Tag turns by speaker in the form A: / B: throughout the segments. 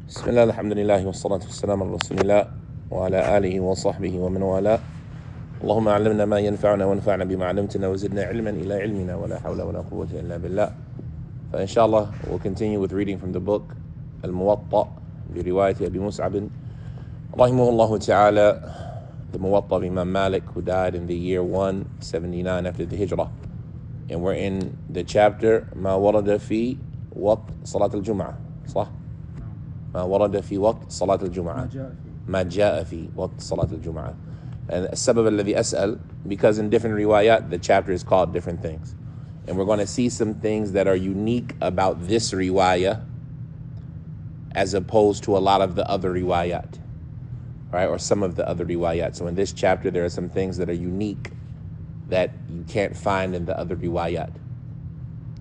A: بسم الله الحمد لله والصلاة والسلام على رسول الله وعلى آله وصحبه ومن والاه. اللهم علمنا ما ينفعنا وانفعنا بما علمتنا وزدنا علما إلى علمنا ولا حول ولا قوة إلا بالله. فإنشاءالله we'll continue with reading from the book al-Muwatta برواية أبي مصعب رحمه الله تعالى, the Muwatta of Imam Malik, who died in the year 179 after the Hijrah. And we're in the chapter ما ورد في وقت صلاة الجمعة, صح؟ ما ورد في وقت صلاة الجمعة, ما جاء في وقت صلاة الجمعة. And السبب الذي أسأل, because in different riwayat the chapter is called different things, and we're going to see some things that are unique about this riwayah as opposed to a lot of the other riwayat, right? Or some of the other riwayat. So in this chapter there are some things that are unique that you can't find in the other riwayat.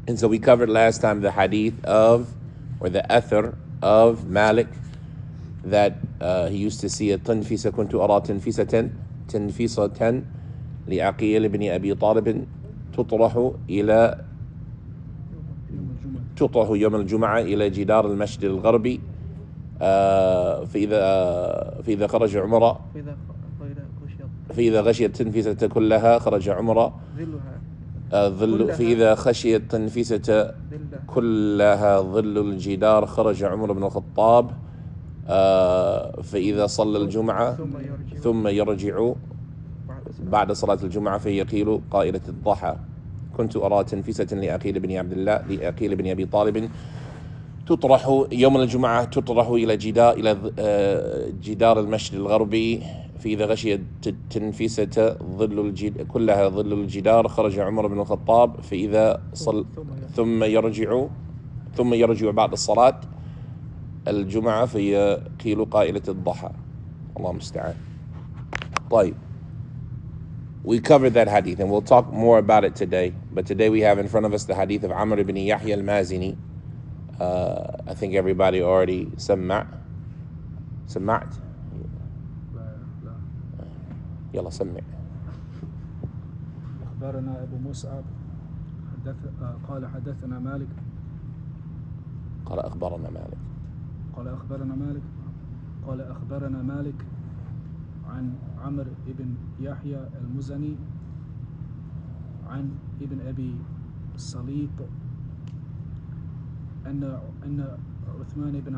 A: And so we covered last time the hadith of, or the athar of Malik, that he used to see a تنفيسة كنت أرى تنفيسة لعقيل بن أبي طالب تطرح يوم الجمعة إلى جدار المسجد الغربي, فإذا غشيت التنفيسة كلها خرج عمر فإذا خشيت التنفيسة كلها ظل الجدار خرج عمر بن الخطاب, فإذا صلى الجمعة ثم يرجع بعد صلاة الجمعة فيقيل قائلة الضحى كنت أرى تنفيسة لعقيل بن أبي طالب تطرح يوم الجمعة إلى جدار المسجد الغربي, فإذا غشيت التنفيسة كلها ظل الجدار خرج عمر بن الخطاب فإذا ثم يرجع بعد الصلاة الجمعة فيقيل قائلة الضحى. الله المستعان. طيب, we covered that hadith and we'll talk more about it today, but today we have in front of us the hadith of Amr ibn Yahya al-Mazini. I think everybody already سمعت يلا سمع.
B: أخبرنا أبو مصعب قال حدثنا مالك
A: قال أخبرنا مالك
B: عن عمرو بن يحيى المزني عن ابن أبي الصليط أن عثمان بن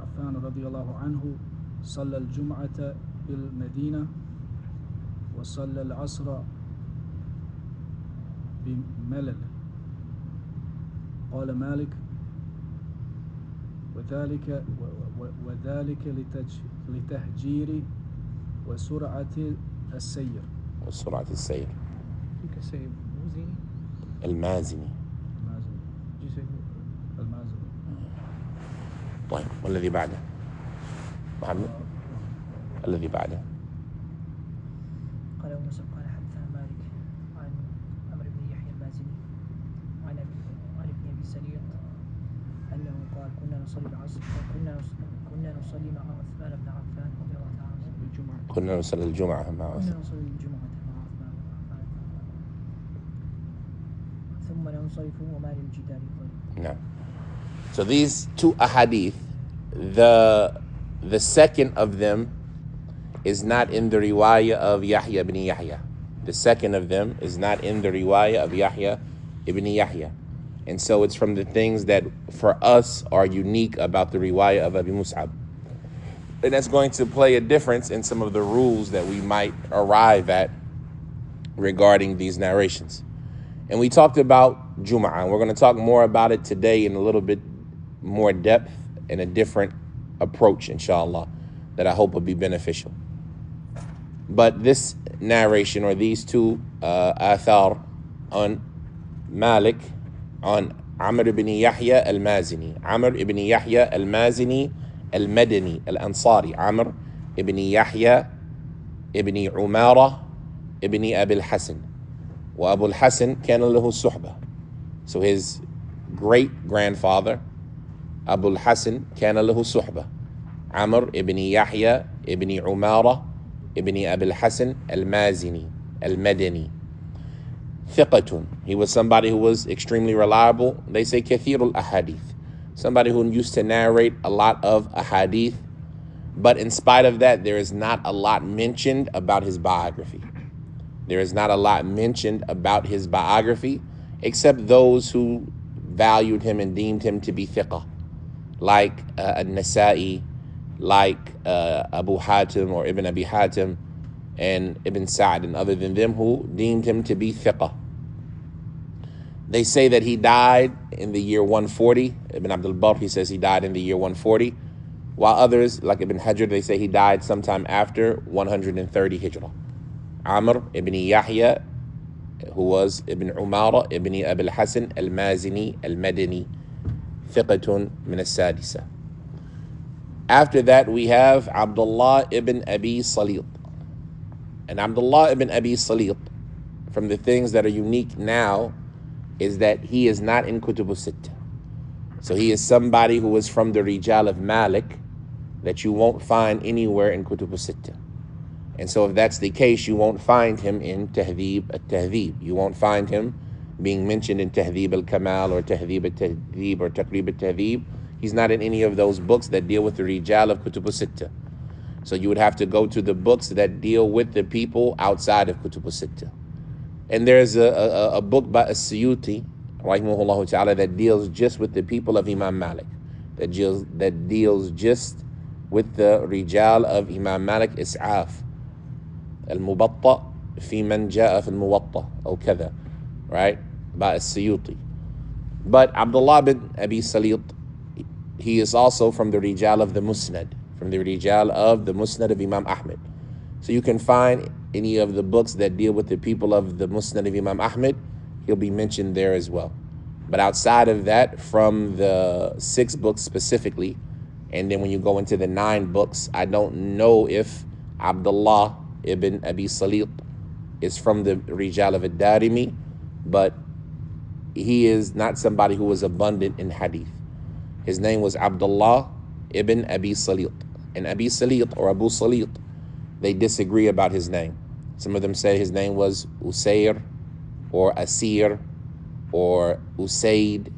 B: عفان رضي الله عنه صلى الجمعة بالمدينة وصلى العصر بملل. قال مالك وذلك لتهجير وسرعة السير.
A: المازني. طيب, والذي بعده محمد الذي بعده.
C: قال أبو موسى قال حدثنا مالك عن عمرو بن يحيى المازني عن ابن أبي سليط أنه قال كنا نصلي العصر كنا نصلي مع عثمان بن عفان رضي الله تعالى عنه الجمعة.
A: كنا نصلي الجمعة مع عثمان
C: ثم ننصرف وما للجدار ظل.
A: نعم. So these two ahadith, the second of them is not in the riwayah of Yahya ibn Yahya. The second of them is not in the riwayah of Yahya ibn Yahya. And so it's from the things that for us are unique about the riwayah of Abi Mus'ab. And that's going to play a difference in some of the rules that we might arrive at regarding these narrations. And we talked about Jum'ah, and we're going to talk more about it today in a little bit more depth and a different approach, inshallah, that I hope will be beneficial. But this narration, or these two athar on Malik, on Amr ibn Yahya al-Mazini, Amr ibn Yahya al-Mazini al-Madani al-Ansari, Amr ibn Yahya ibn Umara ibn Abi al-Hasan. وأبو الحسن كان له الصحبة. So his great-grandfather, Abu al-Hasan, كان له الصحبة. Amr ibn Yahya ibn Umara ibn Abi al-Hasan al-Mazini al-Madani. Thiqatun. He was somebody who was extremely reliable. They say kathirul ahadith. somebody who used to narrate a lot of ahadith, but in spite of that, there is not a lot mentioned about his biography. There is not a lot mentioned about his biography, except those who valued him and deemed him to be thiqah, like al-Nasa'i, like Abu Hatim or Ibn Abi Hatim, and Ibn Sa'd, and other than them who deemed him to be thiqah. They say that he died in the year 140. Ibn Abdul Barr, he says he died in the year 140, while others, like Ibn Hajar, they say he died sometime after 130 Hijrah. Amr ibn Yahya, who was Ibn Umara ibn Abil Hasan al-Mazini al-Madani, thiqatun min as-sadisa. After that, we have Abdullah ibn Abi Salit. And Abdullah ibn Abi Salit, from the things that are unique now, is that he is not in Kutub al-Sittah. So he is somebody who is from the Rijal of Malik that you won't find anywhere in Kutub al-Sittah. And so if that's the case, you won't find him in Tahdhib al-Tahdhib. You won't find him being mentioned in Tahdhib al-Kamal or Tahdhib al-Tahdhib or Taqrib al-Tahdhib. He's not in any of those books that deal with the Rijal of Kutub al-Sittah. So you would have to go to the books that deal with the people outside of Kutub al-Sittah. And there's a book by as-Suyuti, rahimahullah ta'ala, that deals just with the people of Imam Malik, that deals just with the Rijal of Imam Malik, Is'af, al-Muwatta fi man ja'a fi al-Muwatta, or kada, right, by as-Suyuti. But Abdullah bin Abi Salit, he is also from the Rijal of the Musnad, from the Rijal of the Musnad of Imam Ahmed. So you can find any of the books that deal with the people of the Musnad of Imam Ahmed, he'll be mentioned there as well. But outside of that, from the 6 books specifically, and then when you go into the 9 books, I don't know if Abdullah ibn Abi Salit is from the Rijal of ad-Darimi, but he is not somebody who was abundant in hadith. His name was Abdullah ibn Abi Salit. And Abi Salit or Abu Salit, they disagree about his name. Some of them say his name was Usayr or Asir or Usaid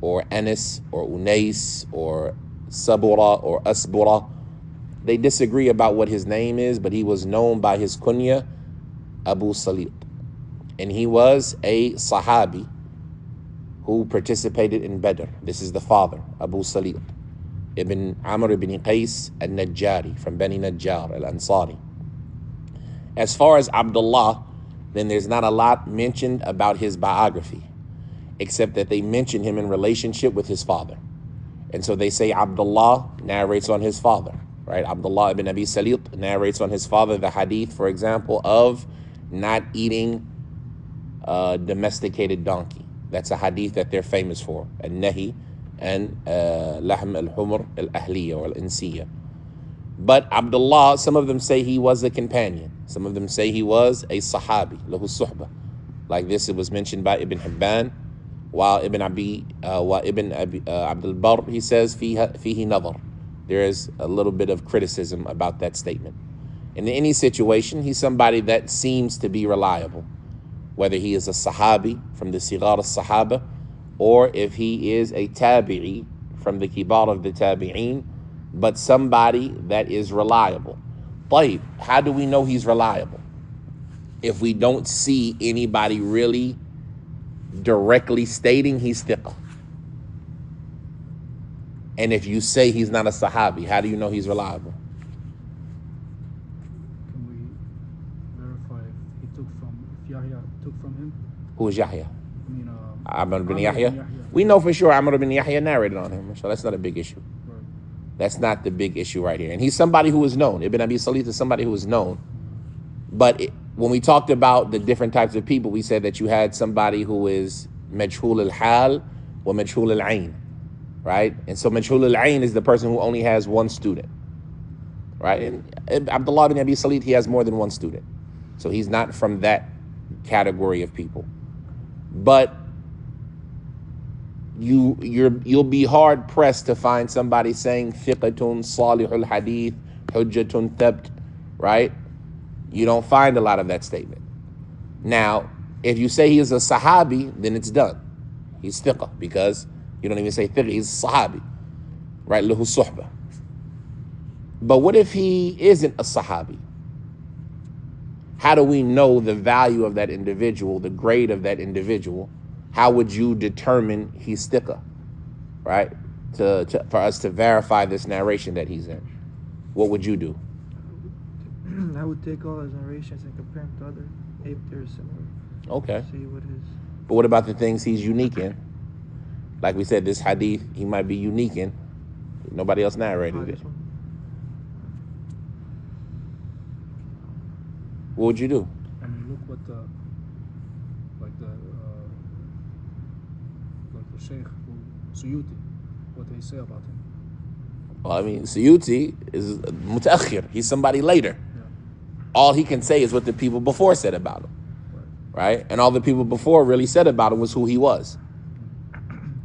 A: or Anis or Unais or Sabura or Asbura. They disagree about what his name is, but he was known by his kunya, Abu Salit. And he was a Sahabi who participated in Badr. This is the father, Abu Salit, Ibn Amr ibn Qais al-Najjari, from Bani Najjar al-Ansari. As far as Abdullah, then there's not a lot mentioned about his biography, except that they mention him in relationship with his father. And so they say Abdullah narrates on his father, right? Abdullah ibn Abi Salit narrates on his father the hadith, for example, of not eating domesticated donkey. That's a hadith that they're famous for, al-Nahi and Lahm al-Humr al-Ahliya or al-Insiya. But Abdullah, some of them say he was a companion. Some of them say he was a Sahabi, lahu suhbah. Like this, it was mentioned by Ibn Hibban, while Ibn Abdul Barr, he says, fihi nadar. There is a little bit of criticism about that statement. In any situation, he's somebody that seems to be reliable, whether he is a Sahabi from the Sigar al-Sahaba, or if he is a Tabi'i from the Kibar of the Tabi'een, but somebody that is reliable. Tayyib, how do we know he's reliable? If we don't see anybody really directly stating he's thiqah. And if you say he's not a Sahabi, how do you know he's reliable?
B: Can we verify if he took from, if Yahya took from him?
A: Who is Yahya?
B: I mean,
A: Amr bin
B: Amr
A: Yahya?
B: bin Yahya.
A: We know for sure Amr bin Yahya narrated on him, so that's not a big issue.
B: Right.
A: That's not the big issue right here. And he's somebody who is known. Ibn Abi Salit is somebody who is known. But when we talked about the different types of people, we said that you had somebody who is majhul al-hal or majhul al-ain, right? And so majhul al-ain is the person who only has one student, right? And Abdullah bin Abi Salit, he has more than one student. So he's not from that category of people. But you'll be hard pressed to find somebody saying thiqatun salihul hadith hujjatun thabt, right? You don't find a lot of that statement. Now, if you say he is a Sahabi, then it's done. He's thiqah, because You don't even say thiqa, he's a sahabi, right? Lahu suhbah. But what if he isn't a sahabi? How do we know the value of that individual, the grade of that individual? How would you determine he's thiqa, right? For us to verify this narration that he's in. What would you do?
D: I would take all his narrations and compare them to other if they're similar.
A: Okay.
D: See what his.
A: But what about the things he's unique in? Like we said, this hadith, he might be unique in. Nobody else narrated it. What would you do?
B: I mean, look what the Sheikh Suyuti, what they say about him.
A: Well, I mean, Suyuti is mutaakhir. He's somebody later.
B: Yeah.
A: All he can say is what the people before said about him, right? And all the people before really said about him was who he was.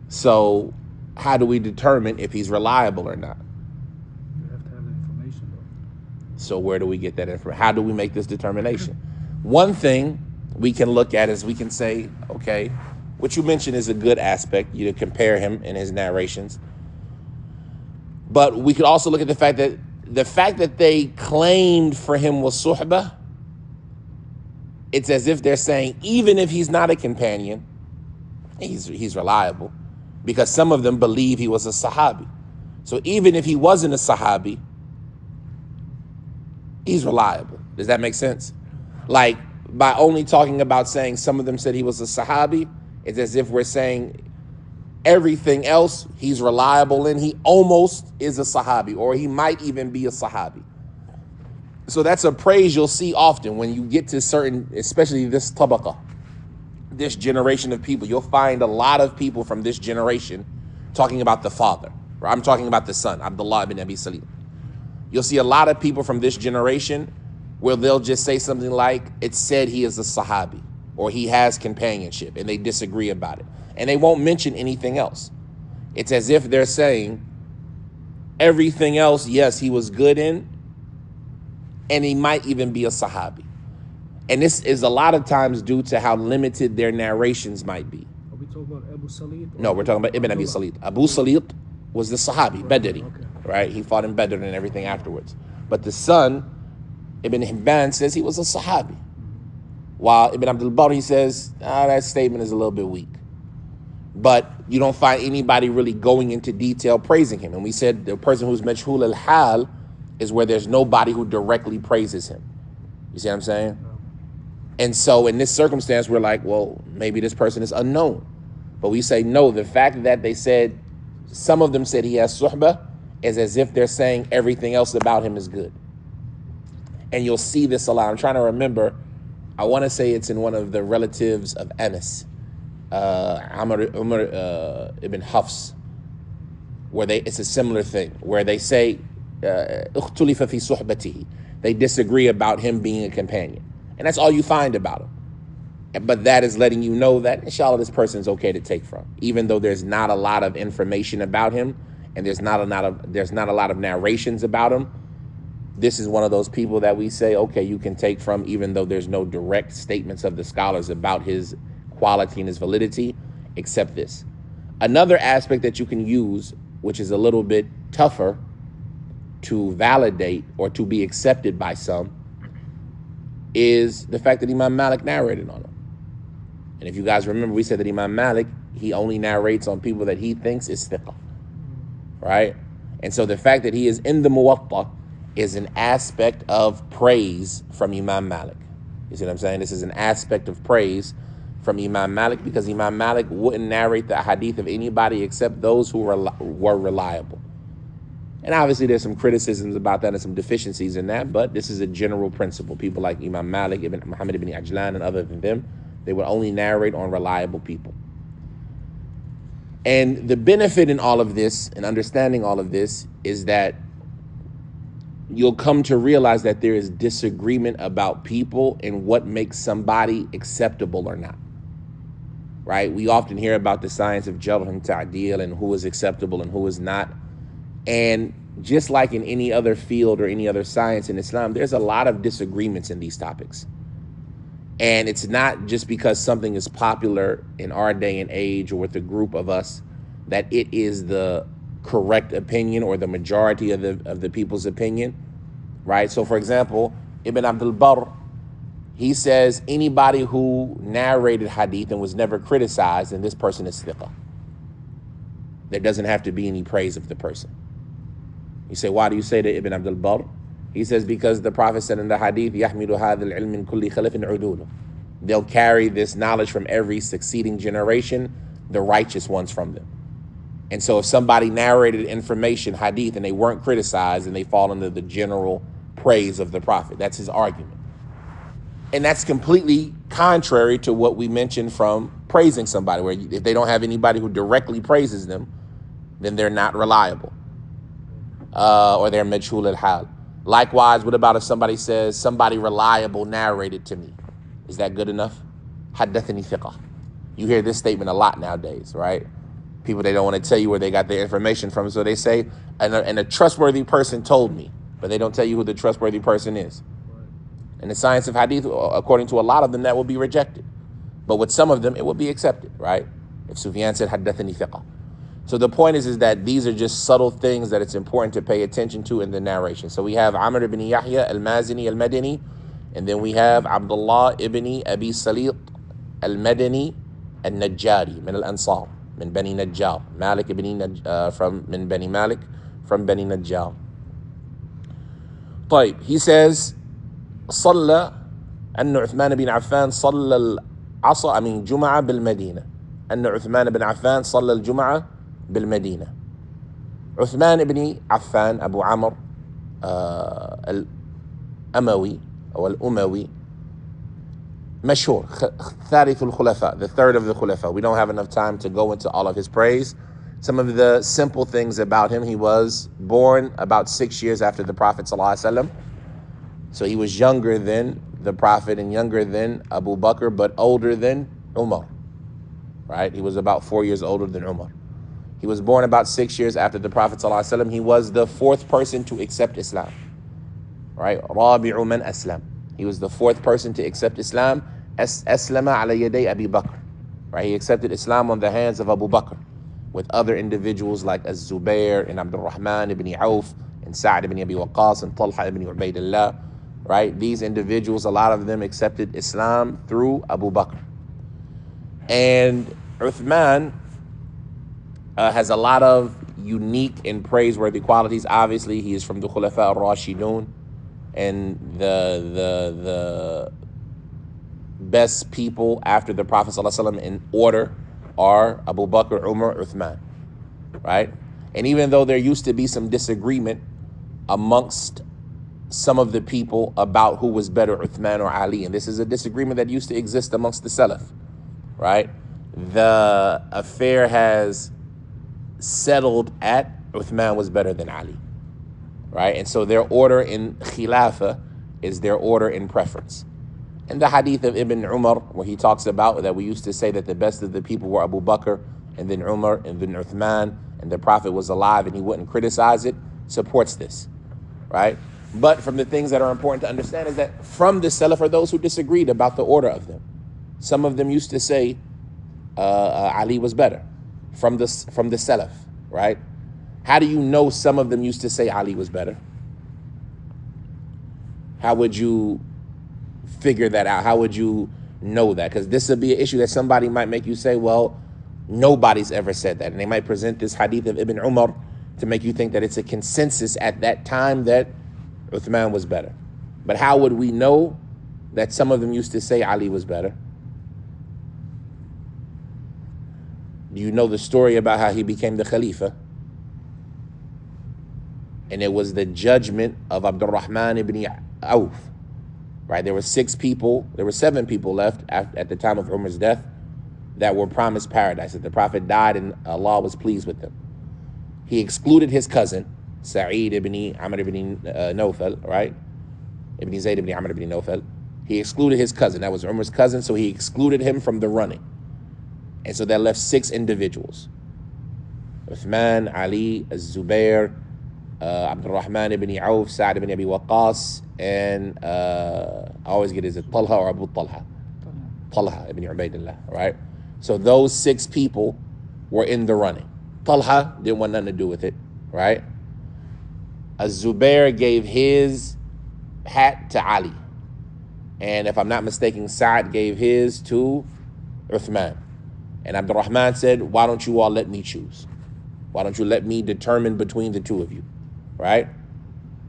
A: So how do we determine if he's reliable or not?
B: You have to have the information, though.
A: So where do we get that information? How do we make this determination? One thing we can look at is we can say, okay, what you mentioned is a good aspect, you to compare him in his narrations. But we could also look at the fact that they claimed for him was suhbah, it's as if they're saying, even if he's not a companion, he's reliable. Because some of them believe he was a sahabi. So even if he wasn't a sahabi, he's reliable. Does that make sense? Like, by only talking about saying some of them said he was a sahabi, it's as if we're saying everything else he's reliable in. He almost is a sahabi, or he might even be a sahabi. So that's a praise you'll see often when you get to certain, especially this tabaqah, this generation of people. You'll find a lot of people from this generation talking about the father. I'm talking about the son, Abdullah ibn Abi Salim. You'll see a lot of people from this generation where they'll just say something like, it's said he is a sahabi, or he has companionship, and they disagree about it. And they won't mention anything else. It's as if they're saying everything else, yes, he was good in, and he might even be a sahabi. And this is a lot of times due to how limited their narrations might be.
B: Are we talking about Abu Salid?
A: No, we're talking about Ibn Abi Salid. Abu Salid was the sahabi, Badri,
B: okay.
A: right? He fought in Badr and everything afterwards. But the son, Ibn Hibban, says he was a sahabi. While Ibn Abdul Barr, he says, that statement is a little bit weak. But you don't find anybody really going into detail praising him. And we said the person who's majhul al-hal is where there's nobody who directly praises him. You see what I'm saying? And so in this circumstance, we're like, well, maybe this person is unknown. But we say, no, the fact that they said, some of them said he has suhbah, is as if they're saying everything else about him is good. And you'll see this a lot. I'm trying to remember, I want to say it's in one of the relatives of Anas, Umar ibn Hafs, where it's a similar thing, where they say, اختلف في صحبته. They disagree about him being a companion. And that's all you find about him. But that is letting you know that, inshallah, this person is okay to take from. Even though there's not a lot of information about him, and there's not a lot of narrations about him, this is one of those people that we say, okay, you can take from, even though there's no direct statements of the scholars about his quality and his validity, except this. Another aspect that you can use, which is a little bit tougher to validate or to be accepted by some, is the fact that Imam Malik narrated on him. And if you guys remember, we said that Imam Malik, he only narrates on people that he thinks is thiqa, right? And so the fact that he is in the Muwatta is an aspect of praise from Imam Malik. You see what I'm saying? This is an aspect of praise from Imam Malik, because Imam Malik wouldn't narrate the hadith of anybody except those who were reliable. And obviously there's some criticisms about that and some deficiencies in that, but this is a general principle. People like Imam Malik, Ibn Muhammad ibn Ajlan, and other than them, they would only narrate on reliable people. And the benefit in all of this, and understanding all of this, is that you'll come to realize that there is disagreement about people and what makes somebody acceptable or not. Right? We often hear about the science of jarh and ta'dil and who is acceptable and who is not. And just like in any other field or any other science in Islam, there's a lot of disagreements in these topics. And it's not just because something is popular in our day and age or with a group of us that it is the correct opinion or the majority of the people's opinion, right? So for example, Ibn Abdul Barr, he says anybody who narrated hadith and was never criticized, then this person is thiqah. There doesn't have to be any praise of the person. You say, why do you say that, Ibn Abdul Barr? He says, because the Prophet said in the hadith, يَحْمِلُ هَذَا الْعِلْمِ مِنْ كُلِّ خَلَفٍ عُدُولُ. They'll carry this knowledge from every succeeding generation, the righteous ones from them. And so if somebody narrated information, hadith, and they weren't criticized, and they fall under the general praise of the Prophet. That's his argument. And that's completely contrary to what we mentioned from praising somebody, where if they don't have anybody who directly praises them, then they're not reliable, or they're majhul al-hal. Likewise, what about if somebody says, somebody reliable narrated to me? Is that good enough? Haddathani thiqah. You hear this statement a lot nowadays, right? People, they don't want to tell you where they got their information from, so they say, and a trustworthy person told me, but they don't tell you who the trustworthy person is. In the science of hadith, according to a lot of them, that will be rejected. But with some of them, it will be accepted, right? If Sufyan said, Haddathani thiqah. So the point is that these are just subtle things that it's important to pay attention to in the narration. So we have Amr ibn Yahya al-Mazini al-Madani, and then we have Abdullah ibn Abi Salit al-Madani al-Najjari min al-Ansar, min Bani Najjar. Malik ibn min Bani Malik, from Bani Najjar. طيب, he says, صلى أن عثمان بن عفان صلى العصر جمعة بالمدينة. أن عثمان بن عفان صلى الجمعة بالمدينة. عثمان بن عفان أبو عمرو الأموي أو الأموي مشهور, ثالث الخلفاء, the third of the khulafa. We don't have enough time to go into all of his praise. Some of the simple things about him: he was born about 6 years after the Prophet ﷺ. So he was younger than the Prophet and younger than Abu Bakr, but older than Umar, right? He was about 4 years older than Umar. He was born about 6 years after the Prophet ﷺ. He was the fourth person to accept Islam, right? Rabi'u man aslam. He was the fourth person to accept Islam. Aslama ala yaday Abi Bakr, right? He accepted Islam on the hands of Abu Bakr, with other individuals like Az-Zubair and Abdul Rahman ibn Auf and Sa'd ibn Abi Waqqas and Talha ibn Ubaidillah, right? These individuals, a lot of them accepted Islam through Abu Bakr. And Uthman has a lot of unique and praiseworthy qualities. Obviously, he is from the Khulafa al-Rashidun, and the best people after the Prophet ﷺ in order are Abu Bakr, Umar, Uthman, right? And even though there used to be some disagreement amongst some of the people about who was better, Uthman or Ali, and this is a disagreement that used to exist amongst the Salaf, right? The affair has settled at Uthman was better than Ali, right? And so their order in Khilafah is their order in preference. And the hadith of Ibn Umar, where he talks about that we used to say that the best of the people were Abu Bakr, and then Umar, and then Uthman, and the Prophet was alive and he wouldn't criticize it, supports this, right? But from the things that are important to understand is that from the Salaf are those who disagreed about the order of them. Some of them used to say Ali was better from the Salaf, right? How do you know some of them used to say Ali was better? How would you figure that out? How would you know that? Because this would be an issue that somebody might make you say, well, nobody's ever said that. And they might present this hadith of Ibn Umar to make you think that it's a consensus at that time that Uthman was better. But how would we know that some of them used to say Ali was better? Do you know the story about how he became the Khalifa? And it was the judgment of Abdul Rahman ibn Auf, right? There were 7 people left at the time of Umar's death that were promised paradise. That the Prophet died and Allah was pleased with them. He excluded his cousin, Sa'id ibn Amr ibn Nawfal, right? Ibn Zayd ibn Amr ibn Nawfal. He excluded his cousin. That was Umar's cousin, so he excluded him from the running. And so that left 6 individuals: Uthman, Ali, Az-Zubair, Abdul Rahman ibn Auf, Sa'd ibn Abi Waqqas, and I always get, is it Talha or Abu Talha? Talha ibn Ubaidillah, right? So those 6 people were in the running. Talha didn't want nothing to do with it, right? Az-Zubair gave his hat to Ali. And if I'm not mistaken, Sa'd gave his to Uthman. And Abdurrahman said, why don't you all let me choose? Why don't you let me determine between the two of you, right?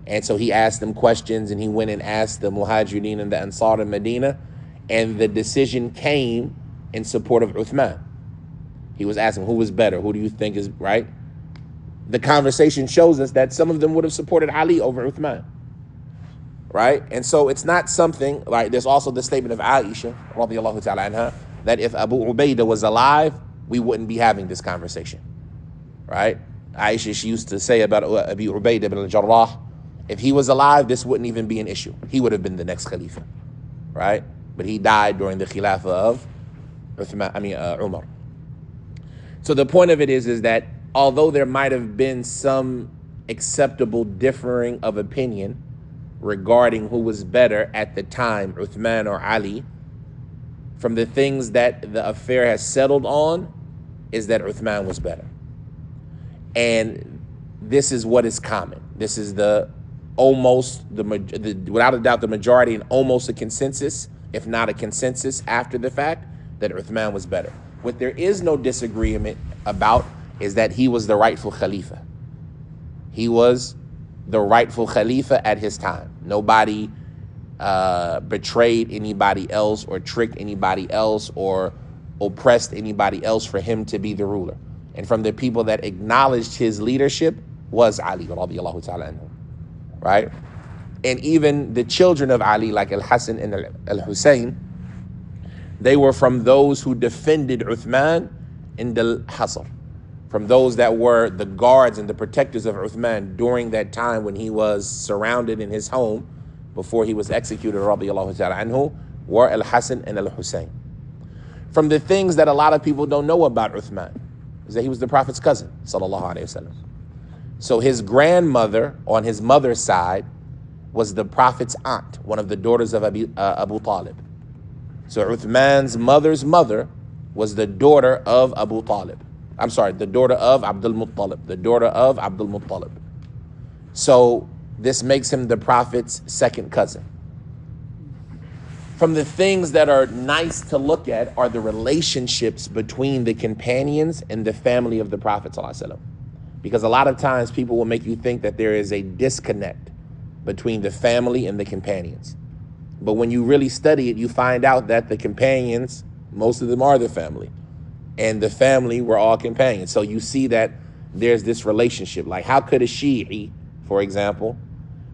A: And so he asked them questions, and he went and asked the Muhajirin and the Ansar in Medina, and the decision came in support of Uthman. He was asking who was better, who do you think is right? The conversation shows us that some of them would have supported Ali over Uthman, right? And so it's not something, like there's also the statement of Aisha, radiallahu ta'ala anha, that if Abu Ubaidah was alive, we wouldn't be having this conversation, right? Aisha, she used to say about Abu Ubaidah ibn al-Jarrah, if he was alive, this wouldn't even be an issue. He would have been the next Khalifa, right? But he died during the Khilafah of Umar. So the point of it is that although there might have been some acceptable differing of opinion regarding who was better at the time, Uthman or Ali, from the things that the affair has settled on is that Uthman was better. And this is what is common. This is without a doubt, the majority and almost a consensus, if not a consensus after the fact, that Uthman was better. What there is no disagreement about is that he was the rightful Khalifa. He was the rightful Khalifa at his time. Nobody betrayed anybody else or tricked anybody else or oppressed anybody else for him to be the ruler. And from the people that acknowledged his leadership was Ali, radiallahu ta'ala anhu, right? And even the children of Ali, like al-Hasan and al-Hussein, they were from those who defended Uthman in the Hasr, from those that were the guards and the protectors of Uthman during that time when he was surrounded in his home before he was executed, radiallahu ta'ala anhu, were al-Hasan and al-Hussein. From the things that a lot of people don't know about Uthman is that he was the Prophet's cousin, sallallahu alayhi wasallam. So his grandmother on his mother's side was the Prophet's aunt, one of the daughters of Abu Talib. So Uthman's mother's mother was the daughter of Abu Talib. I'm sorry, the daughter of Abdul Muttalib, the daughter of Abdul Muttalib. So this makes him the Prophet's second cousin. From the things that are nice to look at are the relationships between the companions and the family of the Prophet ﷺ. Because a lot of times people will make you think that there is a disconnect between the family and the companions. But when you really study it, you find out that the companions, most of them are the family. And the family were all companions. So you see that there's this relationship. Like how could a Shi'i, for example,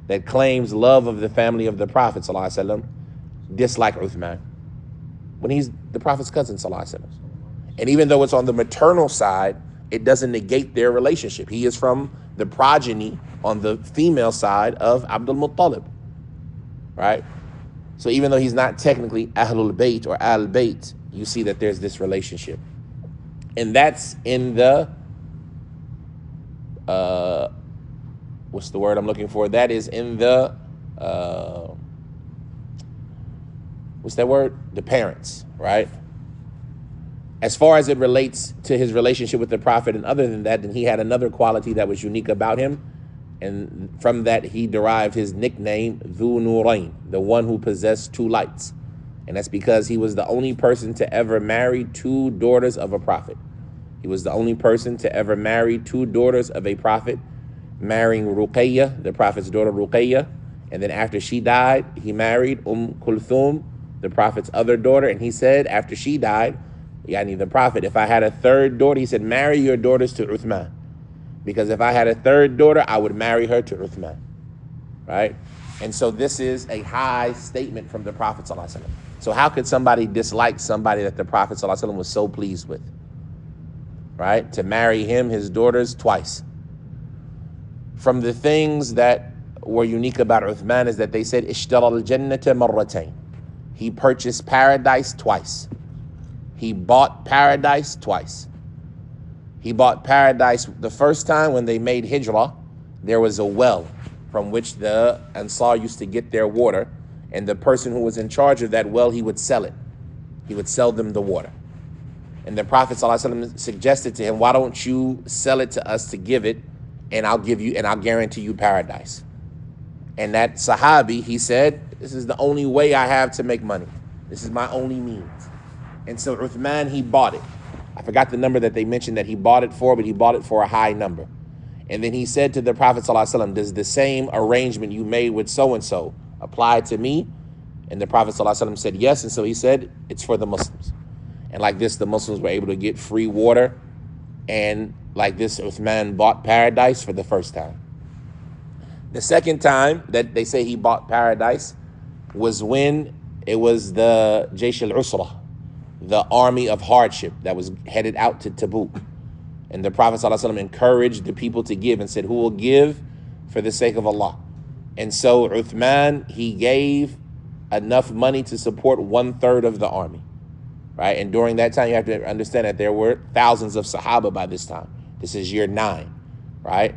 A: that claims love of the family of the Prophet ﷺ dislike Uthman when he's the Prophet's cousin ﷺ? And even though it's on the maternal side, it doesn't negate their relationship. He is from the progeny on the female side of Abdul Muttalib, right? So even though he's not technically Ahlul Bayt or Al Bayt, you see that there's this relationship. And that's in the, what's the word I'm looking for? That is in the, what's that word? The parents, right? As far as it relates to his relationship with the Prophet, and other than that, then he had another quality that was unique about him. And from that, he derived his nickname, Dhu Nurayn, the one who possessed two lights. And that's because he was the only person to ever marry two daughters of a prophet. He was the only person to ever marry two daughters of a prophet, marrying Ruqayyah, the prophet's daughter Ruqayyah. And then after she died, he married Kulthum, the prophet's other daughter. And he said, after she died, yani the prophet, if I had a third daughter, he said, marry your daughters to Uthman. Because if I had a third daughter, I would marry her to Uthman, right? And so this is a high statement from the Prophet ﷺ. So how could somebody dislike somebody that the Prophet ﷺ was so pleased with, right? To marry him, his daughters, twice. From the things that were unique about Uthman is that they said, Ishtara al-jannata marratayn. He purchased paradise twice. He bought paradise twice. He bought paradise the first time when they made hijrah. There was a well from which the Ansar used to get their water, and the person who was in charge of that well, he would sell it. He would sell them the water. And the Prophet ﷺ suggested to him, why don't you sell it to us to give it, and I'll guarantee you paradise. And that Sahabi, he said, this is the only way I have to make money. This is my only means. And so Uthman, he bought it. I forgot the number that they mentioned that he bought it for, but he bought it for a high number. And then he said to the Prophet ﷺ, does the same arrangement you made with so-and-so apply to me? And the Prophet ﷺ said yes. And so he said, it's for the Muslims. And like this, the Muslims were able to get free water. And like this, Uthman bought paradise for the first time. The second time that they say he bought paradise was when it was the Jaysh al-Usra, the army of hardship that was headed out to Tabuk. And the Prophet ﷺ encouraged the people to give and said, who will give for the sake of Allah? And so Uthman, he gave enough money to support 1/3 of the army, right? And during that time, you have to understand that there were thousands of Sahaba by this time. This is year 9, right?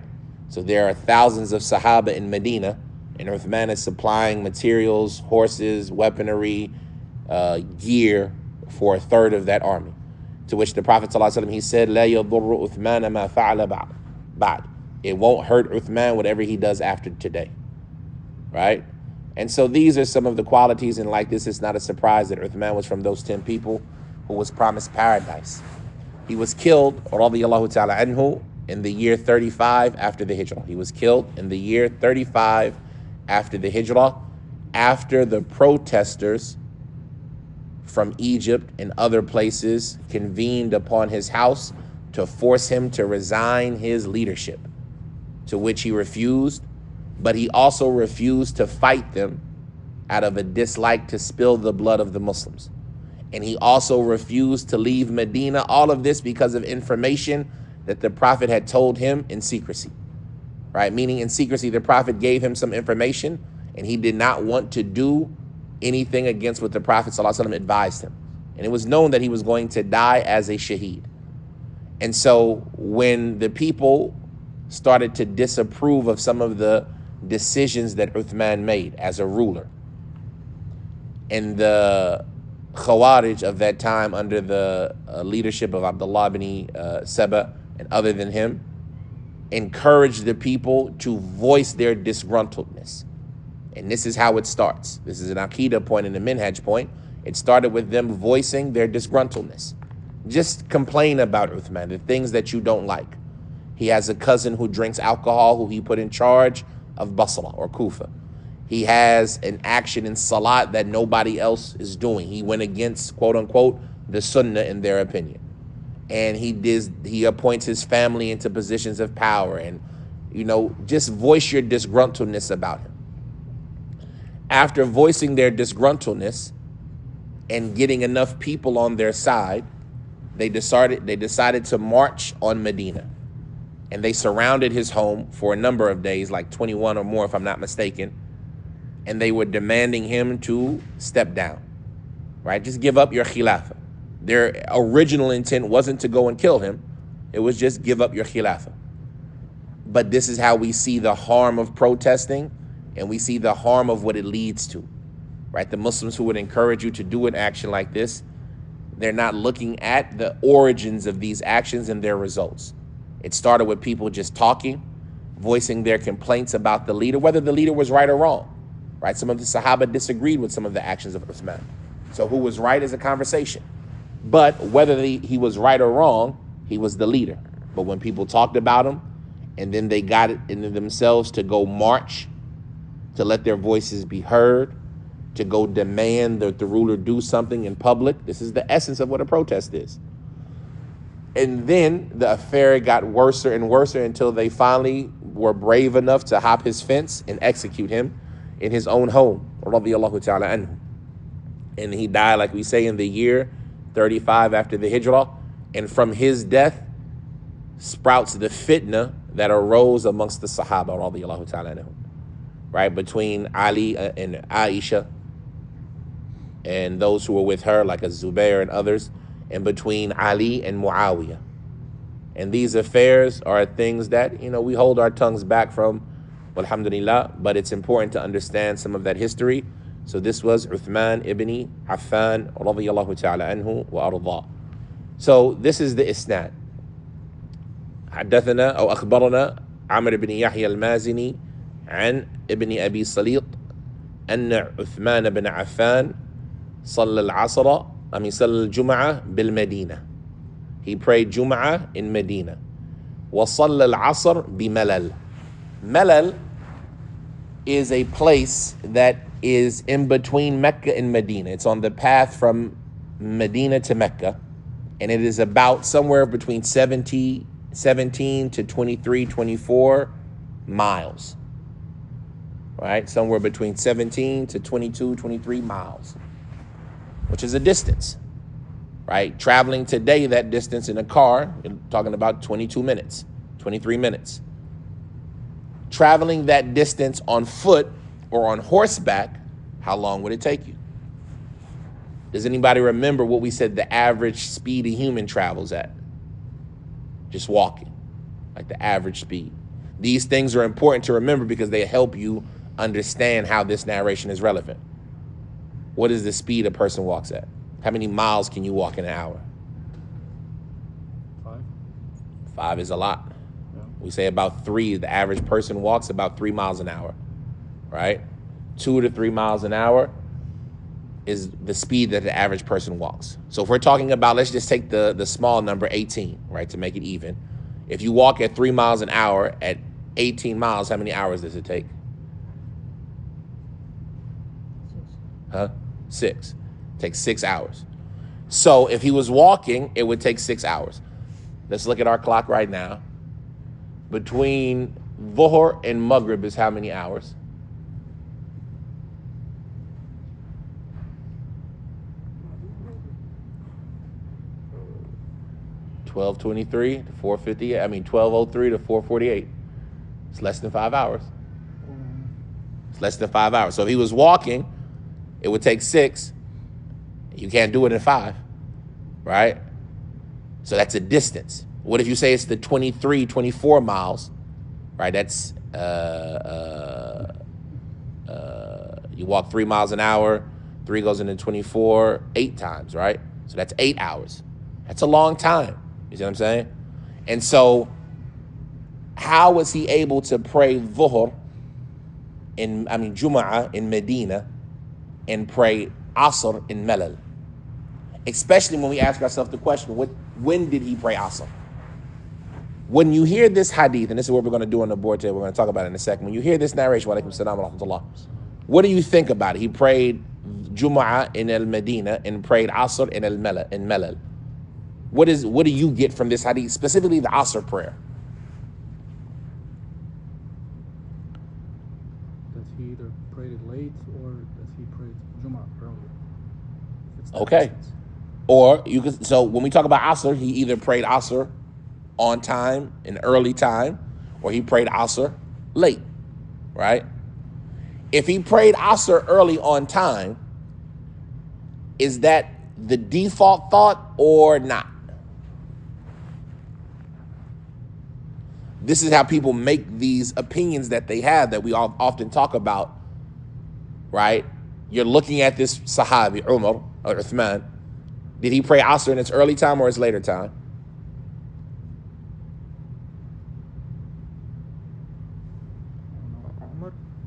A: So there are thousands of Sahaba in Medina, and Uthman is supplying materials, horses, weaponry, gear for 1/3 of that army. To which the Prophet ﷺ, he said, "La yadurru Uthman ma fa'ala ba'd." It won't hurt Uthman whatever he does after today, right? And so these are some of the qualities, and like this, it's not a surprise that Uthman was from those 10 people who was promised paradise. He was killed, radiyallahu ta'ala anhu, in the year 35 after the Hijrah. He was killed in the year 35 after the Hijrah, after the protesters from Egypt and other places convened upon his house to force him to resign his leadership, to which he refused, but he also refused to fight them out of a dislike to spill the blood of the Muslims. And he also refused to leave Medina, all of this because of information that the Prophet had told him in secrecy, right? Meaning in secrecy, the Prophet gave him some information and he did not want to do anything against what the Prophet ﷺ advised him. And it was known that he was going to die as a shaheed. And so when the people started to disapprove of some of the decisions that Uthman made as a ruler, and the Khawarij of that time under the leadership of Abdullah ibn Saba and other than him, encouraged the people to voice their disgruntledness. And this is how it starts. This is an Aqidah point and a Minhaj point. It started with them voicing their disgruntledness. Just complain about Uthman, the things that you don't like. He has a cousin who drinks alcohol, who he put in charge of Basra or Kufa. He has an action in Salat that nobody else is doing. He went against, quote unquote, the Sunnah in their opinion. And he appoints his family into positions of power. And, just voice your disgruntledness about him. After voicing their disgruntledness and getting enough people on their side, they decided to march on Medina. And they surrounded his home for a number of days, like 21 or more, if I'm not mistaken. And they were demanding him to step down, right? Just give up your khilafah. Their original intent wasn't to go and kill him. It was just give up your khilafah. But this is how we see the harm of protesting, and we see the harm of what it leads to, right? The Muslims who would encourage you to do an action like this, they're not looking at the origins of these actions and their results. It started with people just talking, voicing their complaints about the leader, whether the leader was right or wrong, right? Some of the Sahaba disagreed with some of the actions of Uthman. So who was right is a conversation. But whether he was right or wrong, he was the leader. But when people talked about him, and then they got it into themselves to go march, to let their voices be heard, to go demand that the ruler do something in public. This is the essence of what a protest is. And then the affair got worse and worse until they finally were brave enough to hop his fence and execute him in his own home, radiyallahu ta'ala anhu. And he died, like we say, in the year 35 after the Hijrah. And from his death sprouts the fitna that arose amongst the Sahaba, radiyallahu ta'ala anhu. Right, between Ali and Aisha and those who were with her, like Az-Zubair and others, and between Ali and Muawiyah. And these affairs are things that, we hold our tongues back from, alhamdulillah, but it's important to understand some of that history. So this was Uthman ibn Affan, radiyallahu ta'ala anhu wa arda. So this is the isnad. حدثنا أو أخبرنا عمرو بن يحيى المازني عن ابن أبي سليط أن عثمان بن عفان صلى العصر صلى الجمعة بالمدينة. He prayed Jum'ah in Medina. وصلى العصر بملل. Melal is a place that is in between Mecca and Medina. It's on the path from Medina to Mecca, and it is about somewhere between 17 to 23, 24 miles. Right? Somewhere between 17 to 22, 23 miles, which is a distance. Right? Traveling today, that distance in a car, you're talking about 22 minutes, 23 minutes. Traveling that distance on foot or on horseback, how long would it take you? Does anybody remember what we said the average speed a human travels at? Just walking, like the average speed. These things are important to remember because they help you understand how this narration is relevant. What is the speed a person walks at? How many miles can you walk in an hour?
B: 5.
A: 5 is a lot.
B: Yeah.
A: We say about 3. The average person walks about 3 miles an hour, right? 2 to 3 miles an hour is the speed that the average person walks. So if we're talking about, let's just take the small number 18, right, to make it even. If you walk at 3 miles an hour at 18 miles, how many hours does it take? 6. It takes 6 hours. So if he was walking, it would take 6 hours. Let's look at our clock right now. Between Dhuhr and Maghrib is how many hours? $12:23 to 4:50. 12:03 to 4:48. It's less than 5 hours. It's less than 5 hours. So if he was walking, it would take 6. You can't do it in 5, right? So that's a distance. What if you say it's the 23, 24 miles, right? That's, you walk 3 miles an hour, 3 goes into 24, 8 times, right? So that's 8 hours. That's a long time. You see what I'm saying? And so how was he able to pray Dhuhr Jum'ah in Medina and pray Asr in Melal? Especially when we ask ourselves the question, when did he pray Asr? When you hear this hadith, and this is what we're going to do on the board today, we're going to talk about it in a second. When you hear this narration, wa alaikum salam wa rahmatullah, what do you think about it? He prayed Jum'ah in al-Medina and prayed Asr in Melal. What do you get from this hadith, specifically the Asr prayer?
B: That he either prayed it late or that he prayed Jum'ah earlier.
A: Okay. Or you could, so when we talk about Asr, he either prayed Asr on time, in early time, or he prayed Asr late, right? If he prayed Asr early on time, is that the default thought or not? This is how people make these opinions that they have that we all often talk about, right? You're looking at this Sahabi, Umar or Uthman. Did he pray Asr in its early time or its later time?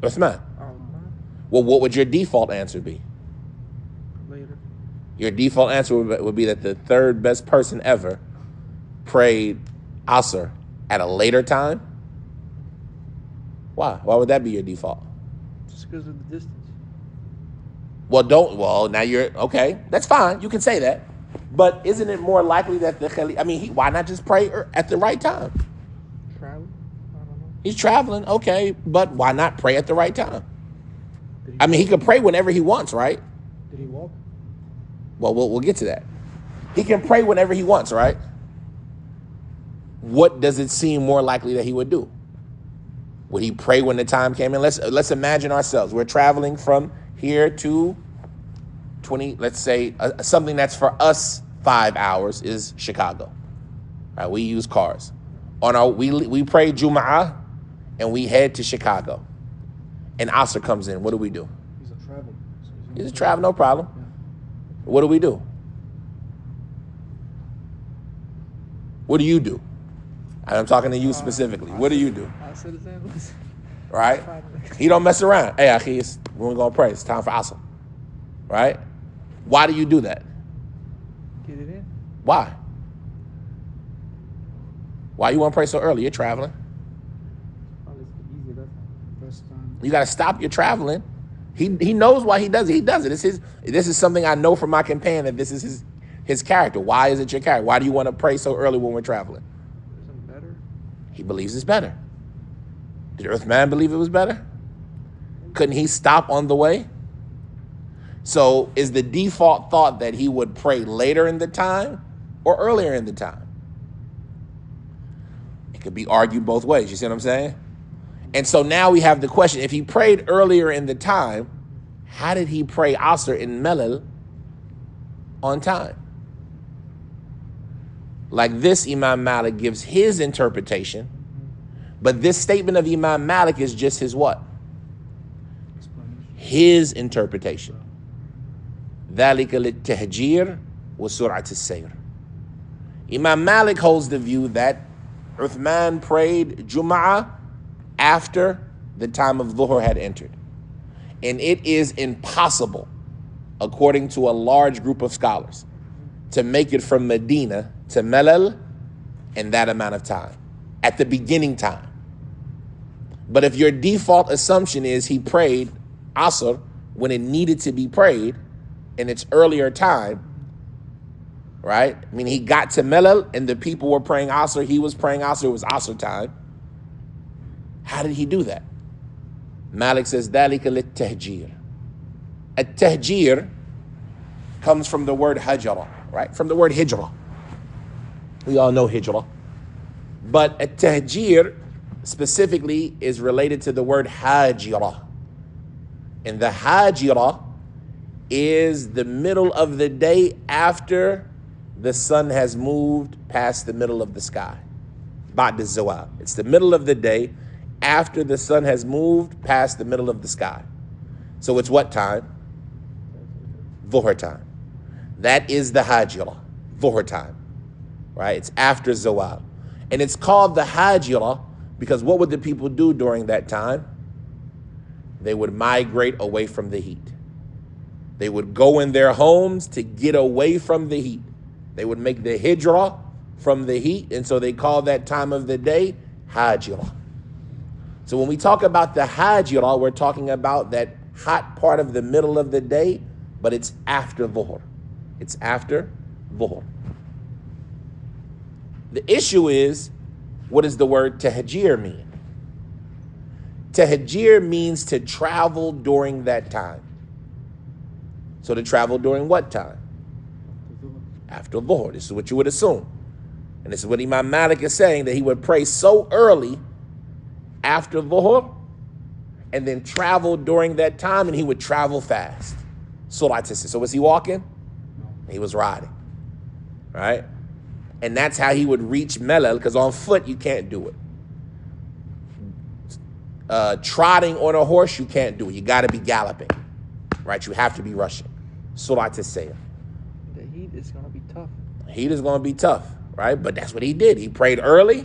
A: Uthman. Well, what would your default answer be?
D: Later.
A: Your default answer would be that the third best person ever prayed Asr at a later time? Why? Why would that be your default?
D: Just because of the distance.
A: Well, now you're, okay, that's fine. You can say that. But isn't it more likely that the Khalif, why not just pray at the right time?
D: Travel? I don't know.
A: He's traveling, okay, but why not pray at the right time? He could pray whenever he wants, right?
B: Did he walk?
A: Well, we'll get to that. He can pray whenever he wants, right? What does it seem more likely that he would do? Would he pray when the time came in? Let's imagine ourselves. We're traveling from here to 20, let's say something that's for us 5 hours is Chicago. Right, we use cars. We pray Jum'ah and we head to Chicago. And Asr comes in. What do we do?
B: He's a traveler. So
A: He's a traveler, no problem.
B: Yeah.
A: What do we do? What do you do? And I'm talking to you specifically. What do you do?
D: I said the same.
A: Right? He don't mess around. Hey, Akhi, we're going to pray. It's time for Asr. Right? Why do you do that?
D: Get it in.
A: Why? Why you want to pray so early? You're traveling.
B: Probably easy that first time.
A: You got to stop your traveling. He knows why he does it. He does it. This is something I know from my companion that this is his character. Why is it your character? Why do you want to pray so early when we're traveling?
D: Isn't better?
A: He believes it's better. Did Uthman believe it was better? Couldn't he stop on the way? So is the default thought that he would pray later in the time or earlier in the time? It could be argued both ways. You see what I'm saying? And so now we have the question, if he prayed earlier in the time, how did he pray Asr in Melal on time? Like this, Imam Malik gives his interpretation, but this statement of Imam Malik is just his what? His interpretation. ذَلِكَ لِلتَّهْجِيرِ وَسُرْعَةِ السَّيْرِ. Imam Malik holds the view that Uthman prayed Jum'ah after the time of Dhuhr had entered. And it is impossible, according to a large group of scholars, to make it from Medina to Melal in that amount of time, at the beginning time. But if your default assumption is he prayed Asr when it needed to be prayed in its earlier time, right? I mean, he got to Melal and the people were praying Asr, he was praying Asr, it was Asr time. How did he do that? Malik says, ذَلِكَ لِلتَّهْجِيرِ. At-tahjir comes from the word hajara, right? From the word hijrah. We all know hijrah. But at-tahjir specifically is related to the word hajira. And the hajira is the middle of the day after the sun has moved past the middle of the sky. Ba'd az-zawal. It's the middle of the day after the sun has moved past the middle of the sky. So it's what time? Dhuhr time. That is the hajira, Dhuhr time, right? It's after zawal. And it's called the hajira because what would the people do during that time? They would migrate away from the heat. They would go in their homes to get away from the heat. They would make the hijrah from the heat, and so they call that time of the day hajira. So when we talk about the hajira, we're talking about that hot part of the middle of the day, but it's after Dhuhr. It's after Dhuhr. The issue is, what does the word tahjir mean? Tahjir means to travel during that time. So to travel during what time? After Dhuhr. This is what you would assume. And this is what Imam Malik is saying, that he would pray so early after Dhuhr and then travel during that time, and he would travel fast. So was he walking? No. He was riding, right? And that's how he would reach Melal, because on foot you can't do it. Trotting on a horse, you can't do it. You got to be galloping, right? You have to be rushing. The
D: heat is going to be tough.
A: Heat is going to be tough, right? But that's what he did. He prayed early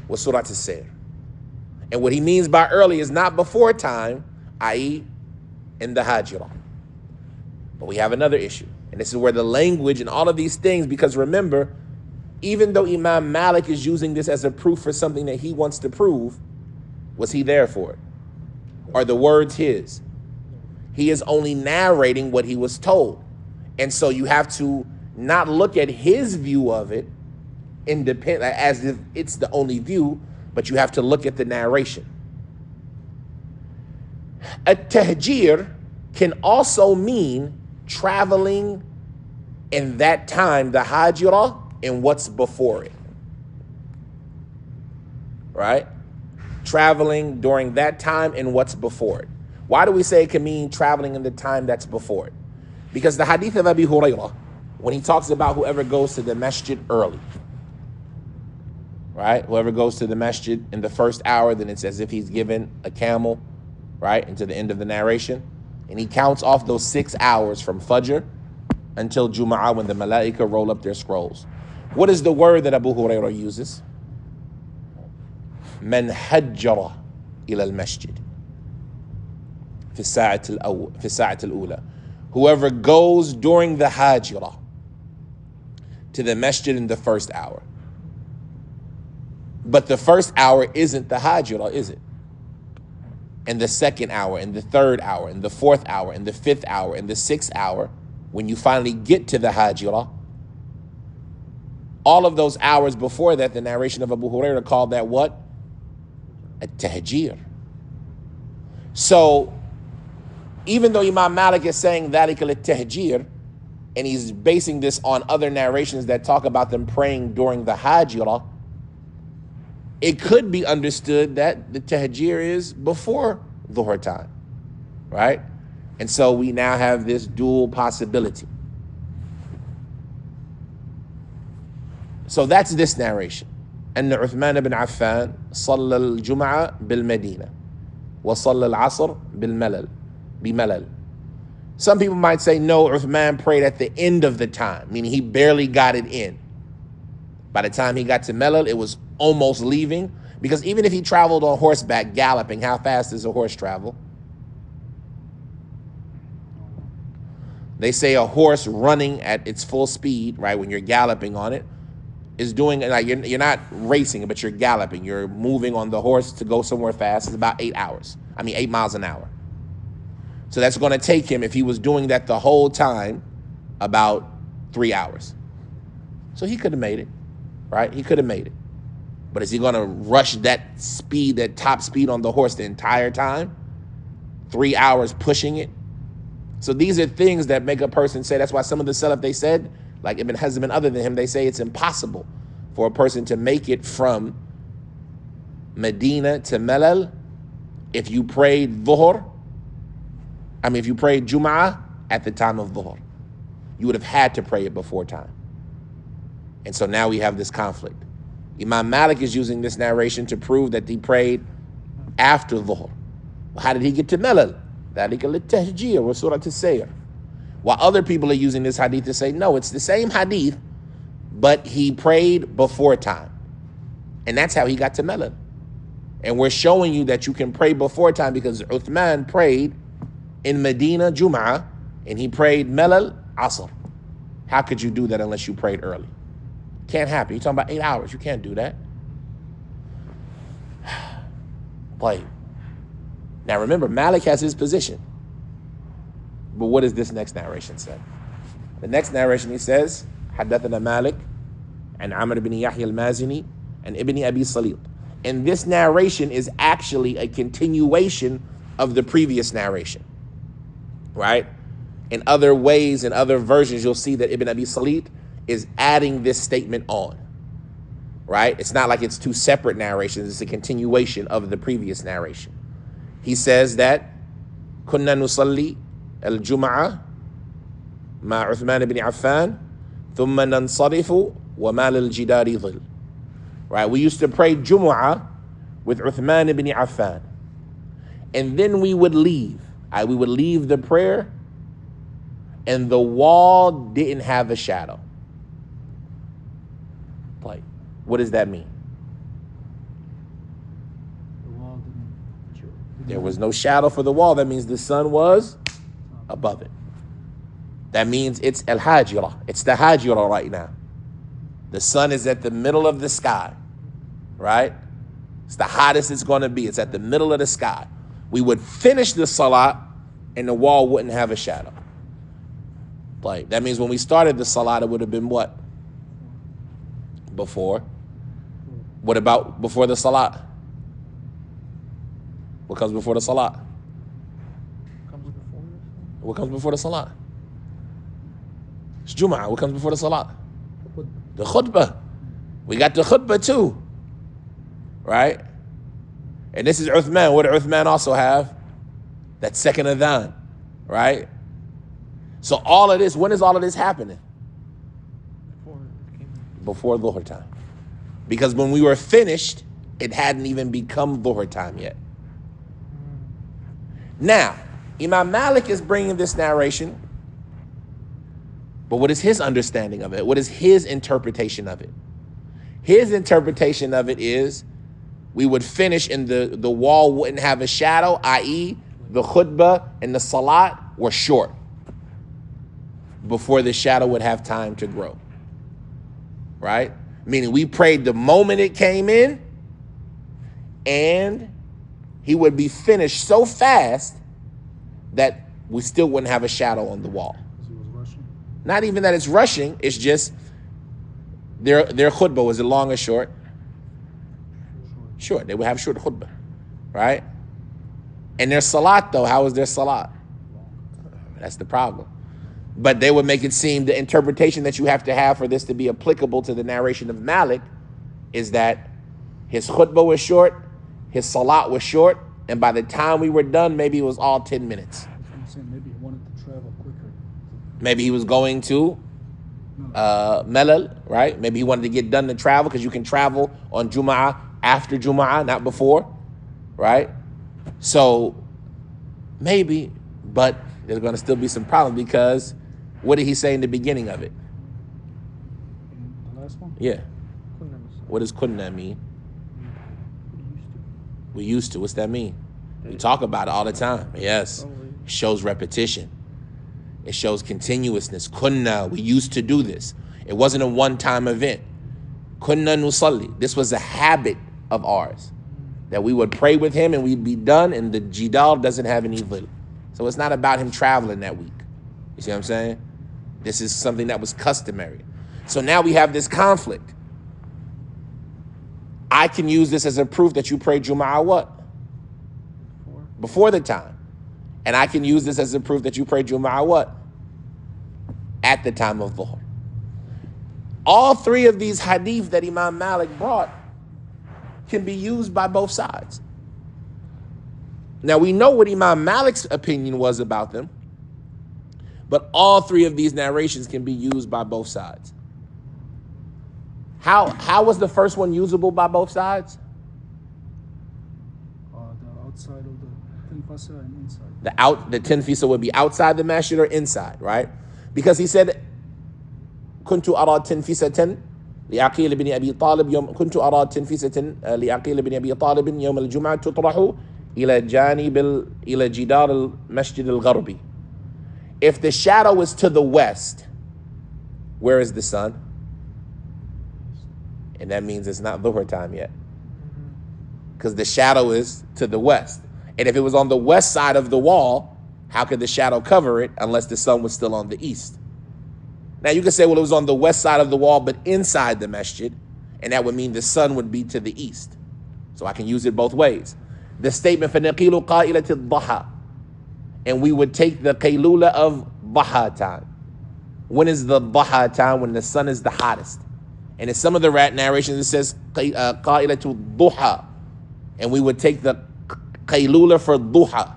A: with Surat al-Sayr. And what he means by early is not before time, i.e. in the hajira. But we have another issue. And this is where the language and all of these things, because remember, even though Imam Malik is using this as a proof for something that he wants to prove, was he there for it? Are the words his? He is only narrating what he was told. And so you have to not look at his view of it as if it's the only view, but you have to look at the narration. At-tahjir can also mean traveling in that time, the hajira, and what's before it. Right? Traveling during that time and what's before it. Why do we say it can mean traveling in the time that's before it? Because the hadith of Abi Hurairah, when he talks about whoever goes to the masjid early, right? Whoever goes to the masjid in the first hour, then it's as if he's given a camel, right? Into the end of the narration. And he counts off those 6 hours from Fajr until Jum'ah when the Malaika roll up their scrolls. What is the word that Abu Hurairah uses? من هجر إلى المسجد في الساعة الأولى. Whoever goes during the hajira to the masjid in the first hour. But the first hour isn't the hajira, is it? And the second hour, and the third hour, and the fourth hour, and the fifth hour, and the sixth hour, when you finally get to the hajira, all of those hours before that, the narration of Abu Hurairah called that what? At-tahjir. So, even though Imam Malik is saying ذَلِكَ لِلتَّهْجِيرِ, and he's basing this on other narrations that talk about them praying during the hajira, it could be understood that the tahjir is before dhuhr time, right? And so we now have this dual possibility. So that's this narration. أن عثمان بن عفان صلى الجمعة بالمدينة وصلى العصر بملل. Some people might say, no, Uthman prayed at the end of the time, meaning he barely got it in. By the time he got to Melal, it was almost leaving, because even if he traveled on horseback, galloping, how fast does a horse travel? They say a horse running at its full speed, right, when you're galloping on it, is doing, like, you're not racing, but you're galloping. You're moving on the horse to go somewhere fast. It's about 8 miles an hour. So that's going to take him, if he was doing that the whole time, about 3 hours. So he could have made it, right? He could have made it. But is he going to rush that speed, that top speed on the horse the entire time? 3 hours pushing it? So these are things that make a person say, that's why some of the Salaf, they said, like Ibn Hazm and other than him, they say it's impossible for a person to make it from Medina to Melal if you prayed if you prayed Jum'ah at the time of Dhuhr. You would have had to pray it before time. And so now we have this conflict. Imam Malik is using this narration to prove that he prayed after Dhuhr. Well, how did he get to Melal? ذَلِكَ لِلتَّهْجِيرِ وَسُورَةِ السَّيْرِ. While other people are using this hadith to say, no, it's the same hadith, but he prayed before time. And that's how he got to Melal. And we're showing you that you can pray before time because Uthman prayed in Medina Jum'ah and he prayed Melal Asr. How could you do that unless you prayed early? Can't happen. You're talking about 8 hours. You can't do that. Play. Now remember, Malik has his position. But what does this next narration say? The next narration, he says, حدثنا Malik and Amr ibn Yahya al-Mazini and Ibn Abi Salit. And this narration is actually a continuation of the previous narration, right? In other ways, in other versions, you'll see that Ibn Abi Salit is adding this statement on, right? It's not like it's two separate narrations. It's a continuation of the previous narration. He says that كنا نصلي الجمعة مع عثمان بن عفان ثم ننصرف وما للجدار ظل. Right, we used to pray Jumu'ah with Uthman ibn Affan. And then we would leave. We would leave the prayer and the wall didn't have a shadow. Like, what does that mean?
B: The wall didn't.
A: There was no shadow for the wall. That means the sun was above it. That means it's al-Hajira. It's the Hajira right now. The sun is at the middle of the sky, right? It's the hottest it's going to be. It's at the middle of the sky. We would finish the salat and the wall wouldn't have a shadow. Like, that means when we started the salat, it would have been what? Before. What about before the salat? What comes before the salat? What comes before the salat? It's Jum'ah. What comes before the salat? The khutbah. We got the khutbah too, right? And this is Uthman. What did Uthman also have? That second adhan, right? So all of this, when is all of this happening? Before Dhuhr time. Because when we were finished, it hadn't even become Dhuhr time yet. Now, Imam Malik is bringing this narration But what is his understanding of it? What is his interpretation of it? His interpretation of it is we would finish and the wall wouldn't have a shadow, i.e. the khutbah and the salat were short before the shadow would have time to grow, right? Meaning we prayed the moment it came in, and he would be finished so fast that we still wouldn't have a shadow on the wall.
B: Because he was rushing.
A: Not even that it's rushing, it's just their khutbah, was it long or short? Short. They would have short khutbah, right? And their salat, though, how is their salat? That's the problem. But they would make it seem the interpretation that you have to have for this to be applicable to the narration of Malik is that his khutbah was short, his salat was short, and by the time we were done, maybe it was all 10 minutes.
B: I'm saying maybe he wanted to travel quicker.
A: Maybe he was going to Melal, right? Maybe he wanted to get done to travel because you can travel on Jum'ah after Jum'ah, not before, right? So maybe, but there's going to still be some problems because what did he say in the beginning of it?
B: In the last one?
A: Yeah. What does kunna mean? We used to. What's that mean? We talk about it all the time. Yes. It shows repetition. It shows continuousness. Kunna, we used to do this. It wasn't a one-time event. Kunna nusalli. This was a habit of ours. That we would pray with him and we'd be done, and the jidal doesn't have any dhil. So it's not about him traveling that week. You see what I'm saying? This is something that was customary. So now we have this conflict. I can use this as a proof that you prayed Jum'ah what? Before the time. And I can use this as a proof that you prayed Jum'ah what? At the time of Dhuhr. All three of these hadith that Imam Malik brought can be used by both sides. Now we know what Imam Malik's opinion was about them, but all three of these narrations can be used by both sides. How was the first one usable by both sides?
B: The outside of the tinfasa and inside.
A: The tinfisa would be outside the masjid or inside, right? Because he said, كنت أرى تنفسة لعقيل بن أبي طالب يوم كنت أرى تنفسة لعقيل بن أبي طالب يوم الجمعة تطرح إلى جدار المسجد الغربي. If the shadow is to the west, where is the sun? And that means it's not Dhuhr time yet. Because the shadow is to the west. And if it was on the west side of the wall, how could the shadow cover it unless the sun was still on the east? Now you could say, well, it was on the west side of the wall, but inside the masjid, and that would mean the sun would be to the east. So I can use it both ways. The statement, فَنَقِيلُ قَائِلَةِ الضَّحَى, and we would take the qaylula of Dhaha time. When is the Dhaha time? When the sun is the hottest. And in some of the narrations, it says قَائِلَةُ الضُّحَى, and we would take the qaylula for Dhuha.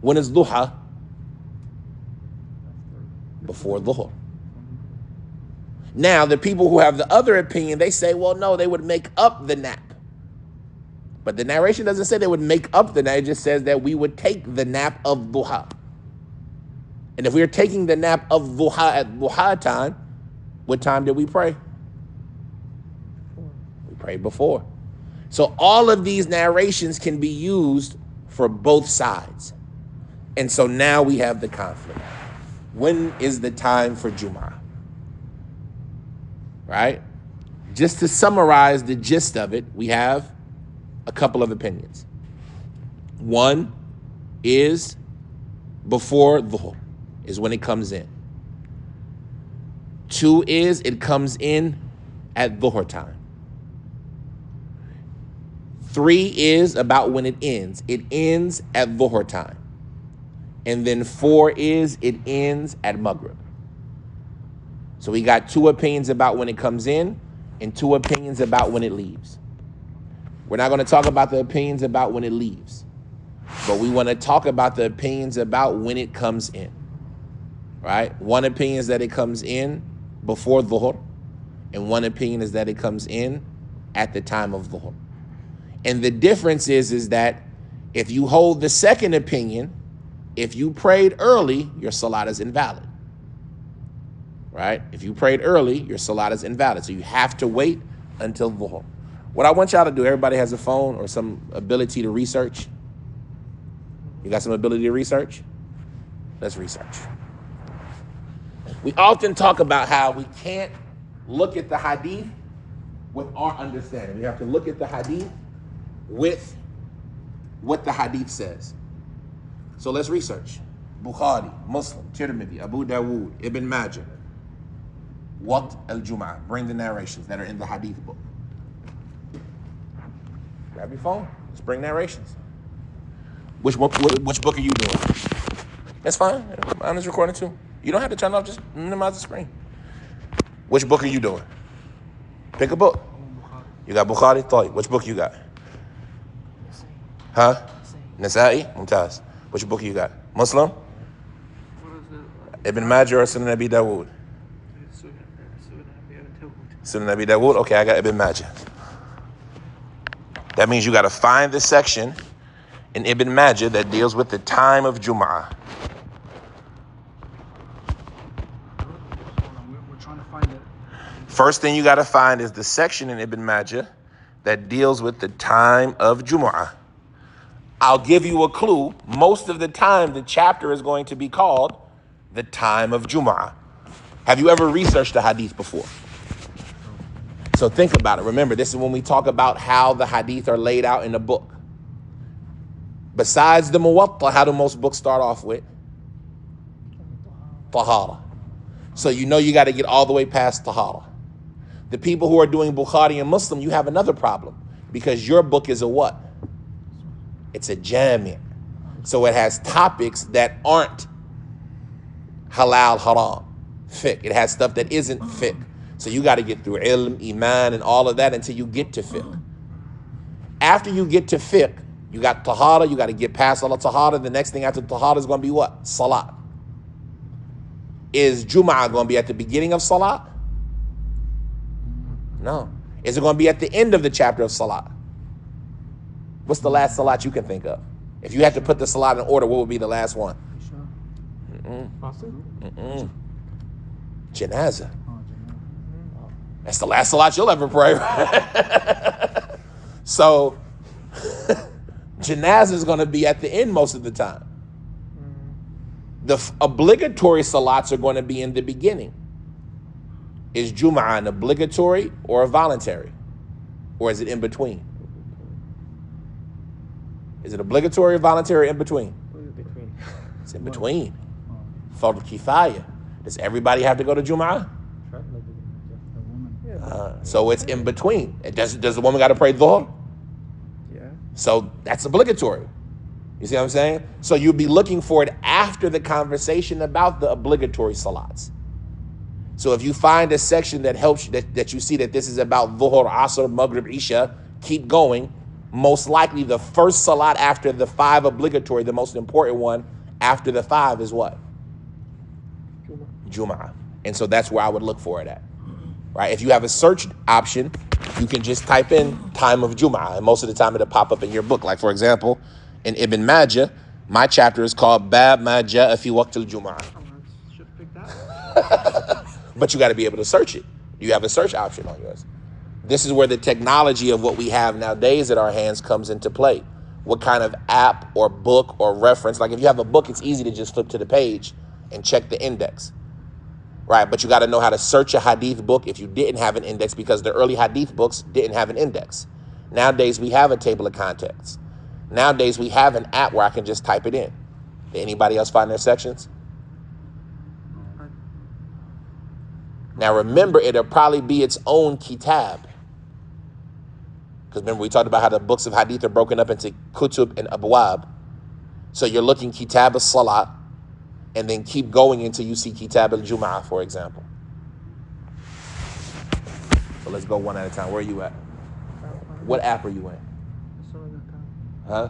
A: When is Dhuha? Before Dhuhr. Now, the people who have the other opinion, they say, well, no, they would make up the nap. But the narration doesn't say they would make up the nap. It just says that we would take the nap of Dhuha. And if we are taking the nap of Dhuha at Dhuha time, what time did we pray? We prayed before. So all of these narrations can be used for both sides. And so now we have the conflict. When is the time for Jum'ah? Right? Just to summarize the gist of it, we have a couple of opinions. One is before Dhuhr, is when it comes in. Two is it comes in at Dhuhr time. Three is about when it ends. It ends at Dhuhr time. And then four is it ends at Maghrib. So we got two opinions about when it comes in and two opinions about when it leaves. We're not going to talk about the opinions about when it leaves, but we want to talk about the opinions about when it comes in, right? One opinion is that it comes in before Dhuhr, and one opinion is that it comes in at the time of Dhuhr. And the difference is that if you hold the second opinion, if you prayed early, your salat is invalid. right? If you prayed early, your salat is invalid. So you have to wait until dhuhr. What I want y'all to do, everybody has a phone or some ability to research. You got some ability to research? Let's research. We often talk about how we can't look at the hadith with our understanding. We have to look at the hadith with what the hadith says. So let's research. Bukhari, Muslim, Tirmidhi, Abu Dawood, Ibn Majah, Waqt al-Jum'ah. Bring the narrations that are in the hadith book. Grab your phone. Let's bring narrations. Which book are you doing? That's fine. Mine is recording too. You don't have to turn it off. Just minimize the screen. Which book are you doing? Pick a book. You got Bukhari? Tayyib. Which book you got? Huh? Nasa'i? Mumtaz. Which book you got? Muslim?
D: What is it?
A: Ibn Majah or Sunan Abi Dawood? Sunan Abi Dawood? Okay, I got Ibn Majah. That means you got to find the section in Ibn Majah that deals with the time of Jum'ah.
B: We're trying to find it.
A: First thing you got to find is the section in Ibn Majah that deals with the time of Jum'ah. I'll give you a clue. Most of the time, the chapter is going to be called the time of Jum'ah. Have you ever researched a hadith before? So think about it. Remember, this is when we talk about how the hadith are laid out in the book. Besides the Muwatta, how do most books start off with? Tahara. So you know you got to get all the way past Tahara. The people who are doing Bukhari and Muslim, you have another problem because your book is a what? It's a jami'. So it has topics that aren't halal, haram, fiqh. It has stuff that isn't fiqh. So you got to get through ilm, iman, and all of that until you get to fiqh. After you get to fiqh, you got tahara, you got to get past all the tahara. The next thing after tahara is going to be what? Salat. Is Jum'ah going to be at the beginning of salat? No. Is it going to be at the end of the chapter of salat? What's the last salat you can think of? If you had to put the salat in order, what would be the last one? Janazah. That's the last salat you'll ever pray. So, Janazah is going to be at the end most of the time. The obligatory salats are going to be in the beginning. Is Jum'ah an obligatory or a voluntary? Or is it in between? Is it obligatory or voluntary or in between? It's in between. Fard kifaya. Does everybody have to go to Jum'ah? So it's in between. Does the woman got to pray dhuhr?
D: Yeah.
A: So that's obligatory. You see what I'm saying? So you'll be looking for it after the conversation about the obligatory salats. So if you find a section that helps that you see that this is about dhuhr, asr, maghrib, isha, keep going. Most likely the first salat after the 5 obligatory, the most important one after the 5 is what? Jum'ah. And so that's where I would look for it at. Right? If you have a search option, you can just type in time of Jum'ah, and most of the time it'll pop up in your book. Like, for example, in Ibn Majah, my chapter is called Bab Ma Ja'a Fi Waqt al-Jum'ah.
D: Should pick that.
A: But you got to be able to search it. You have a search option on yours. This is where the technology of what we have nowadays at our hands comes into play. What kind of app or book or reference? Like if you have a book, it's easy to just flip to the page and check the index. Right, but you got to know how to search a hadith book if you didn't have an index, because the early hadith books didn't have an index. Nowadays, we have a table of contents. Nowadays, we have an app where I can just type it in. Did anybody else find their sections? Now, remember, it'll probably be its own kitab. Because remember, we talked about how the books of hadith are broken up into kutub and abwab. So you're looking kitab as-salat, and then keep going until you see Kitab al-Jum'ah, for example. So let's go one at a time. Where are you at? What app are you in?
D: Sunnah.com.
A: Huh?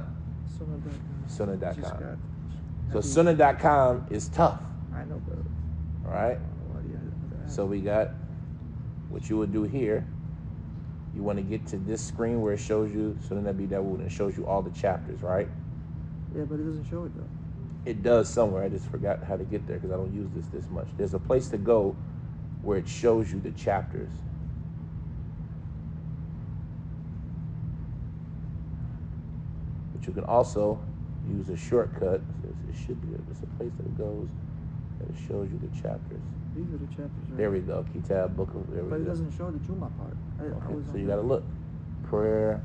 A: Sunnah.com. So Sunnah.com is tough.
D: I know, but
A: All right? So we got what you would do here. You want to get to this screen where it shows you Sunan Abi Dawud and it shows you all the chapters, right?
D: Yeah, but it doesn't show it though.
A: It does somewhere. I just forgot how to get there because I don't use this much. There's a place to go where it shows you the chapters. But you can also use a shortcut. It should be there's a place that it goes that it shows you the chapters.
D: These are the chapters, right?
A: There we go. Kitab, book of. There we
D: But it
A: go.
D: doesn't show the Juma part.
A: Okay, so you gotta look. Prayer,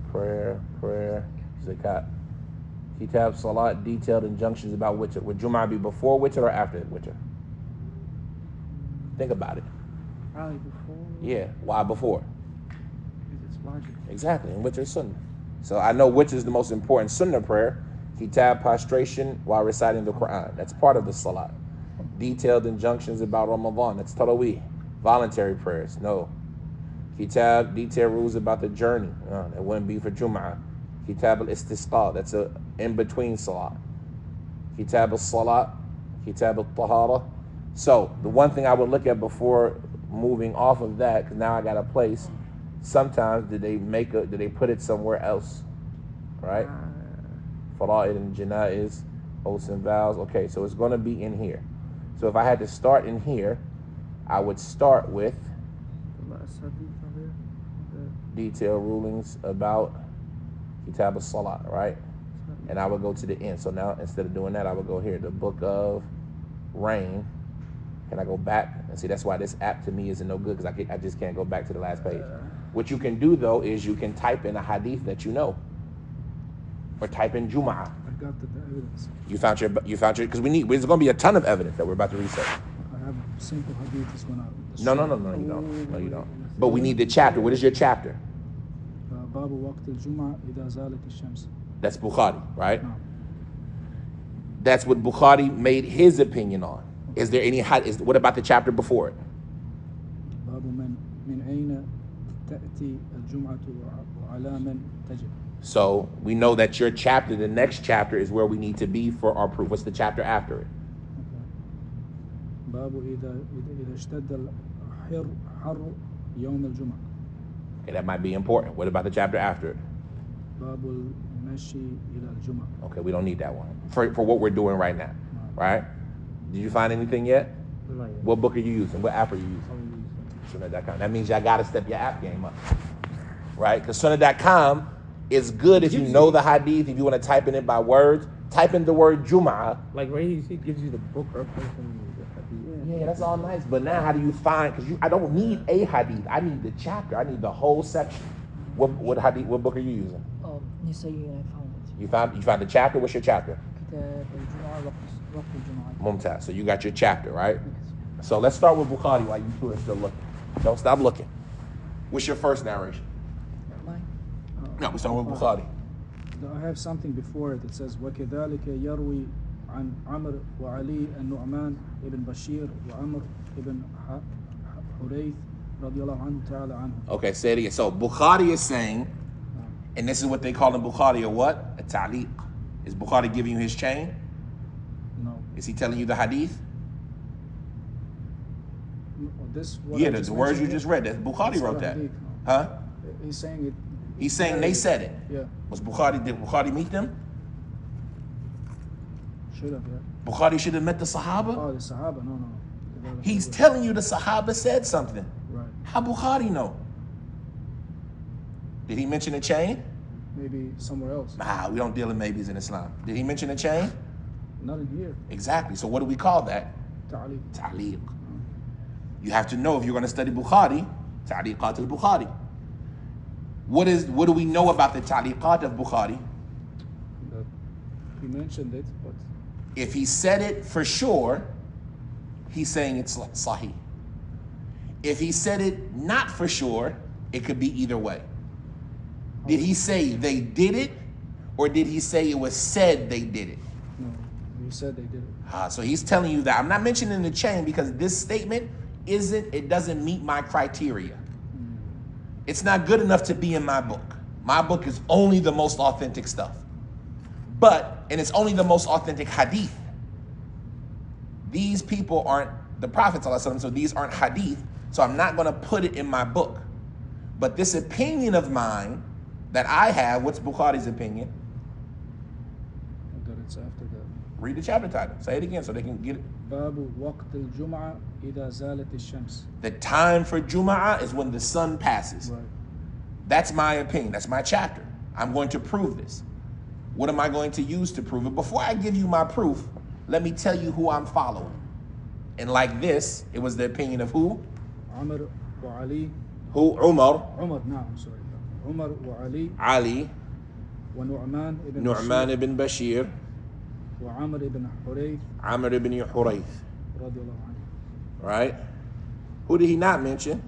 A: zakat. Kitab, salat, detailed injunctions about witr. Would Jum'ah be before witr or after witr? Think about it.
D: Probably before.
A: Yeah, why before?
D: Because it's logical.
A: Exactly, and witr is sunnah. So I know which is the most important sunnah prayer. Kitab, prostration while reciting the Quran. That's part of the salat. Detailed injunctions about Ramadan. That's tarawih. Voluntary prayers. No. Kitab, detailed rules about the journey. That wouldn't be for Jum'ah. Kitab al-istisqa. That's a in-between salat. Kitab al-salat. Kitab al-tahara. So the one thing I would look at before moving off of that, because now I got a place, sometimes did they put it somewhere else? Right? Fara'id and janaiz, oaths and vows. Okay, so it's going to be in here. So if I had to start in here, I would start with
D: The last hadith from there.
A: detailed rulings about Kitab al-Salat, right? And I would go to the end. So now instead of doing that, I would go here, the book of rain. Can I go back? And see, that's why this app to me isn't no good, because I just can't go back to the last page. What you can do though is you can type in a hadith that you know, or type in Jum'ah.
B: I got the evidence.
A: You found your, because there's going to be a ton of evidence that we're about to research.
B: I have simple hadith is going to.
A: No, you don't. No, you don't. But we need the chapter. What is your chapter?
B: باب وقت الجمعة إذا زالت الشمس.
A: That's Bukhari, right?
B: No.
A: That's what Bukhari made his opinion on. Is there any what about the chapter before it?
B: باب من أين تأتي الجمعة وعلى من تجب.
A: So we know that your chapter, the next chapter, is where we need to be for our proof. What's the chapter after it?
B: باب إذا اشتد الحر يوم الجمعة.
A: Okay, that might be important. What about the chapter after it?
B: باب المشي إلى الجمعة.
A: Okay, we don't need that one for what we're doing right now, right? Did you find anything yet?
C: Not yet.
A: What book are you using? What app are you using? Sunnah.com. That means y'all got to step your app game up, right? Because Sunnah.com is good if you know the hadith. If you want to type in it by words, type in the word Jum'ah.
C: Like right here, it gives you the book reference and the hadith.
A: Yeah, that's all nice. But now how do you find, because I don't need a hadith. I need the chapter. I need the whole section. What hadith? What book are you using?
C: Nisai, I found it.
A: You found the chapter? What's your chapter?
C: كتاب الجمعة وقت الجمعة.
A: Mumtaz. So you got your chapter, right? So let's start with Bukhari while you two are still looking. Don't stop looking. What's your first narration?
C: Mine.
A: No, we're starting with Bukhari.
B: I have something before it. It says وكذلك يروي عن عمرو وعلي النعمان ابن بشير وعمر ابن حريث رضي الله عنه تعالى عنه.
A: Okay, say it again. So Bukhari is saying, and this is what they call in Bukhari a what? A ta'liq. Is Bukhari giving you his chain?
B: No.
A: Is he telling you the hadith?
B: This what
A: Yeah,
B: I
A: the words you
B: mentioned
A: just
B: here,
A: read. That Bukhari
B: it's
A: wrote
B: not a
A: that.
B: hadith, no.
A: Huh?
B: He's saying it.
A: He's saying they said it.
B: Yeah,
A: Did Bukhari meet them?
B: should have. Yeah.
A: Bukhari should have met the Sahaba?
B: Oh, the Sahaba. No.
A: He's telling you the Sahaba said something.
B: Right.
A: How Bukhari know? Did he mention a chain?
B: Maybe somewhere else.
A: Nah, we don't deal in maybes in Islam. Did he mention a chain?
B: Not in here.
A: Exactly. So what do we call that?
B: Ta'liq.
A: Ta'liq. You have to know if you're going to study Bukhari, Ta'liqat al-Bukhari. What do we know about the Ta'liqat of Bukhari?
B: That he mentioned it, but
A: If he said it for sure, he's saying it's sahih. If he said it not for sure, it could be either way. Did he say they did it, or did he say it was said they did it?
B: no, he said they did it.
A: So he's telling you that. I'm not mentioning the chain because this statement doesn't meet my criteria. It's not good enough to be in my book. My book is only the most authentic stuff. And it's only the most authentic hadith. These people aren't the Prophet ﷺ, so these aren't hadith, so I'm not going to put it in my book. But this opinion of mine that I have, what's Bukhari's opinion?
B: That it's after that.
A: Read the chapter title. Say it again so they can get it.
B: باب وقت الجمعة إذا زالت الشمس.
A: The time for Jum'ah is when the sun passes.
B: Right.
A: That's my opinion. That's my chapter. I'm going to prove this. What am I going to use to prove it? Before I give you my proof, let me tell you who I'm following. And like this, it was the opinion of who?
B: عمر وعلي.
A: Who? Umar.
B: عمر نعم sorry. عمر وعلي
A: Ali.
B: ونعمان ابن
A: Nu'man ibn Bashir.
B: وعمر ابن حريث
A: Amr ibn Hurayth.
B: رضي الله عنه.
A: Right? Who did he not mention?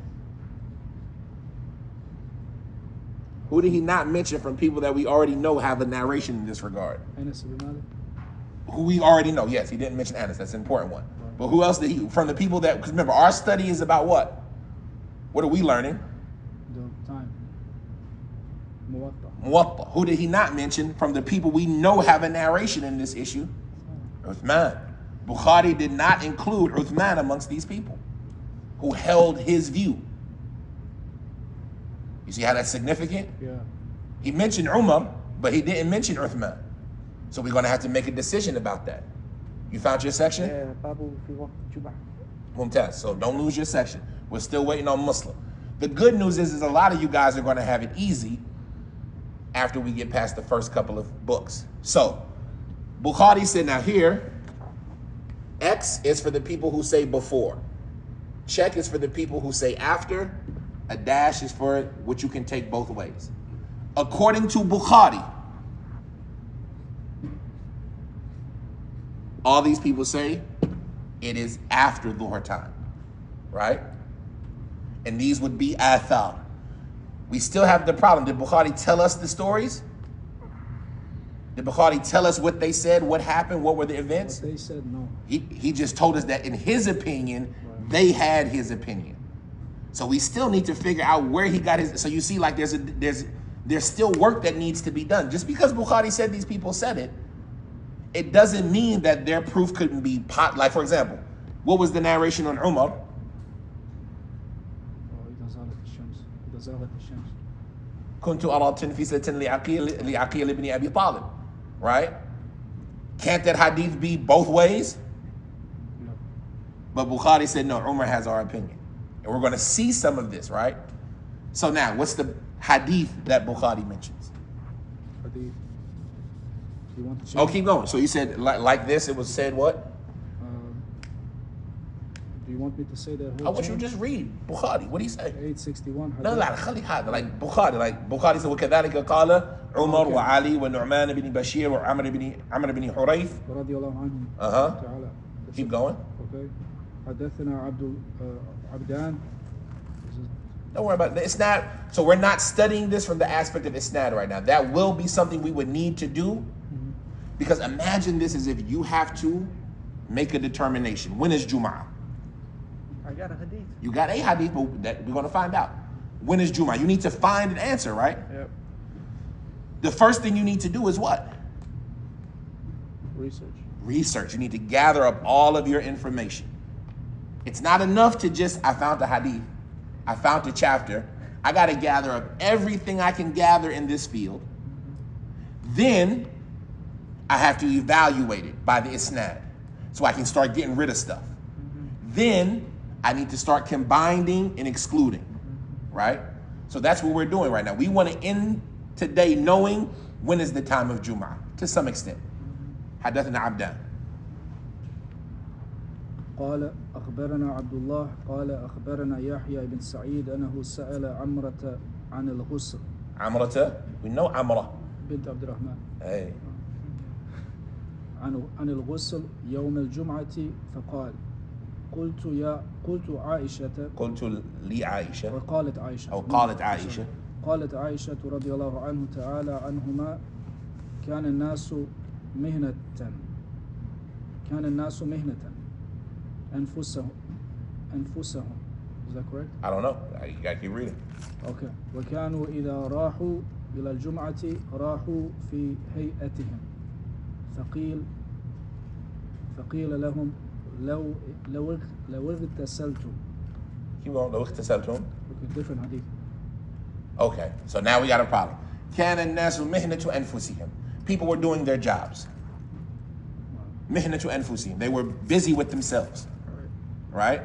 A: Who did he not mention from people that we already know have a narration in this regard?
B: أنس بن مالك.
A: Who we already know. Yes, he didn't mention Anas. That's an important one. But who else did he, from the people that, because remember, our study is about what? What are we learning?
B: The time. Muwatta.
A: Muwatta. Who did he not mention from the people we know have a narration in this issue? Uthman. Bukhari did not include Uthman amongst these people who held his view. You see how that's significant?
B: Yeah.
A: He mentioned Umar, but he didn't mention Uthman. So we're going to have to make a decision about that. You found your section?
D: باب في وقت الجمعة.
A: Mumtaz. So don't lose your section. We're still waiting on Muslim. The good news is a lot of you guys are going to have it easy after we get past the first couple of books. So Bukhari said, now here, X is for the people who say before. Check is for the people who say after. A dash is for what you can take both ways. According to Bukhari, all these people say it is after Dhuhr time, right? And these would be athar. We still have the problem. Did Bukhari tell us the stories? Did Bukhari tell us what they said, what happened, what were the events?
B: What they said no.
A: He just told us that in his opinion, they had his opinion. So we still need to figure out where he got his. So you see, like there's still work that needs to be done. Just because Bukhari said these people said it, it doesn't mean that their proof couldn't be like, for example, what was the narration on Umar?
B: إذا زالت الشمس. إذا زالت الشمس.
A: كنت أرى تنفيسة لعقيل ibn Abi Talib, right? Can't that hadith be both ways?
B: No.
A: But Bukhari said, no, Umar has our opinion. And we're going to see some of this, right? So now, what's the hadith that Bukhari mentions?
B: Hadith. You want to check?
A: Oh, keep going. So you said, like this, it was said what?
B: Do you want me to say that whole
A: I want you
B: chain?
A: to just read Bukhari. What do you say?
B: 861
A: No,
B: hadith.
A: لا خلي هذا like Bukhari said وكذلك قال عمر وعلي ونعمان بن بشير وعمر بن حريث.
B: رضي الله عنهم
A: Uh-huh.
B: تعالى.
A: Keep going.
B: Okay. حدثنا عبدان.
A: Don't worry about it. It's not. So we're not studying this from the aspect of isnad right now. That will be something we would need to do, because imagine this as if you have to make a determination. When is Jum'ah?
D: I got a hadith.
A: You got a hadith, but that we're going to find out. When is Jum'ah? You need to find an answer, right?
D: Yep.
A: The first thing you need to do is what?
B: Research.
A: Research. You need to gather up all of your information. It's not enough to just, I found the hadith, I found the chapter. I got to gather up everything I can gather in this field. Then I have to evaluate it by the isnad, so I can start getting rid of stuff. Then I need to start combining and excluding, right? So that's what we're doing right now. We want to end today knowing when is the time of Jum'ah, to some extent. حدثنا عبدان.
B: قال أخبرنا عبد الله قال أخبرنا يحيى بن سعيد أنه سأل عمرة عن الغسل.
A: عمرة, we know Amrah.
B: بنت عبد الرحمن.
A: Hey.
B: عن الغسل يوم الجمعة فقال قلت عائشة
A: قلت لي عائشة
B: وقالت عائشة
A: أو قالت عائشة.
B: قالت عائشة رضي الله عنه تعالى عنهما كان الناس مهنة أنفسهم. Is that correct?
A: I don't know. You gotta keep reading.
B: Okay. وكانوا إذا راحوا إلى الجمعة راحوا في هيئتهم فقيل لهم لو اغتسلتم.
A: Keep going. لو اغتسلتم.
B: Okay, different hadith.
A: Okay, so now we got a problem. كان الناس مهنة أنفسهم. People were doing their jobs. mihnatu anfusihim. They were busy with themselves, right?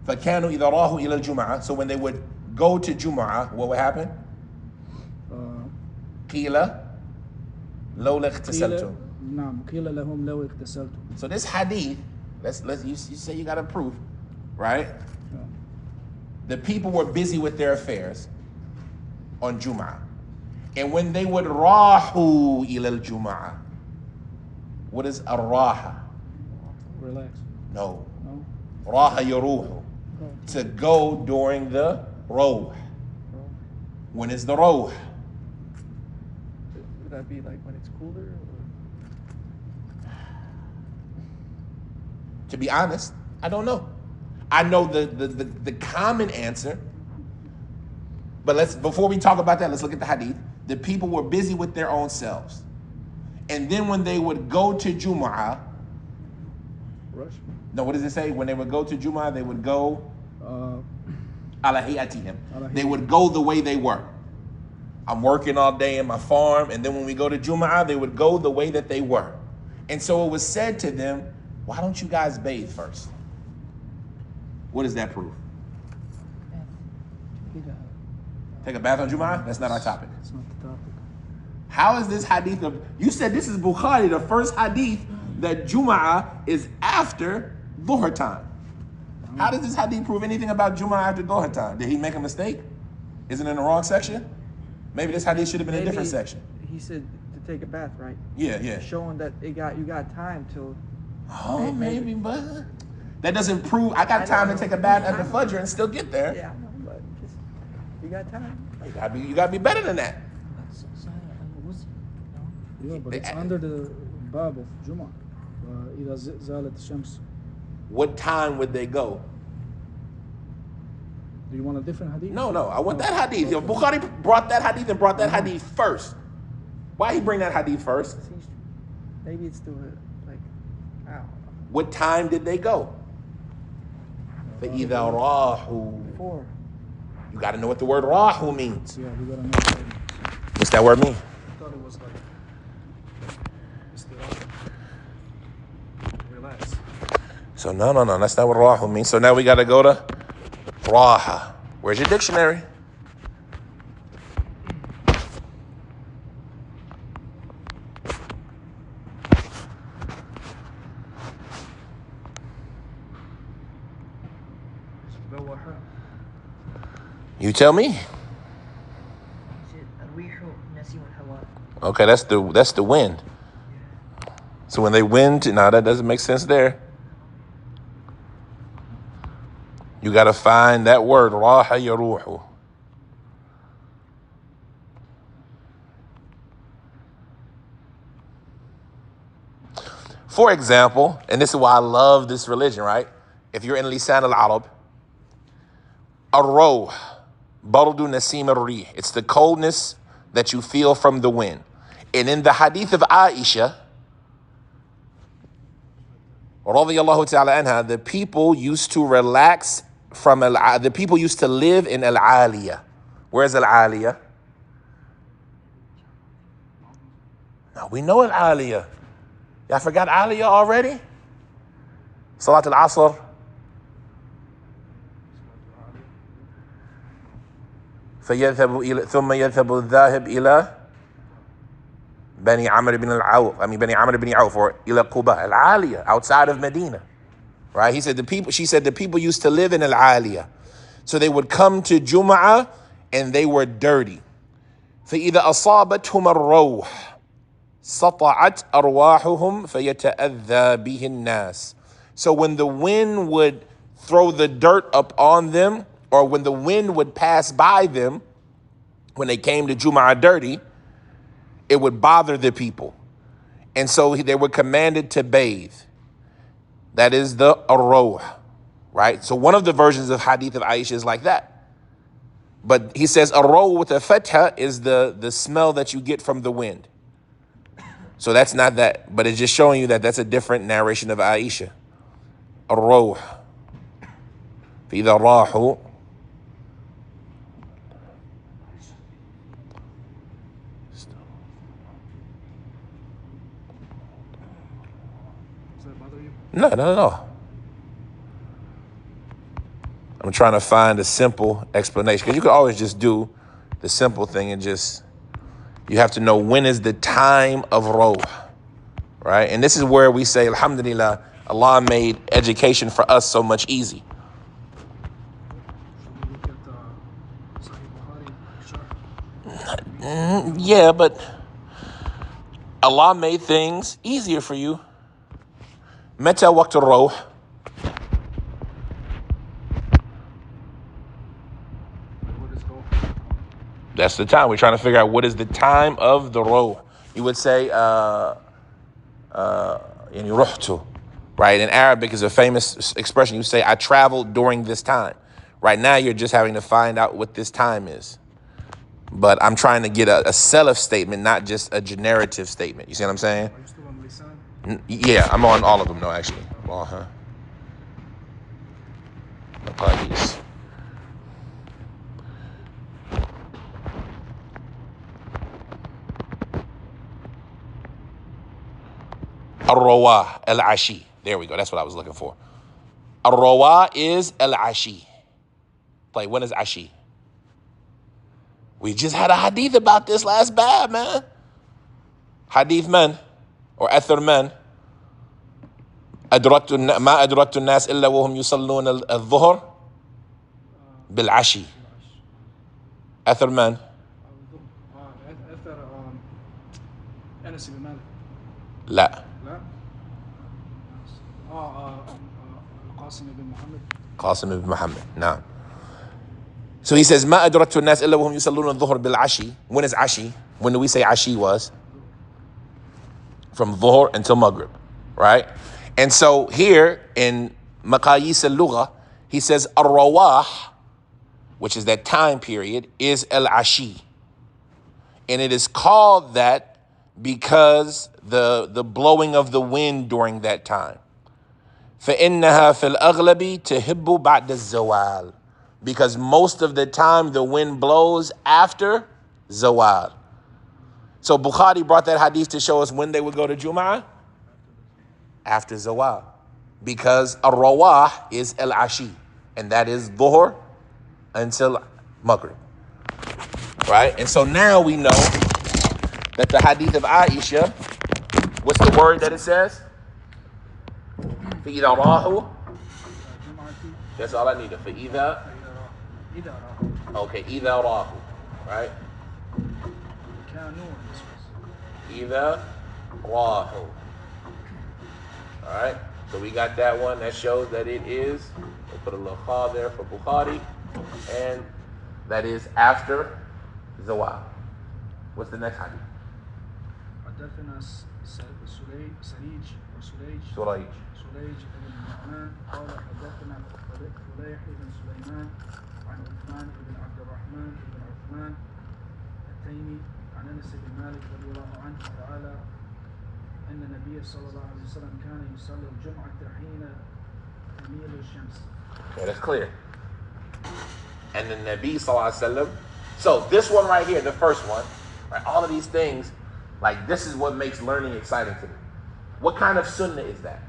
A: فَكَانُوا إِذَا رَاهُوا إِلَى الْجُمْعَةِ. So when they would go to Jum'ah, what would happen? قِيلَ لَوْلَا اغْتَسَلْتُمْ.
B: نعم قيل لهم لو اغتسلتم.
A: So this hadith, you say you got a proof, right? The people were busy with their affairs on Jum'ah. And when they would rahu ila al-Jum'ah, what is ar-raha?
B: Relax.
A: No.
B: No.
A: Raha yaruhu. To go during the roh. When is the roh?
D: Would that be like when it's cooler? Or?
A: To be honest, I don't know. I know the common answer. But before we talk about that, let's look at the hadith. The people were busy with their own selves. And then when they would go to Jumu'ah,
B: Rush.
A: no, what does it say? When they would go to Jumu'ah, they would go ala hayatihim. They would go the way they were. I'm working all day in my farm, and then when we go to Jumu'ah, they would go the way that they were. And so it was said to them, why don't you guys bathe first? What does that prove? Take a bath on Jumu'ah? That's not our topic.
B: It's not the topic.
A: How is this hadith of, you said this is Bukhari, the first hadith that Jumu'ah is after Dhuhr time. How does this hadith prove anything about Jumu'ah after Dhuhr time? Did he make a mistake? Is it in the wrong section? Maybe this hadith should have been in a different section.
D: He said to take a bath, right?
A: Yeah.
D: Showing that you got time till.
A: Oh, maybe, but that doesn't prove I got time to take a bath at the Fajr and still get there.
D: Yeah, I know, but just you got time.
A: You gotta be better than that.
B: Yeah, but it's under the bab of Jum'ah. إذا زالت الشمس.
A: What time would they go?
B: Do you want a different hadith?
A: No, I want that hadith. Yo, Bukhari brought that hadith and brought that hadith first. Why he bring that hadith first?
D: Maybe it's still like, I don't know.
A: What time did they go? فَإِذَا رَاحُوا.
D: Before.
A: You got to know what the word rahu means.
B: Yeah, we gotta know that.
A: What's that word mean?
B: I thought it was like relax.
A: So no, that's not what rahu means. So now we got to go to raha. Where's your dictionary? You tell me. Okay, that's the wind. So when they wind, now that doesn't make sense there. You got to find that word, raha yaruhu. For example, and this is why I love this religion, right? If you're in Lisan al-Arab, ar-roh, bardu nasim ar-rih. It's the coldness that you feel from the wind. And in the hadith of Aisha, radiyallahu ta'ala anha, the people used to relax from the people used to live in al-Aliyah. Where's al-Aliyah? Now we know al-Aliyah. Y'all forgot Aliyah already? Salat al-Asr. ثم يذهب الذاهب إلى بني عمرو بن عوف or إلى قباء al-Aliyah, outside of Medina. Right? She said the people used to live in al-Aliyah. So they would come to Jum'ah and they were dirty. فإذا أصابتهم الروح سطعت أرواحهم فيتأذى به الناس. So when the wind would throw the dirt up on them, or when the wind would pass by them, when they came to Jum'ah dirty, it would bother the people. And so they were commanded to bathe. That is the arroh, right? So one of the versions of hadith of Aisha is like that. But he says arroh with a fatha is the smell that you get from the wind. So that's not that, but it's just showing you that that's a different narration of Aisha. Arroh. فإذا راحوا
B: that bother you?
A: No, not at all. I'm trying to find a simple explanation, because you could always just do the simple thing and just, you have to know when is the time of Ruh, right? And this is where we say, alhamdulillah, Allah made education for us so much easy.
B: Should we look at Sahih Bukhari? Sharh?
A: Yeah, but Allah made things easier for you. Meta waqt al-Ruh.
B: What is Ruh?
A: That's the time. We're trying to figure out what is the time of the Ruh. You would say, yani ruhtu, right? In Arabic is a famous expression. You say, I traveled during this time. Right now, you're just having to find out what this time is. But I'm trying to get a self statement, not just a generative statement. You see what I'm saying?
B: Are you still on Lisan?
A: Yeah, I'm on all of them, no, actually. Apologies. Al-Rawah, al-Ashi. There we go. That's what I was looking for. Al-Rawah is al-Ashi. Like, when is Ashi? We just had a hadith about this last bab, man. Hadith man, or athar man. ما أدركت الناس إلا وهم يصلون الظهر بالعشي. أثر من؟
B: أثر أنس بن مالك.
A: لا.
B: لا. القاسم بن محمد.
A: قاسم بن محمد. نعم. So he says ما أدركت الناس إلا وهم يصلون الظهر بالعشي. When is Ashi? When do we say Ashi was? From Dhuhr until Maghrib, right? And so here in Maqayis al-Lugha, he says Ar-Rawah, which is that time period, is al-Ashi. And it is called that because the blowing of the wind during that time. فَإِنَّهَا فِي الْأَغْلَبِ تَهِبُّ بَعْدَ الزَّوَالِ. Because most of the time the wind blows after Zawal. So Bukhari brought that hadith to show us when they would go to Jum'ah? After Zawal. Because Ar-Rawah is al-Ashi. And that is Dhuhr until Maghrib. Right? And so now we know that the hadith of Aisha, what's the word that it says? فَإِذَا رَاهُ. That's all I needed. فَإِذَا. Okay, إِذَا رَاهُ. Right? إِذَا رَاهُ. Alright, so we got that one. That shows that it is, we'll put a little kha there for Bukhari, and that is after Zawal. What's the next hadith?
B: حدثنا سريج
A: Surayj.
B: بن الرحمن قال حدثنا فليح بن سليمان عن عثمان بن عبد الرحمن بن عثمان التيمي عن انس بن مالك رضي الله عنه تعالى أن النبي صلى الله عليه وسلم كان يصلي الجمعة حين تميل الشمس.
A: Okay, that's clear. And the Nabi sallallahu alaihi wasallam. So this one right here, the first one, right? All of these things, like this is what makes learning exciting to me. What kind of sunnah is that?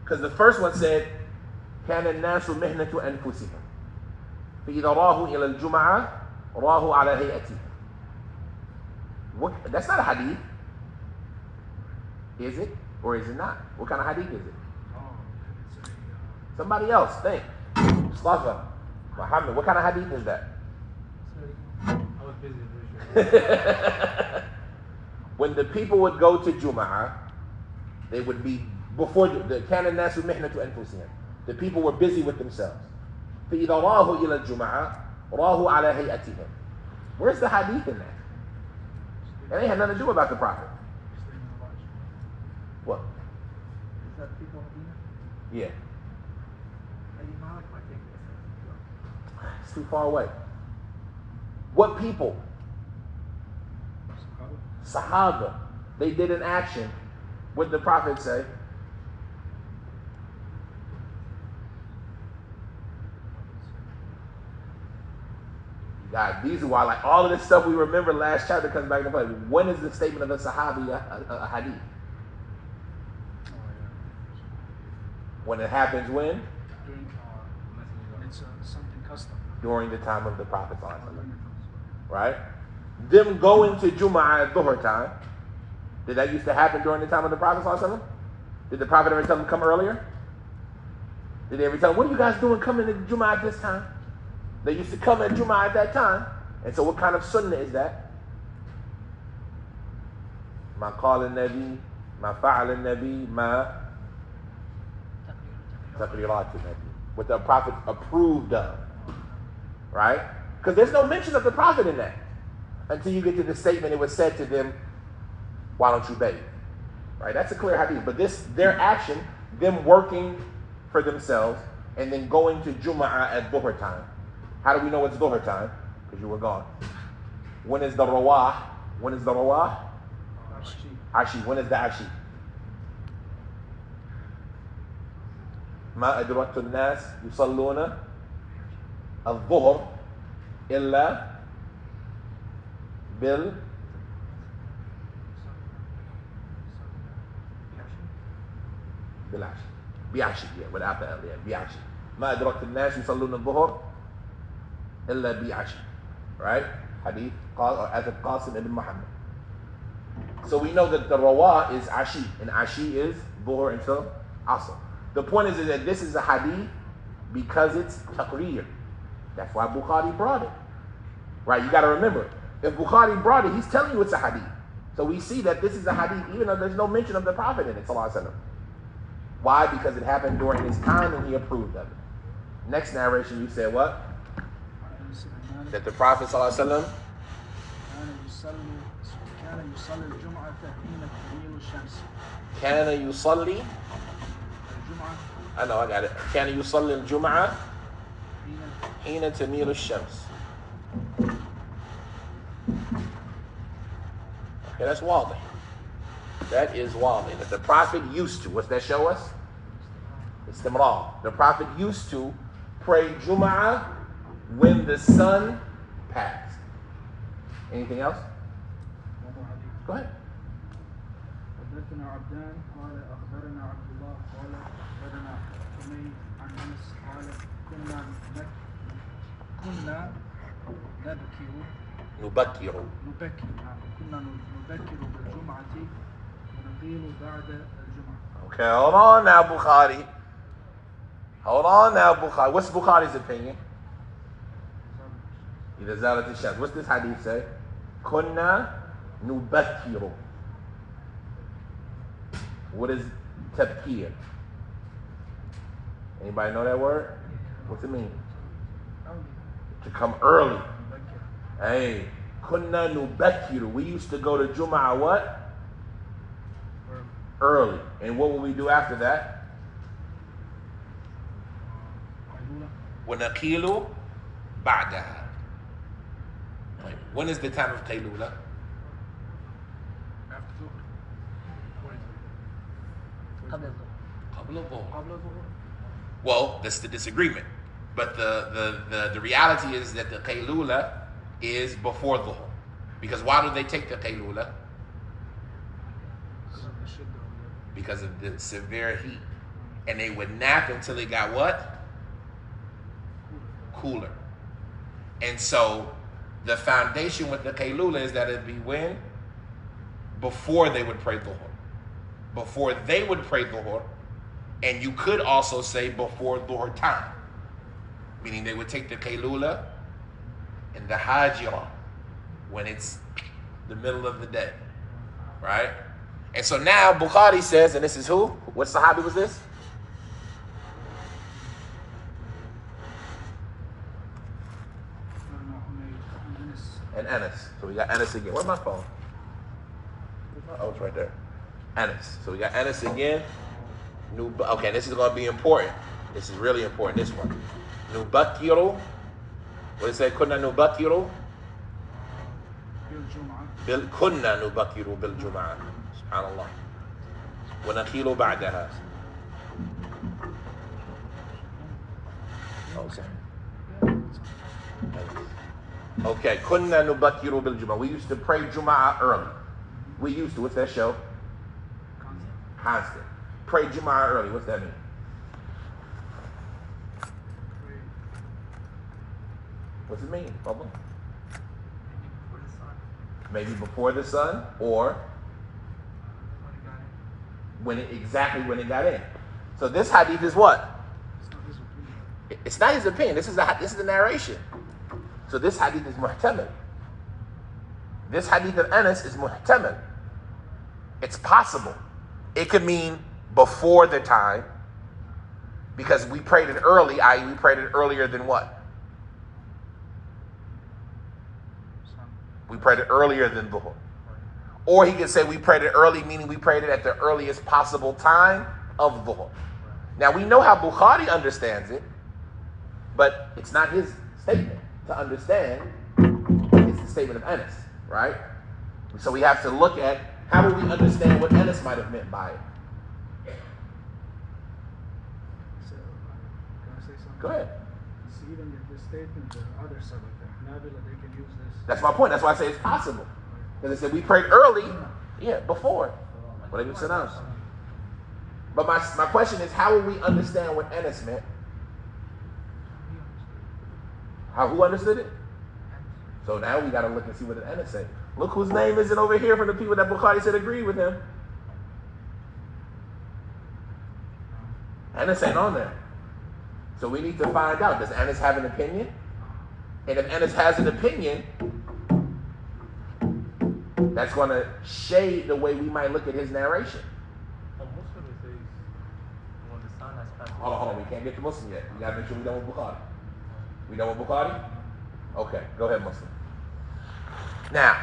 A: Because the first one said, كان الناس مهنة أنفسهم فإذا راهوا إلى الجمعة راهوا على هيئتهم. That's not a hadith. Is it? Or is it not? What kind of hadith is it? Somebody else, think. Mustafa, Muhammad, what kind of hadith is that?
B: I was busy.
A: When the people would go to Jum'ah, they would be, before the كان الناس مهنة أنفسهم. The people were busy with themselves. فإذا راهوا إلى الجمعة راهوا على هيئتهم. Where's the hadith in that? It ain't had nothing to do about the Prophet. What?
D: Is that people in
A: Yeah.
D: Medina?
A: It's too far away. What people? Sahaba. They did an action. What did the Prophet say? God, these are why, like, all of this stuff we remember last chapter comes back into play. When is the statement of the Sahabi a hadith? When it happens when?
B: It's something custom.
A: During the time of the Prophet. Right? Them going to Jum'ah at Dhuhr time. Did that used to happen during the time of the Prophet? Did the Prophet ever tell them to come earlier? Did they ever tell them, what are you guys doing coming to Jum'ah at this time? They used to come at Jum'ah at that time. And so what kind of sunnah is that? Ma qala al-Nabi, ma fa'ala al-Nabi, ma taqrirat al-Nabi. What the Prophet approved of. Right? Because there's no mention of the Prophet in that. Until you get to the statement, it was said to them, why don't you bathe? Right? That's a clear hadith. But their action, them working for themselves, and then going to Jum'ah at Dhuhr time. How do we know it's Dhuhr time? Because you were gone. When is the Rawah? Ashi. When is the Ashi? ما أدركت الناس يصلون الظهر إلا بالعشي without the L, بعشي. ما أدركت الناس يصلون الظهر إلا بعشي. Right? Hadith Qasim ibn Muhammad. So we know that the Rawah is Ashi, and Ashi is Dhuhr until Asr. The point is that this is a hadith because it's taqreer. That's why Bukhari brought it. Right? You got to remember, if Bukhari brought it, he's telling you it's a hadith. So we see that this is a hadith even though there's no mention of the Prophet in it, sallallahu alaihi wasallam. Why? Because it happened during his time and he approved of it. Next narration, you said what? That the Prophet sallallahu alaihi wasallam كان يصلي I know, I got it. كان يصلي الجمعة حين تميل الشمس. Okay, that's واضح. That is واضح. That the Prophet used to. What's that show us? Istimrar. The Prophet used to pray Jum'ah when the sun passed. Anything else? Go ahead.
B: حدثنا عبدان قال أخبرنا عبد الله قال أخبرنا حميد عن أنس قال كنا نبكر بالجمعة ونقيل بعد الجمعة.
A: Okay, hold on now, Bukhari. What's Bukhari's opinion? إذا زالت الشمس. What's this hadith say? كنا نبكر. What is tabkir? Anybody know that word? What's it mean? To come early. Hey, kunna nubakkiru. We used to go to Jum'ah what? Early. And what will we do after that? وَنَقِيلُ بَعْدَهَا. When is the time of Qaylula? Well, that's the disagreement. But the reality is that the Qaylula is before Dhuhr. Because why do they take the Qaylula? Because of the severe heat. And they would nap until it got what? Cooler. And so the foundation with the Qaylula is that it'd be when? Before they would pray Dhuhr. Before they would pray Dhuhr. And you could also say before Dhuhr time. Meaning they would take the Qaylula in the Hajira when it's the middle of the day. Right? And so now Bukhari says, and this is who? What Sahabi was this? And Anas. So we got Anas again. Where's my phone? Oh, it's right there. Anas. So we got Anas again. Okay, this is going to be important. This is really important, this one. Nubakiru. What does it say? Kunna nubakiru? Kunna nubakiru bil Jum'ah. Subhanallah. Wa nakhilu ba'daha. Oh, sorry. Okay, kunna nubakiru bil Jum'ah. We used to pray Jum'ah early. We used to. What's that show? Constant. Pray Jum'ah early. What's that mean? What's it mean, Bubba? Maybe before the sun, or when it got in. So this hadith is what? It's not his opinion. This is the narration. So this hadith is muhtamal. This hadith of Anas is muhtamal. It's possible. It could mean before the time, because we prayed it early, i.e. we prayed it earlier than what? We prayed it earlier than Dhuhr. Or he could say we prayed it early, meaning we prayed it at the earliest possible time of Dhuhr. Now we know how Bukhari understands it, but it's not his statement to understand. It's the statement of Anas, right? So we have to look at how do we understand what Anas might have meant by it.
B: So, can I say something?
A: Go ahead.
B: See, even the statement, the other side of the Hanabila, they can use this.
A: That's my point. That's why I say it's possible. Because they said we prayed early, before. But they said else. But my question is, how will we understand what Anas meant? Who understood it? So now we got to look and see what Anas said. Look whose name isn't over here from the people that Bukhari said agree with him. Anas ain't on there. So we need to find out, does Anas have an opinion? And if Anas has an opinion, that's going to shade the way we might look at his narration. Hold on. We can't get to Muslim yet. We got to make sure we're done with Bukhari. We done with Bukhari? Okay, go ahead, Muslim. Now,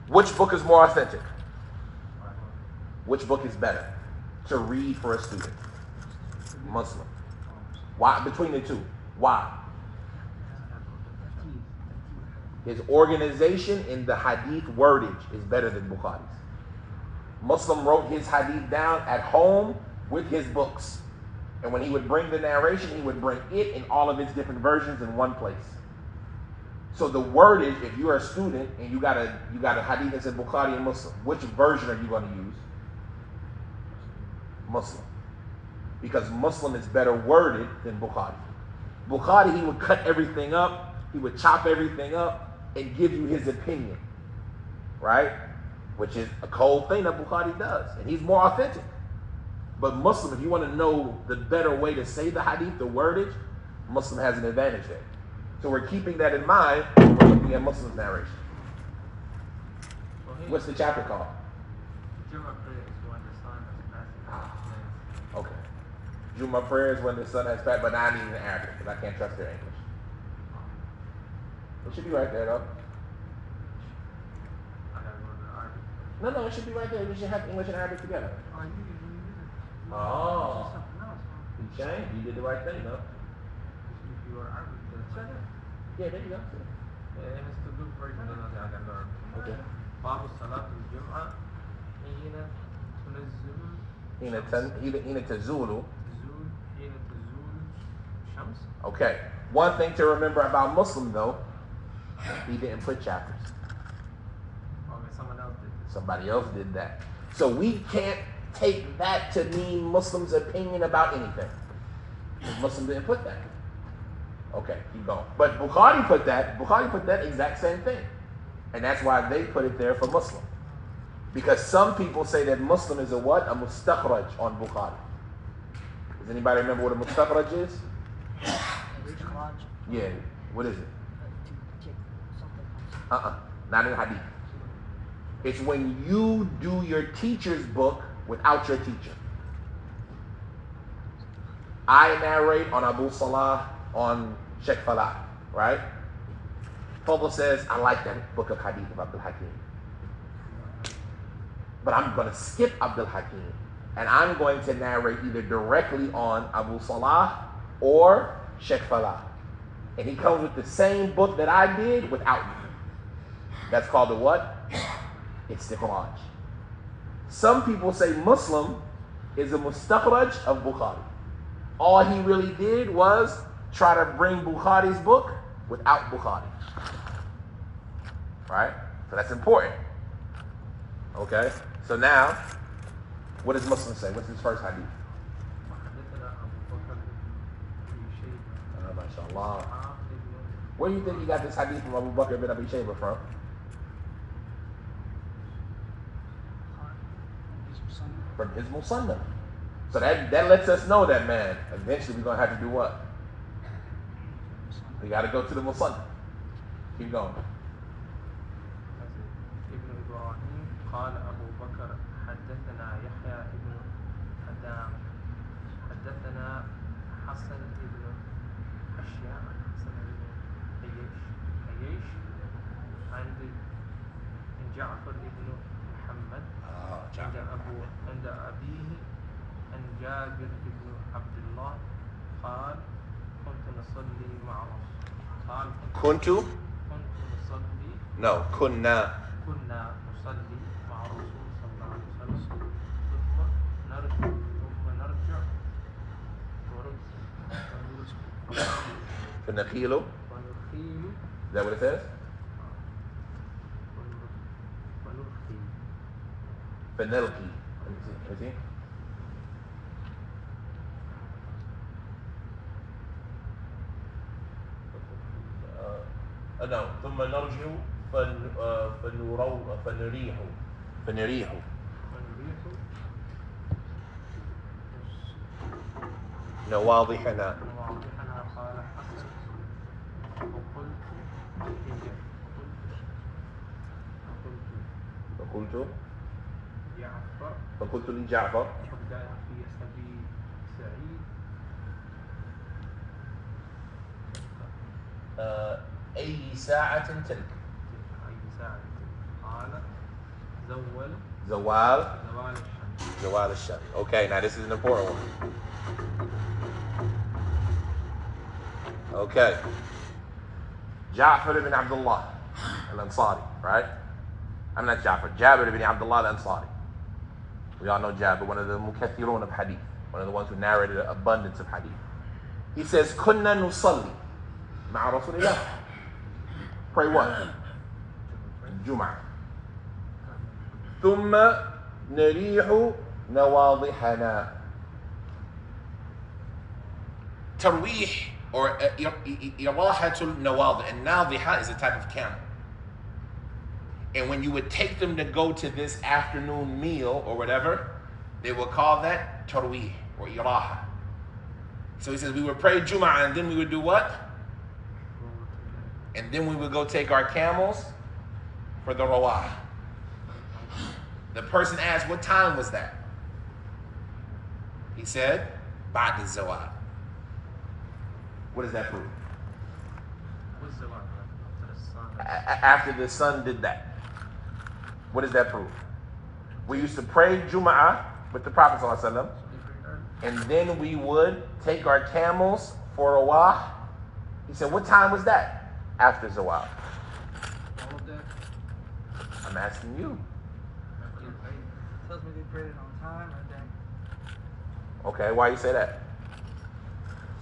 A: which book is more authentic? Which book is better to read for a student? Muslim. Why? Between the two. Why? His organization in the hadith wordage is better than Bukhari's. Muslim wrote his hadith down at home with his books. And when he would bring the narration, he would bring it in all of its different versions in one place. So the wordage, if you're a student and you got a hadith that's in Bukhari and Muslim, which version are you going to use? Muslim. Because Muslim is better worded than Bukhari. Bukhari, he would cut everything up, he would chop everything up, and give you his opinion, right? Which is a cold thing that Bukhari does, and he's more authentic. But Muslim, if you want to know the better way to say the hadith, the wordage, Muslim has an advantage there. So we're keeping that in mind when we're looking at Muslim's narration. What's the chapter called? Okay. Juma prayers when the sun has passed, but I need in Arabic because I can't trust their English. It should be right there, though. No, it should be right there. We should have English and Arabic together. Oh. You changed. You did the right thing, though. Yeah, there you go.
E: It has to do, for example,
A: Okay.
E: باب صلاة الجمعة
A: حين تزول
E: الشمس.
A: Okay. One thing to remember about Muslim, though, he didn't put chapters.
E: Okay, someone else did this.
A: Somebody else did that. So we can't take that to mean Muslim's opinion about anything. Muslim didn't put that. Okay, keep going. But Bukhari put that exact same thing. And that's why they put it there for Muslim. Because some people say that Muslim is a what? A mustakhraj on Bukhari. Does anybody remember what a mustakhraj is? Yeah, what is it? Not in hadith. It's when you do your teacher's book without your teacher. I narrate on Abu Salah on Sheikh Falah, right? Fadl says, I like that book of hadith of Abdul Hakim. But I'm going to skip Abdul Hakim and I'm going to narrate either directly on Abu Salah or Sheikh Falah. And he comes with the same book that I did without me. That's called the what? Istikhraj. Some people say Muslim is a mustakhraj of Bukhari. All he really did was try to bring Bukhari's book without Bukhari. Right? So that's important. Okay? So now, what does Muslim say? What's his first hadith? Where do you think he got this hadith from Abu Bakr ibn Abi Shaybah from? From his Musannaf. So that lets us know that, man, eventually we're going to have to do what? We got to go to the Musannaf. Keep going.
E: ابن إبراهيم قال أبو بكر حدثنا يحيى ابن حدام حدثنا حسن ابن أشياء حسن ابن عييش عند جعفر ابن محمد عند أبيه عن جابر بن عبد الله قال كنت نصلي مع رسول
A: كنت
E: نصلي
A: No, كنا
E: نصلي مع الرسول صلى الله عليه وسلم ثم نرجع
A: فنخيل.
E: ونخيل
A: Is that what it says?
E: ونرخي
A: فنلقي. Let me see. No. ثم نرجع فنريح. نواضحنا.
E: قال حسن
A: فقلت لجعفر
E: في أبي سعيد
A: أي ساعة تلك؟
E: أي ساعة قال
A: زوال الشمس. Okay, now this is an important one. Okay. Ja'far ibn Abdullah al-Ansari, right? I'm not Ja'far. Jabir ibn Abdullah al-Ansari. We all know Jabir, one of the mukathirun of hadith, one of the ones who narrated an abundance of hadith. He says, كنا نصلي مع رسول الله. Pray what? Jum'ah. ثم نريح نواضحنا. ترويح or إراحة النواضح. And ناضحة is a type of camel. And when you would take them to go to this afternoon meal or whatever, they would call that tarwih or iraha. So he says we would pray Jum'ah and then we would do what? And then we would go take our camels for the rawah. The person asked, what time was that? He said, Ba'd al-zawal. What does that prove? After the sun did that. What does that prove? We used to pray Jum'ah with the Prophet ﷺ, and then we would take our camels for a wah. He said, what time was that? After Zawal.
B: All of that.
A: I'm asking you.
D: Tells me they prayed it on time or then
A: Okay, why you say that?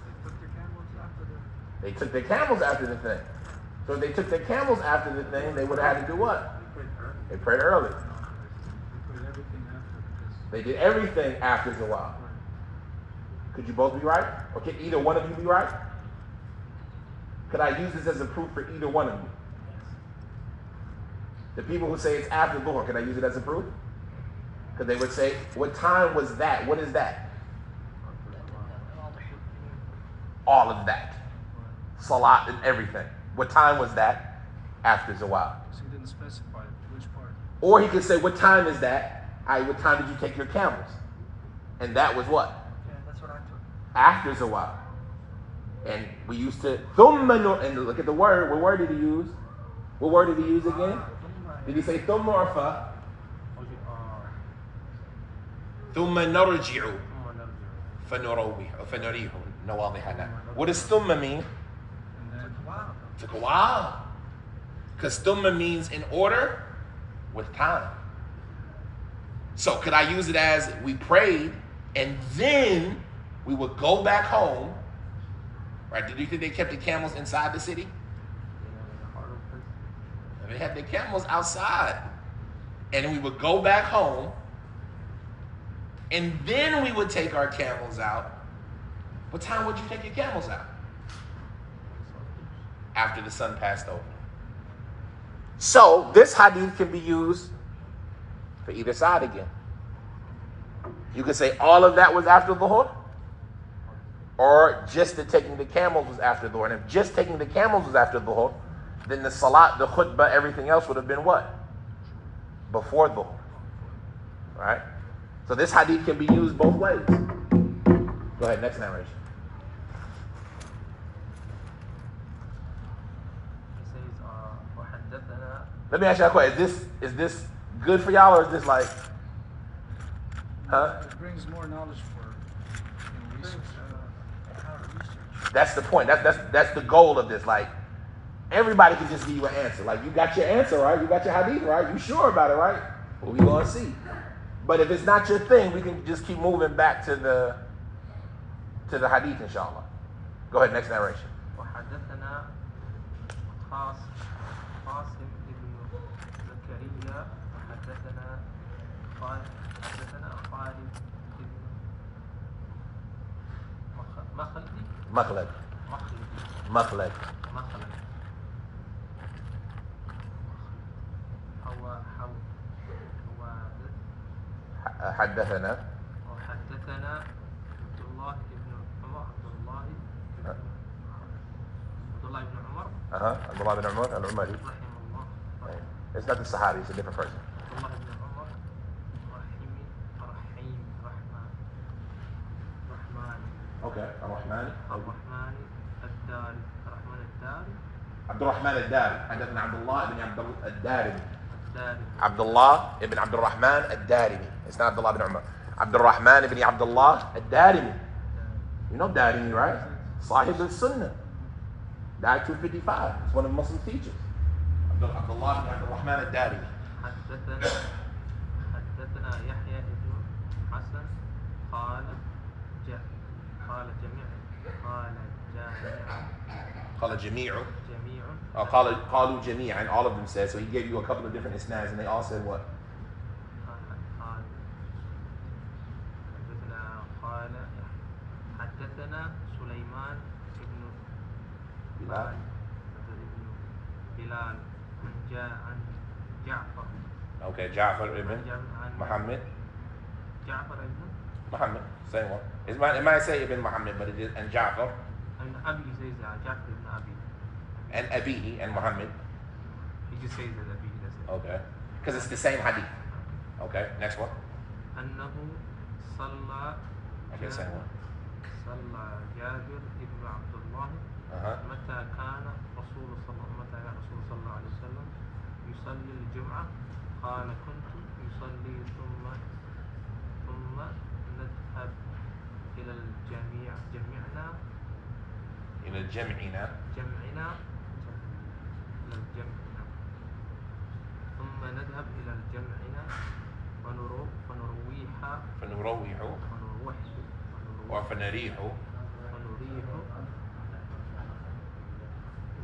D: they took their camels after the.
A: They took their camels after the thing. So if they took their camels after the thing, they would have had to do what? They prayed early.
B: They put everything after this.
A: They did everything after Zawal. Could you both be right? Or could either one of you be right? Could I use this as a proof for either one of you? The people who say it's after Dhuhr, can I use it as a proof? Because they would say, what time was that? What is that? All of that. Salat and everything. What time was that? After Zawal.
B: So he didn't specify which part.
A: Or he could say, what time is that? What time did you take your camels? And that was what?
D: Yeah, that's what I took.
A: After Zawal. And we used to, and look at the word. What word did he use? What word did he use again? Did he say thumma or fa? Thumma narji'u fanurihu nawadihana. What does thumma mean?
B: And then
A: Took a while. Because thumma means in order with time. So could I use it as we prayed and then we would go back home? Right? Did you think they kept the camels inside the city? They had the camels outside. And then we would go back home. And then we would take our camels out. What time would you take your camels out? after the sun passed over. So this hadith can be used for either side again. You could say all of that was after Dhuhr, or just the taking the camels was after Dhuhr. And if just taking the camels was after Dhuhr, then the salat, the khutbah, everything else would have been what? Before Dhuhr. Right? So this hadith can be used both ways. Go ahead, next narration.
E: He says, وحدثنا.
A: Let me ask you a question. Is this good for y'all, or is this like, huh?
B: It brings more knowledge for research.
A: That's the point. That's the goal of this. Like, everybody can just give you an answer. Like, you got your answer right, you got your hadith right, you sure about it, right? Well, we gonna see. But if it's not your thing, we can just keep moving back to the hadith, inshallah. Go ahead, next narration.
E: وحدثنا قاسم ابن زكريا وحدثنا خالد ابن
A: مخلد. حدثنا
E: وحدثنا عبد الله بن عمر
A: عبد الله بن عمر العمري.
E: رحمه الله.
A: It's not the Sahabi, it's a different person.
E: عبد الله بن عمر رحمن
A: Okay, الرحمن
E: الداري
A: عبد الرحمن الداري. حدثنا عبد الله بن عبد الدارمي. عبد الله بن عبد الرحمن الدارمي. It's not Abdullah bin Umar. عبد الرحمن بن عبد الله الدارمي. You know Darimi, right? Sahib al-Sunnah. Died 255. It's one of the Muslim teachers. Abdullah bin Abd al-Rahman al-Darimi.
E: حدثنا يحيى بن حسن قال
A: جميع.
E: جميع.
A: قالوا جميعا. All of them said. So he gave you a couple of different isnads, and they all said what?
E: حدثنا سليمان بن بلال عن جعفر.
A: Okay, Ja'far ibn Muhammad.
E: جعفر ابن
A: Muhammad, same one. It might say ibn Muhammad, but it is, and Ja'far.
E: And Abi says Ja'far ibn Abi.
A: And Abihi and Muhammad.
E: He just says that Abi, that's it.
A: Okay. Because it's the same hadith. Okay, next one.
E: أنه صلى.
A: Okay, same one.
E: صلى جابر ابن عبد الله. متى كان رسول صلى الله عليه وسلم يصلي الجمعة قال كنت يصلي ثم نذهب إلى جمعنا ثم نذهب إلى الجمعنا فنروح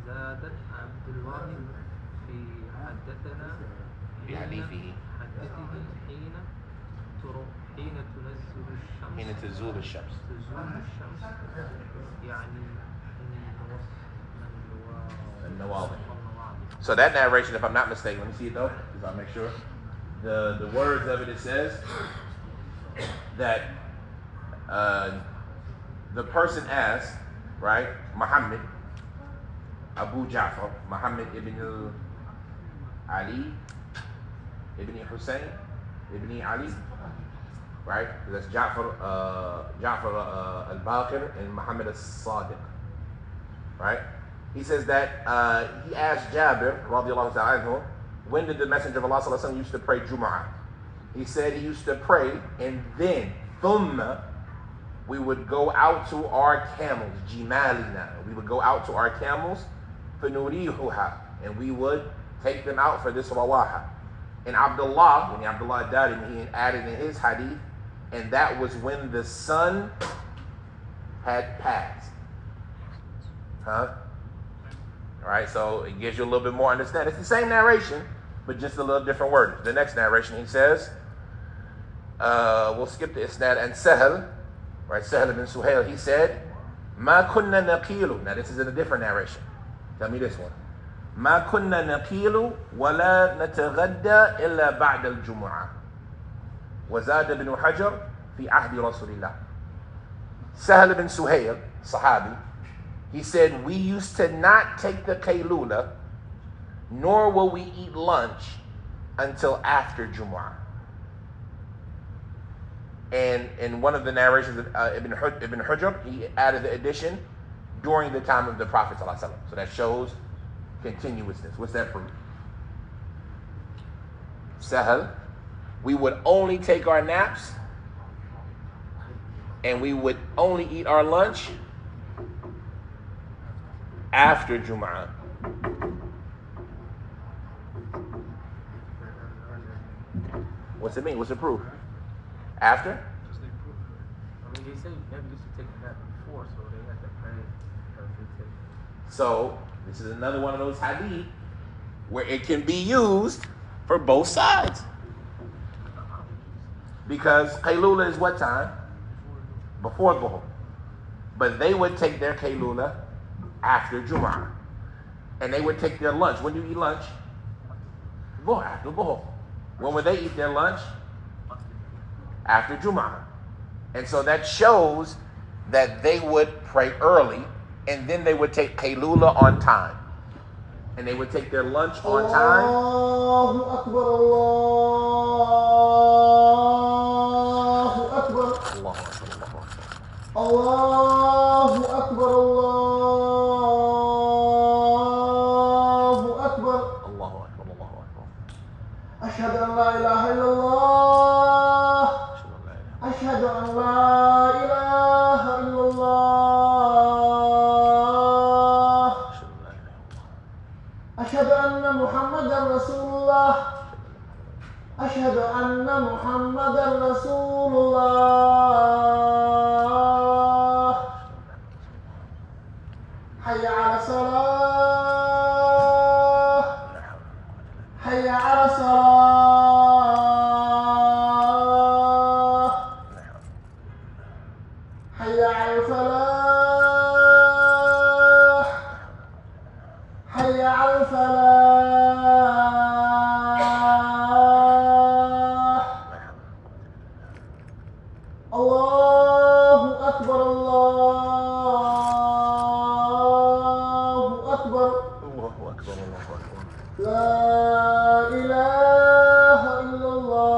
E: زادت عبد الله في حدثنا
A: في حديثه حين تزول الشمس
E: يعني
A: النواضح. So that narration, if I'm not mistaken, let me see it though, because I'll make sure. The words of it says that the person asked, right, Muhammad, Abu Ja'far, Muhammad ibn Ali, ibn Hussein, ibn Ali, right? That's Ja'far al-Baqir and Muhammad al-Sadiq, right? He says that he asked Jabir, radiallahu ta'ala anhu, when did the Messenger of Allah sallallahu alaihi wasallam used to pray Jumu'ah? He said he used to pray, and then, thumma, we would go out to our camels, jimalina. We would go out to our camels, فنريحها, and we would take them out for this rawaha. And Abdullah Darimi, he added in his hadith, and that was when the sun had passed. Huh? All right, so it gives you a little bit more understanding. It's the same narration, but just a little different word. The next narration, he says, we'll skip the isnad, and Sahel, right, Sahel ibn Suhail, he said, ما كنا نقيل. Now this is in a different narration. Tell me this one. ما كنا نقيل ولا نتغدى إلا بعد الجمعة. وزاد ابن حجر في عهد رسول الله. Sahal ibn Suhail, Sahabi, he said, we used to not take the Qaylula, nor will we eat lunch until after Jumu'ah. And in one of the narrations of Ibn Hujr, he added the addition during the time of the Prophet ﷺ. So that shows continuousness. What's that proof? Sahal, we would only take our naps and we would only eat our lunch after Jumu'ah. What's it mean? What's the proof? After?
E: I mean, they say maybe you should take a nap before, so they have to pray.
A: So this is another one of those hadith where it can be used for both sides. Because Qaylula is what time? Before Dhuhr. But they would take their Qaylula after Jumu'ah. And they would take their lunch. When do you eat lunch? Dhuhr, after Dhuhr. When would they eat their lunch? After Jumu'ah. And so that shows that they would pray early and then they would take Qaylula on time. And they would take their lunch on time. Allahu Akbar, Allahu Akbar. Allahu Akbar, Allahu Akbar. Allahu Akbar, Allahu Akbar. Ashhadu an la ilaha illallah. Ashhadu an la ilaha illallah. Ashhadu anna Muhammadan Rasulullah. Ashhadu anna Muhammadan Rasulullah. Hayya ala salah. Hayya ala salah. Hayya ala falah. Hayya ala falah. Allahu Akbar, Allahu Akbar. Allahu Akbar, Allahu Akbar. La ilaha illallah.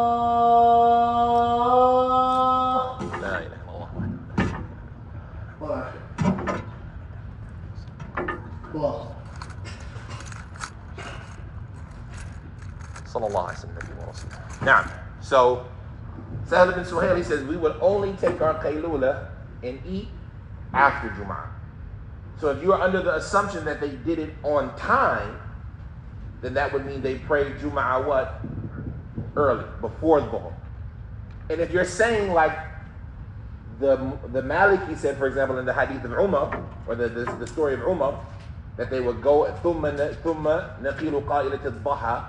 A: La ilaha illallah. Allah. Sallallahu alayhi wa sallam. Now, so Sahal ibn Suhail, he says, we would only take our Qaylula and eat after Jumu'ah. So if you are under the assumption that they did it on time, then that would mean they prayed Jumu'ah what? Early, before Dhuhr. And if you're saying like the Maliki said, for example, in the hadith of Umar, or the story of Umar, that they would go, ثُمَّ نَقِيلُ قَائِلَةِ الضَّحَى,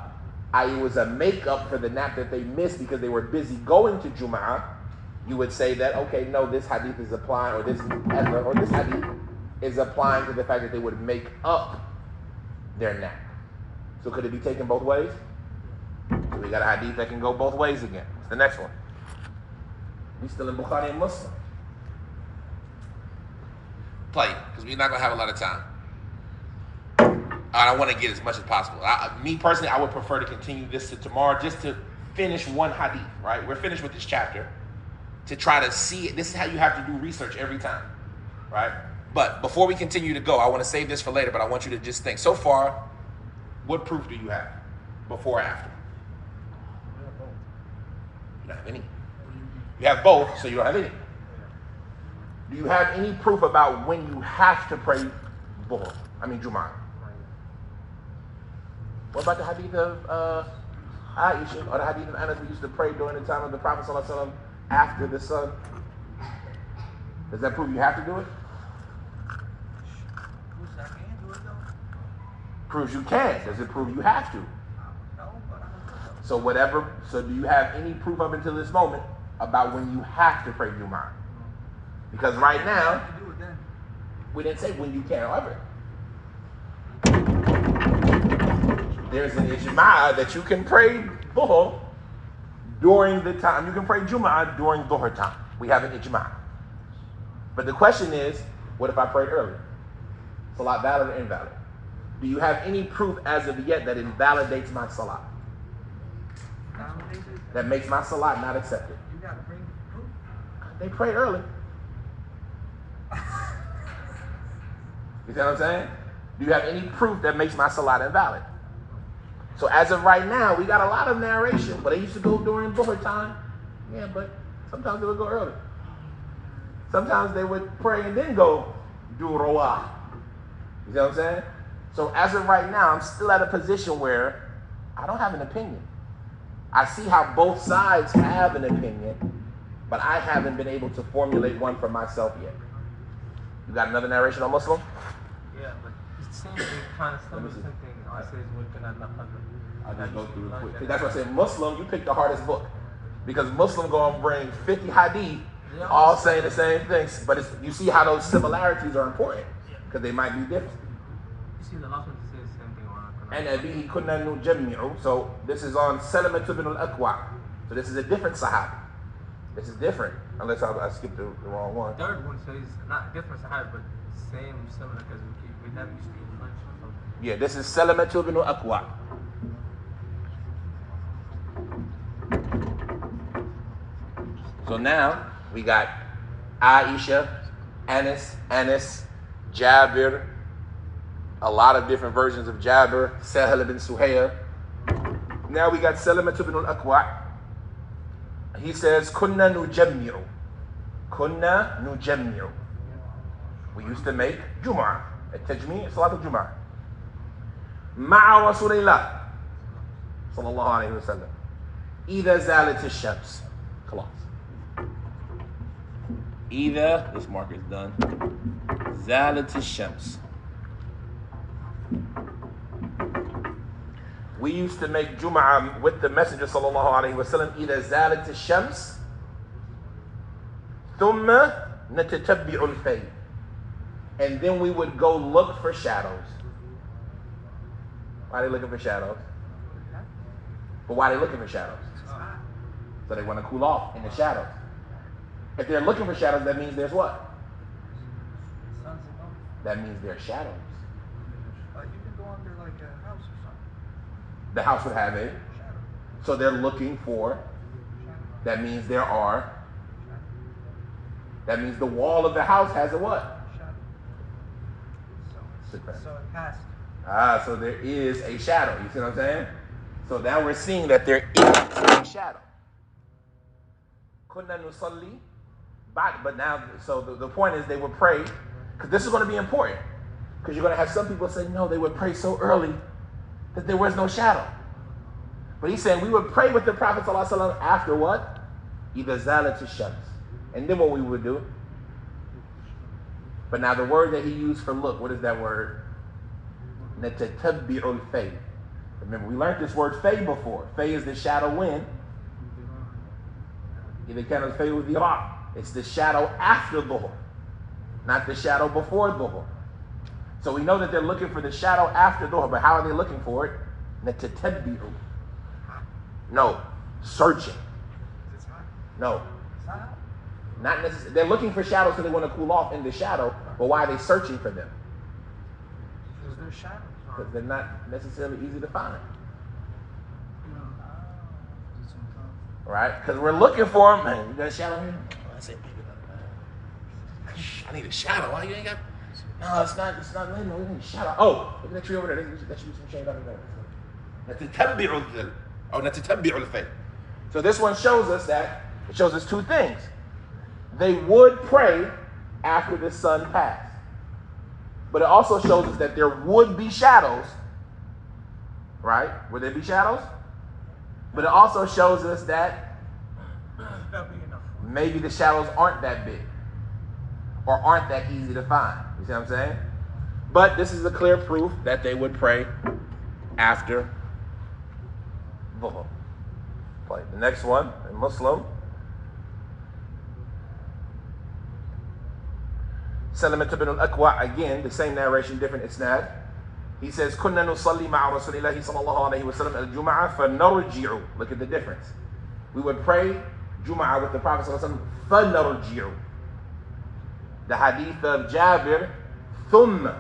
A: i.e. was a makeup for the nap that they missed because they were busy going to Jumu'ah, you would say that, okay, no, this hadith is applying, or this hadith is applying to the fact that they would make up their nap. So could it be taken both ways? So we got a hadith that can go both ways again. What's the next one? We still in Bukhari and Muslim. Play, because we're not going to have a lot of time. I want to get as much as possible. Me personally, I would prefer to continue this to tomorrow just to finish one hadith, right? We're finished with this chapter to try to see it. This is how you have to do research every time, right? But before we continue to go, I want to save this for later, but I want you to just think. So far, what proof do you have? Before or after? You don't have any. You have both, so you don't have any. Do you have any proof about when you have to pray Jumu'ah? What about the hadith of Aisha, or the hadith of Anas, we used to pray during the time of the Prophet ﷺ after the sun? Does that prove you have to do it? Proves you can. Does it prove you have to? So do you have any proof up until this moment about when you have to pray Jumu'ah? Because right now, we didn't say when you can, however. There's an ijma' that you can pray dhuhr during the time. You can pray Jum'ah during dhuhr time. We have an ijma'. But the question is, what if I prayed early? Salat valid or invalid? Do you have any proof as of yet that invalidates my salat? That makes my salat not accepted?
D: You gotta bring proof.
A: They prayed early. You see what I'm saying? Do you have any proof that makes my salat invalid? So as of right now, we got a lot of narration, but they used to go during dhuhr time. Yeah, but sometimes they would go early. Sometimes they would pray and then go do rawah. You see what I'm saying? So as of right now, I'm still at a position where I don't have an opinion. I see how both sides have an opinion, but I haven't been able to formulate one for myself yet. You got another narration on Muslim?
E: Yeah, but it seems they kind of similar to something I say is working on the other.
A: I'll just go through it quick. That's what I say. Muslim, you pick the hardest book. Because Muslim go and bring 50 hadith, all saying the same things. But you see how those similarities are important. Because they might be different.
E: You see the last one says the same thing.
A: And abihi kunna nujammi'u. So this is on Salamat ibn al-Aqwa. So this is a different sahabi. This is different. Unless I skipped the wrong one.
E: The third one says not different sahab, but same, similar, because we never used to eat lunch or something.
A: Yeah, this is Salamat ibn al-Aqwa. So now we got Aisha, Anas, Jabir, a lot of different versions of Jabir, Sahal ibn Suhayl. Now we got Salamat ibn al-Aqwa. He says, Kunna nujammi'u. Kunna nujammi'u. We used to make Jum'ah. At-Tajmi' Salat al-Jum'ah. Ma'a Rasulillah sallallahu alayhi wa sallam. Either zalat al-shams. Khalas. Either, this marker is done. Zalat al-shams. We used to make Jum'ah with the Messenger sallallahu alayhi wa sallam. Either zalat al-shams. Thumma natatabbi'u al-fayl. And then we would go look for shadows. Why are they looking for shadows? But why are they looking for shadows? So they want to cool off in the shadows. If they're looking for shadows, that means there's what? That means there's shadows.
D: You can go under like a house or something.
A: The house would have a. So they're looking for. That means there are. That means the wall of the house has a what?
D: So it passed.
A: So there is a shadow. You see what I'm saying? So now we're seeing that there is a shadow. Kunna nusalli. But now, so the point is they would pray, because this is going to be important. Because you're going to have some people say, no, they would pray so early that there was no shadow. But he's saying we would pray with the Prophet ﷺ after what? Either zalat al-shams. And then what we would do. But now the word that he used for look, what is that word? Natatabbi'u al-fay. Remember, we learned this word fay before. Fay is the shadow wind. Either kind of fay with the rock. It's the shadow after dhuhr, not the shadow before dhuhr. So we know that they're looking for the shadow after dhuhr, but how are they looking for it? Natatabbi'u. No, searching. No, not necessarily. They're looking for shadows because they want to cool off in the shadow, but why are they searching for them?
D: Because they're shadows.
A: Because they're not necessarily easy to find. Right? Because we're looking for them. Man, you got a shadow here? I say, I need a shadow. Why you ain't got? No, it's not. No, we need a shadow. Oh, look at that tree over there. That should be some shade over there. Natatabbi'u al-fay. So this one shows us that it shows us two things. They would pray after the sun passed, but it also shows us that there would be shadows. Right? Would there be shadows? But it also shows us that maybe the shadows aren't that big or aren't that easy to find. You see what I'm saying? But this is a clear proof that they would pray after dhuhr. The next one, a Muslim. Salamat ibn al-Aqwa, again, the same narration, different isnad. He says, كنا نصلي مع رسول الله صلى الله عليه وسلم الجمعة فنرجع. Look at the difference. We would pray Jum'ah with the Prophet صلى الله عليه وسلم فنرجع. The hadith of Jabir, ثم.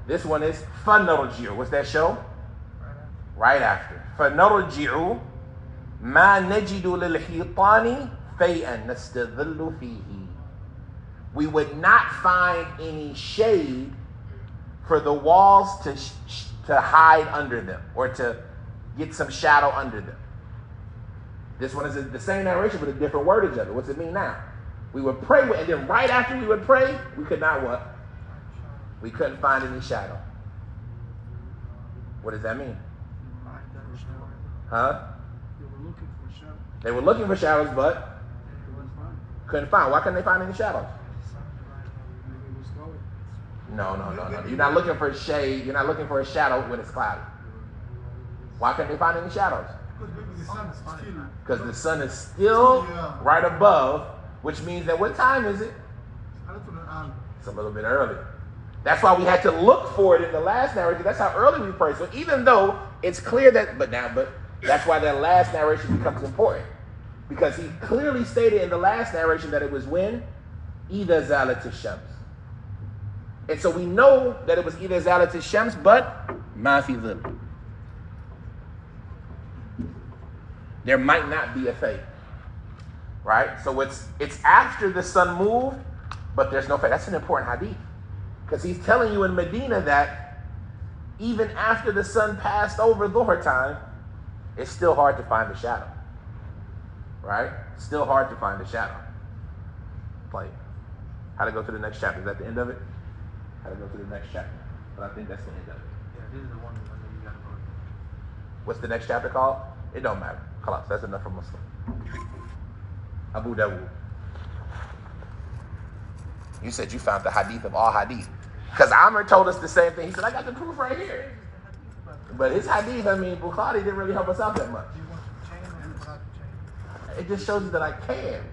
A: This one is فنرجع. What's that show? Right after. فنرجع ما نجد للحيطان فيئا نستظل فيه. We would not find any shade for the walls to hide under them or to get some shadow under them. This one is the same narration but a different wordage of it. What's it mean now? We would pray, and then right after we would pray, we could not what? We couldn't find any shadow. What does that mean? Huh? They were looking for shadows, but couldn't find. Why couldn't they find any shadows? No. You're not looking for shade. You're not looking for a shadow when it's cloudy. Why couldn't they find any shadows? Because the sun is still right above, which means that what time is it? It's a little bit early. That's why we had to look for it in the last narration. That's how early we pray. So even though it's clear that, but that's why that last narration becomes important. Because he clearly stated in the last narration that it was when? إِذَا زَالَتِ الشَّمْسِ. And so we know that it was either zalat al-shams, but ma fi dhil. There might not be a fade, right? So it's after the sun moved, but there's no fade. That's an important hadith, because he's telling you in Medina that even after the sun passed over Dhuhr time, it's still hard to find the shadow, right? Still hard to find the shadow. Like, how to go to the next chapter? Is that the end of it? How to go to the next chapter? But I think that's the end of it.
E: Yeah, this is the one that you gotta go.
A: What's the next chapter called? It don't matter. Khalas, that's enough for Muslim. Abu Dawud. You said you found the hadith of all hadith. Because Amr told us the same thing. He said, I got the proof right here. But his hadith, Bukhari didn't really help us out that much. It just shows you that I can.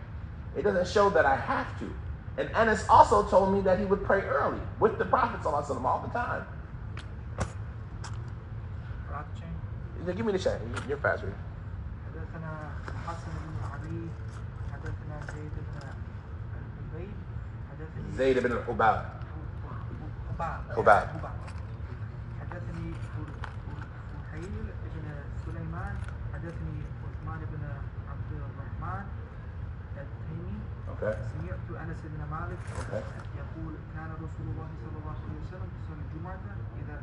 A: It doesn't show that I have to. And Anas also told me that he would pray early with the Prophet ﷺ all the time. Give me the chain. You're fast, right? زيد بن الحباب. حباب.
D: حدثني بحيل بن سليمان حدثني عثمان بن عبد الرحمن التيمي. سمعت أنس بن مالك يقول كان رسول الله صلى الله عليه وسلم يصلي الجمعة إذا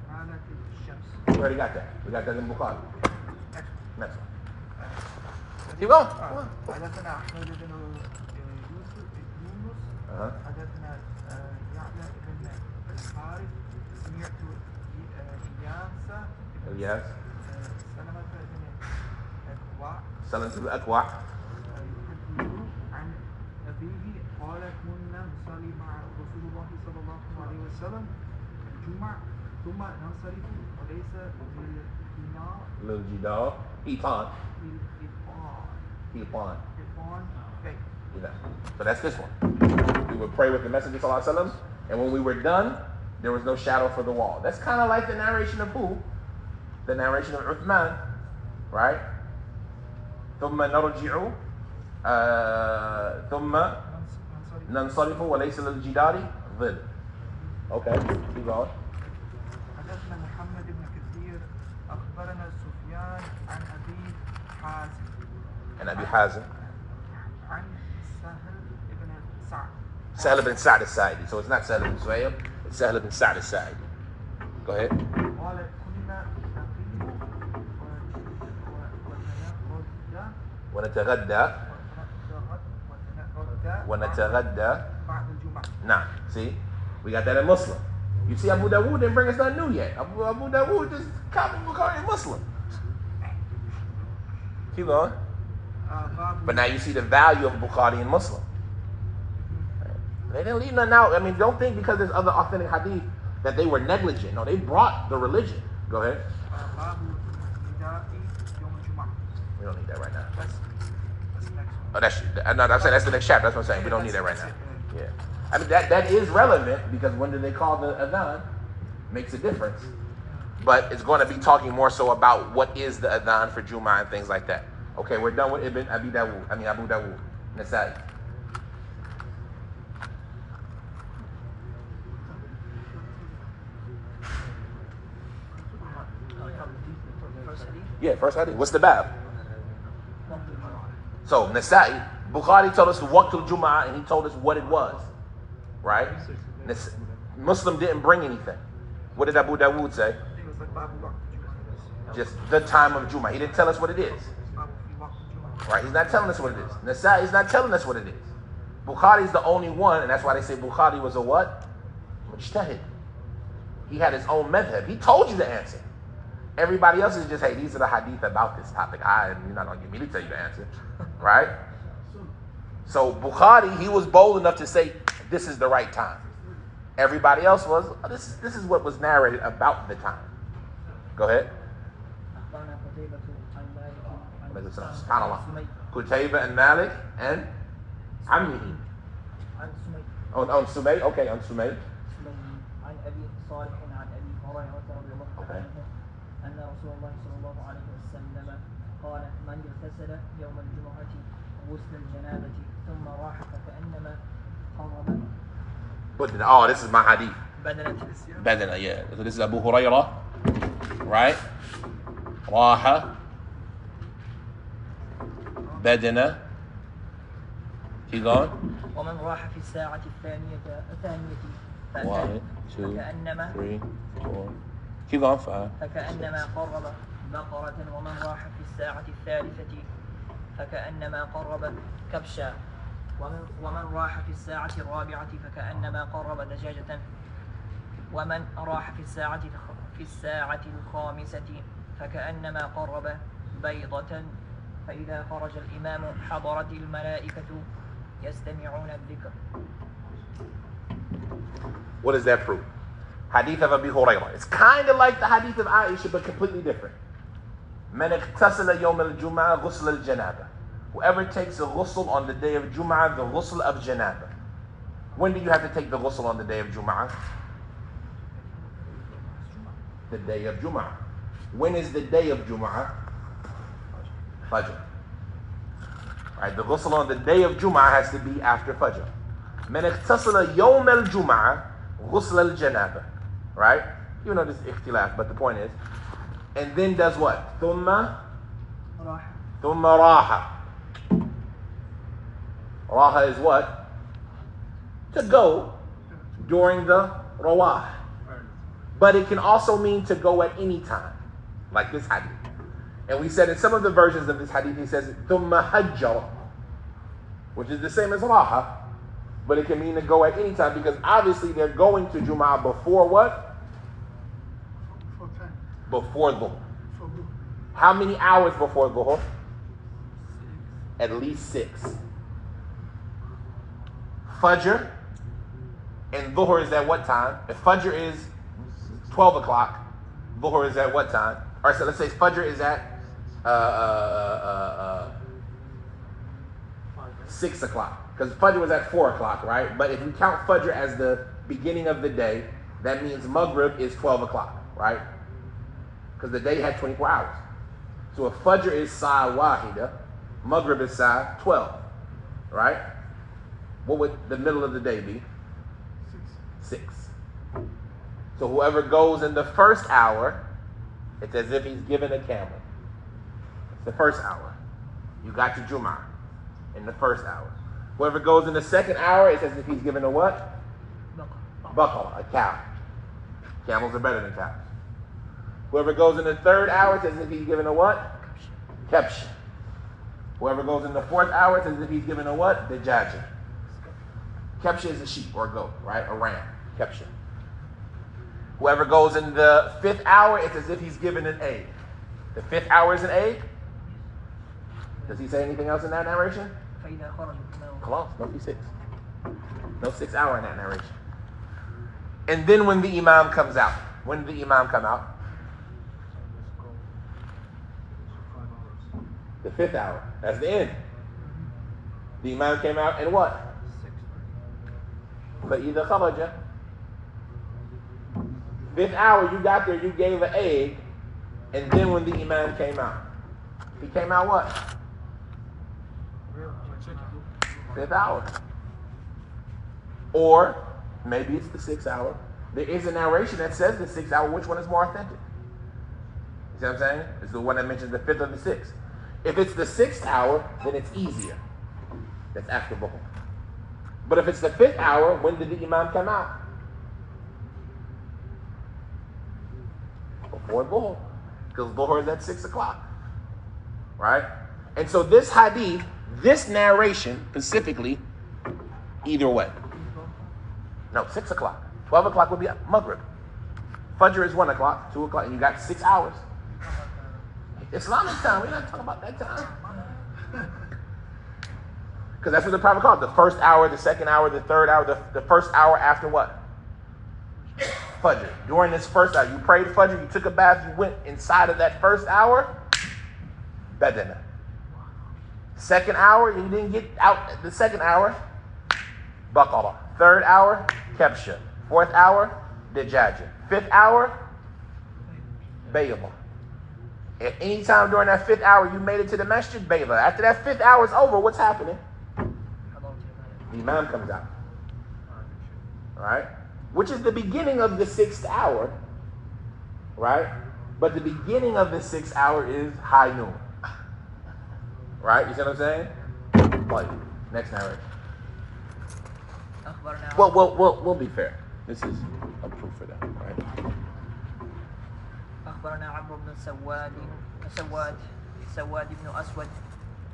D: مالت الشمس.
A: We already got that. We got that in Bukhari. Next one. Keep going.
D: حدثنا أحمد بن يونس حدثنا يعلى بن الحارث سمعت إياس
A: سلمة بن الأكوع
D: عن أبيه قال كنا نصلي مع رسول الله صلى الله عليه وسلم الجمعة ثم ننصرف وليس
A: للجدار إيطان. So that's this one. We would pray with the Messenger ﷺ, and when we were done, there was no shadow for the wall. That's kind of like the narration of who? The narration of Uthman, right? ثم نرجع ثم ننصرف وليس للجدار ظل. Okay, keep going.
D: حدثنا محمد بن كثير أخبرنا سفيان عن أبي حازم.
A: عن أبي حازم.
D: عن
A: سهل بن سعد الساعدي. So it's not Sahel bin Suhaib, it's Sahel bin Sa'd al-Sa'idi. Go ahead.
D: قال كنا نقيم
A: ونتغدى
D: بعد الجمعة.
A: Nah, see? We got that in Muslim. You see, Abu Dawud didn't bring us nothing new yet. Abu Dawud just copied Bukhari in Muslim. Keep going. But now you see the value of Bukhari in Muslim. They didn't leave nothing out. I mean, don't think because there's other authentic hadith that they were negligent. No, they brought the religion. Go ahead. We don't need that right now.
D: That's the next one.
A: Oh, I'm saying that's the next chapter. That's what I'm saying. We don't need that right now. Yeah. I mean, that is relevant because when do they call the adhan? makes a difference. But it's going to be talking more so about what is the adhan for Jum'ah and things like that. Okay, we're done with Abu Dawud. Nasa'i. Yeah, first hadith. What's the bab? So, Nasa'i, Bukhari told us Waqtul Jum'ah and he told us what it was. Right? Muslim didn't bring anything. What did Abu Dawud say? Just the time of Jum'ah. He didn't tell us what it is. Right? He's not telling us what it is. Nasa'i's not telling us what it is. Bukhari's the only one, and that's why they say Bukhari was a what? Mujtahid. He had his own madhab. He told you the answer. Everybody else is just, hey, these are the hadith about this topic. You're not going to get me to tell you the answer. Right? So Bukhari, he was bold enough to say, this is the right time. Everybody else was, this is what was narrated about the time. Go ahead. SubhanAllah. Qutayba and Malik and Ammihi. On Sumay? Okay, on Sumay. Okay.
C: أن رسول الله صلى الله عليه وسلم قال من اغتسل يوم الجمعة غسل الجنابة ثم راح فكأنما قرب.
A: Oh, this is my hadith.
C: بدنة.
A: Yeah. So this is Abu Hurairah, right? راح بدنة. Keep going.
C: ومن راح في الساعة الثانية
A: 1, 2,
C: فكأنما
A: 3, 4. Keep going. 5.
C: فكأنما قرب بقرة ومن راح في الساعة الثالثة فكأنما قرب كبشا ومن راح في الساعة الرابعة فكأنما قرب دجاجة ومن راح في الساعة الخامسة فكأنما قرب بيضة فإذا خرج الإمام حضرت الملائكة يستمعون الذكر.
A: What does that prove? Hadith of Abu Hurairah. It's kind of like the hadith of Aisha, but completely different. من اغتسل يوم الجمعة غسل الجنابة. Whoever takes a ghusl on the day of Jum'ah, the ghusl of janaba. When do you have to take the ghusl on the day of Jum'ah? The day of Jum'ah. When is the day of Jum'ah? Fajr. Right, the ghusl on the day of Jum'ah has to be after Fajr. من اغتسل يوم الجمعة غسل الجنابة. Right? You know this ikhtilaf, but the point is. And then does what? ثم راح. Raha is what? To go during the rawah. But it can also mean to go at any time, like this hadith. And we said in some of the versions of this hadith, he says, ثُمَّ هَجَّرَ, which is the same as raha, but it can mean to go at any time, because obviously they're going to Jum'ah before what? Before Dhuhr. How many hours before Dhuhr? At least 6. Fajr and Dhuhr is at what time? If Fajr is 12 o'clock, Dhuhr is at what time? Or so let's say Fajr is at 6 o'clock. Because Fajr was at 4 o'clock, right? But if we count Fajr as the beginning of the day, that means Maghrib is 12 o'clock, right? Because the day had 24 hours. So if Fajr is Sa'a Wahida, Maghrib is Sa'a 12, right? What would the middle of the day be? 6. So whoever goes in the first hour, it's as if he's given a camel. It's the first hour. You got your Jum'ah in the first hour. Whoever goes in the second hour, it's as if he's given a what? Baqarah, a cow. Camels are better than cows. Whoever goes in the third hour, it's as if he's given a what? Kebsh. Whoever goes in the fourth hour, it's as if he's given a what? Dajaja. Kebsha is a sheep or a goat, right? A ram. Kebsha. Whoever goes in the 5th hour, it's as if he's given an egg. The 5th hour is an egg. Does he say anything else in that narration? Close. No 6. No 6th hour in that narration. And then when the imam comes out. When did the imam come out? The 5th hour. That's the end. The imam came out and what? فإذا خرج 5th hour, you got there, you gave an egg, and then when the imam came out, he came out what? 5th hour. Or maybe it's the 6th hour. There is a narration that says the 6th hour. Which one is more authentic? You see what I'm saying? It's the one that mentions the 5th or the 6th. If it's the 6th hour, then it's easier. That's after Dhuhr. But if it's the 5th hour, when did the imam come out? Before Dhuhr. Because Dhuhr is at 6 o'clock. Right? And so this hadith, this narration specifically, either way. No, 6 o'clock. 12 o'clock would be Maghrib. Fajr is 1 o'clock, 2 o'clock, and you got 6 hours. Islamic time, we're not talking about that time. Because that's what the Prophet called it. The first hour, the second hour, the third hour, the first hour after what? Fajr. During this first hour, you prayed Fajr, you took a bath, you went inside of that first hour, Badana. Second hour, you didn't get out the second hour, Baqarah. Third hour, Kebsha. Fourth hour, Dajaja. Fifth hour, Baydah. At any time during that 5th hour you made it to the masjid, Baydah. After that 5th hour is over, what's happening? The imam comes out. Alright? Which is the beginning of the 6th hour. Right? But the beginning of the 6th hour is high noon. Right? You see what I'm saying? Like, next narration. Well, we'll be fair. This is a proof for that, right?
C: أخبرنا عمرو بن سواد بن أسود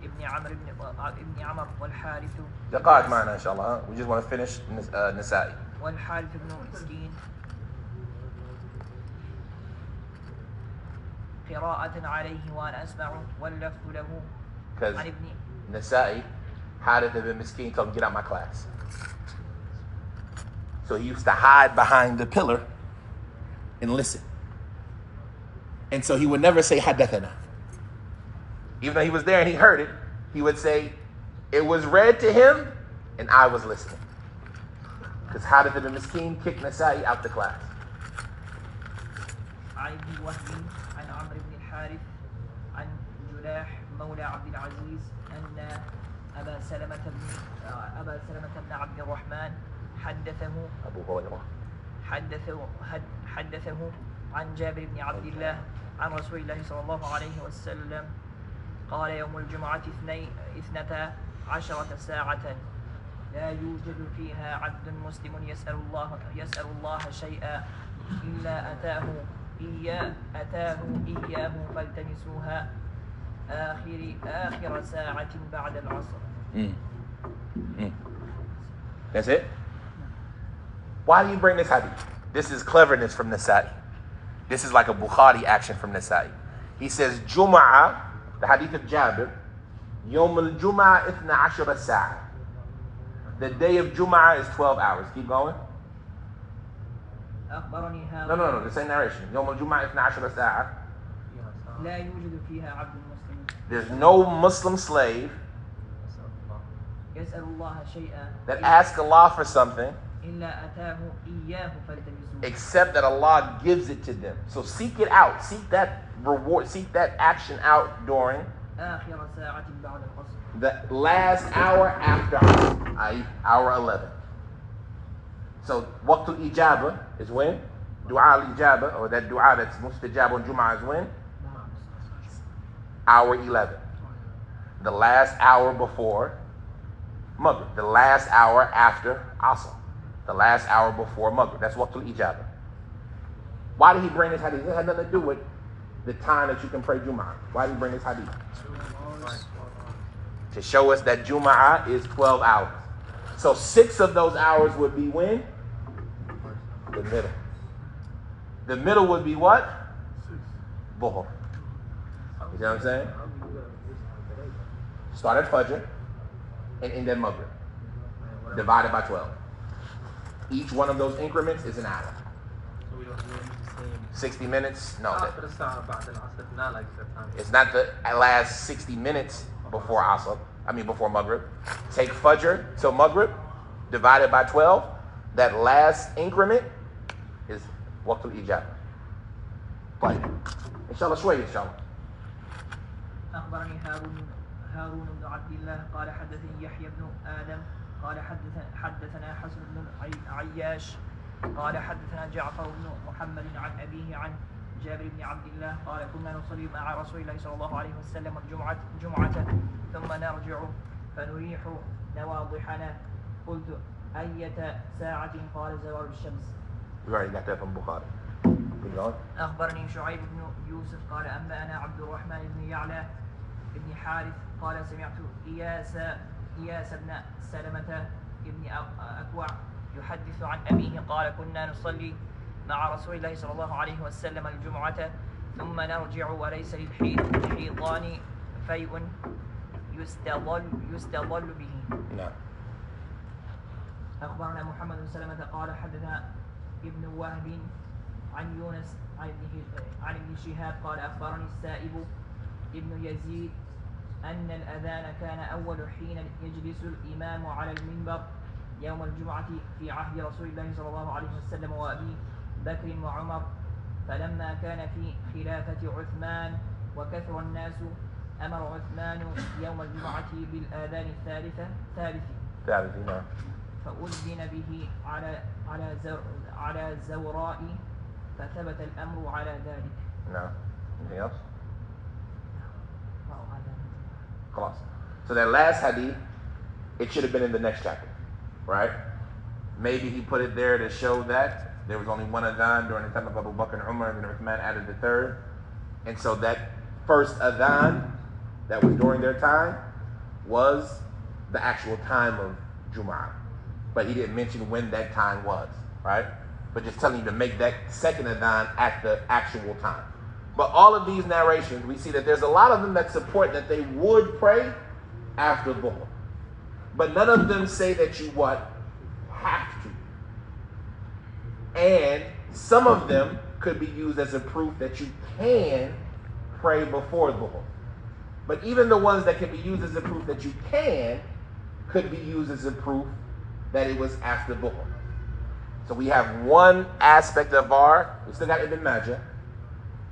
C: ابن عمر والحارث
A: دقائق معنا إن شاء الله. We just want to finish نسائي.
C: والحارث بن مسكين قراءة عليه وأنا أسمع واللفظ له عن ابن
A: نسائي Harith ibn Miskin told him, get out my class. So he used to hide behind the pillar and listen. And so he would never say hadathana. Even though he was there and he heard it, he would say, it was read to him and I was listening. Because Harith ibn Miskin kicked Nasa'i out the class.
C: عن ابن وهب عن عمرو بن الحارث عن جلاح مولى عبد العزيز أن أبا سلمة بن عبد الرحمن حدثه عن جابر بن عبد الله عن رسول الله صلى الله عليه وسلم قال يوم الجمعة 12 ساعة لا يوجد فيها عبد مسلم يسأل الله شيئا إلا أتاه إياه فالتمسوها آخر ساعة بعد العصر.
A: That's it? Why do you bring this hadith? This is cleverness from Nasa'i. This is like a Bukhari action from Nasa'i. He says, Jum'ah, the hadith of Jabir, Yawm al-Jum'ah 12 sa'a. The day of Jum'ah is 12 hours. Keep going. No, the same narration. Yawm al-Jum'ah 12 sa'a.
C: لا يوجد فيها عبد مسلم.
A: There's no Muslim slave
C: يسأل الله شيئا
A: that asks Allah for something
C: إلا أتاه إياه فالتمسوه.
A: except that Allah gives it to them. So seek it out. Seek that reward. Seek that action out during
C: آخر ساعة بعد العصر.
A: the last hour after Asr, i.e. hour 11. So waqtul ijaba is when? Dua al-ijaba, or that dua that's mustajab on Jum'ah is when? Hour 11. The last hour before Maghrib. The last hour after Asr. The last hour before Maghrib. That's waqtul ijaba. Why did he bring this hadith? It had nothing to do with the time that you can pray Jum'ah. Why did he bring this hadith? To show us that Jum'ah is 12 hours. So 6 of those hours would be when? The middle. The middle would be what? Dhuhr. You know what I'm saying? Start at Fajr and end at Maghrib. Divided by 12. Each one of those increments is an hour.
E: So we don't use the same.
A: 60 minutes? No.
E: It's
A: It's not the last 60 minutes before Asr. Before Maghrib. Take Fajr till Maghrib, divided by 12. That last increment is وقت الإجابة. طيب إن شاء الله شوي إن شاء الله.
C: أخبرني هارون بن عبد الله قال حدثني يحيى بن آدم قال حدثنا حسن بن عياش قال حدثنا جعفر بن محمد عن أبيه عن جابر بن عبد الله قال كنا نصلي مع رسول الله صلى الله عليه وسلم الجمعة ثم نرجع فنريح نواضحنا قلت أية ساعة قال زوال الشمس.
A: You already got that from Bukhari. Keep going.
C: أخبرني شعيب بن يوسف قال أنبأنا عبد الرحمن بن يعلى بن حارث قال سمعت إياس بن سلمة بن أكوع يحدث عن أبيه قال كنا نصلي مع رسول الله صلى الله عليه وسلم الجمعة ثم نرجع وليس للحيطان فيء يستظل به.
A: نعم.
C: أخبرنا محمد بن سلمة قال حدثنا ابن وهب عن يونس عن ابن شهاب قال أخبرني السائب ابن يزيد أن الأذان كان أول حين يجلس الإمام على المنبر يوم الجمعة في عهد رسول الله صلى الله عليه وسلم وأبي بكر وعمر فلما كان في خلافة عثمان وكثر الناس أمر عثمان يوم الجمعة بالآذان الثالث
A: نعم.
C: فأذن به على زوراء فثبت الأمر على ذلك.
A: نعم. Anything else? خلاص. So that last hadith, it should have been in the next chapter, right? Maybe he put it there to show that there was only one adhan during the time of Abu Bakr and Umar, and then Uthman added the third. And so that first adhan that was during their time was the actual time of Jum'ah. But he didn't mention when that time was, right? But just telling you to make that second adhan at the actual time. But all of these narrations, we see that there's a lot of them that support that they would pray after Dhuhr. But none of them say that you what? Have to. And some of them could be used as a proof that you can pray before Dhuhr. But even the ones that can be used as a proof that you can could be used as a proof that it was after Dhuhr. So we have one aspect of we still got Ibn Majah.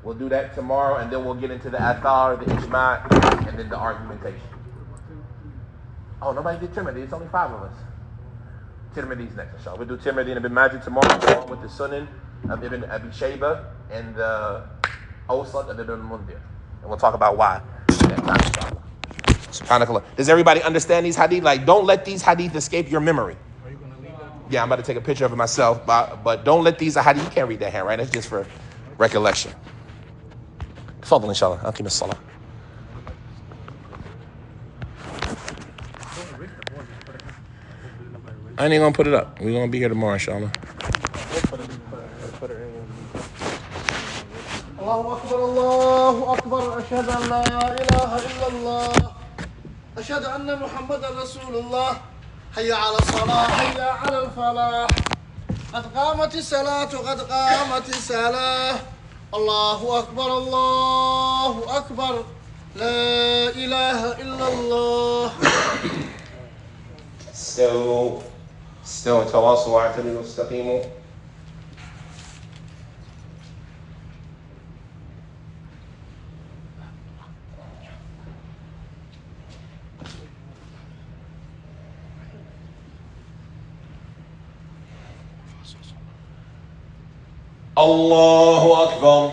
A: We'll do that tomorrow, and then we'll get into the athar, the ijma', and then the argumentation. Oh, nobody did Tirmidhi. It's only 5 of us. Tirmidhi's next, inshallah. We'll do Tirmidhi and Ibn Majah tomorrow, along with the Sunan of Ibn Abi Shayba and the Awsat of Ibn Mundhir. And we'll talk about why that time, inshallah. SubhanAllah. Does everybody understand these hadith? Like, don't let these hadith escape your memory.
B: Are you going to leave that?
A: Yeah, I'm about to take a picture of it myself, but don't let these hadith, you can't read that hand, right? That's just for recollection. تفضل إن شاء الله. أقيم الصلاة. I ain't gonna put it up. We're gonna be here tomorrow, inshallah.
F: الله أكبر الله أكبر أشهد أن لا إله إلا الله أشهد أن محمدا رسول الله حي على الصلاة حي على الفلاح قد قامت الصلاة قد قامت الصلاة الله أكبر الله أكبر لا إله إلا الله.
A: استووا تواصوا واعتدلوا واستقيموا. الله أكبر.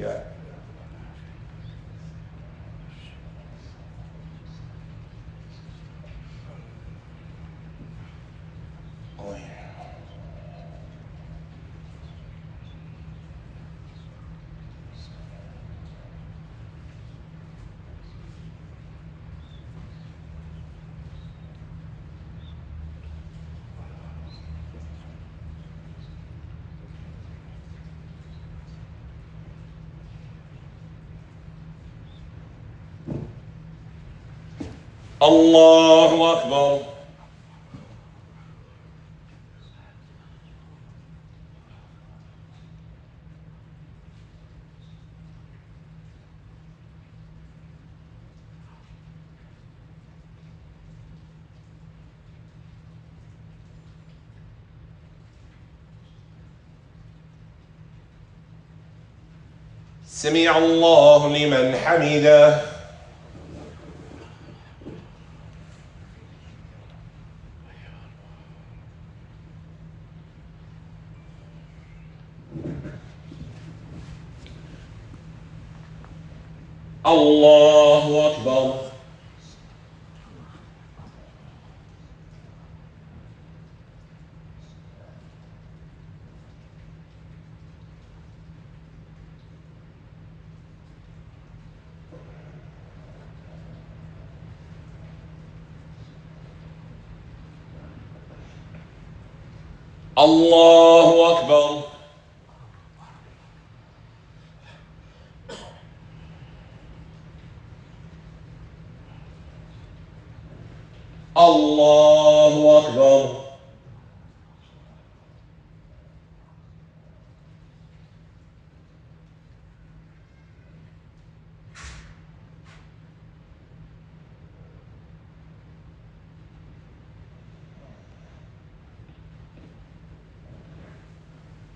A: Yeah. Oh, yeah. الله أكبر. سمع الله لمن حمده. الله أكبر. الله أكبر. الله أكبر.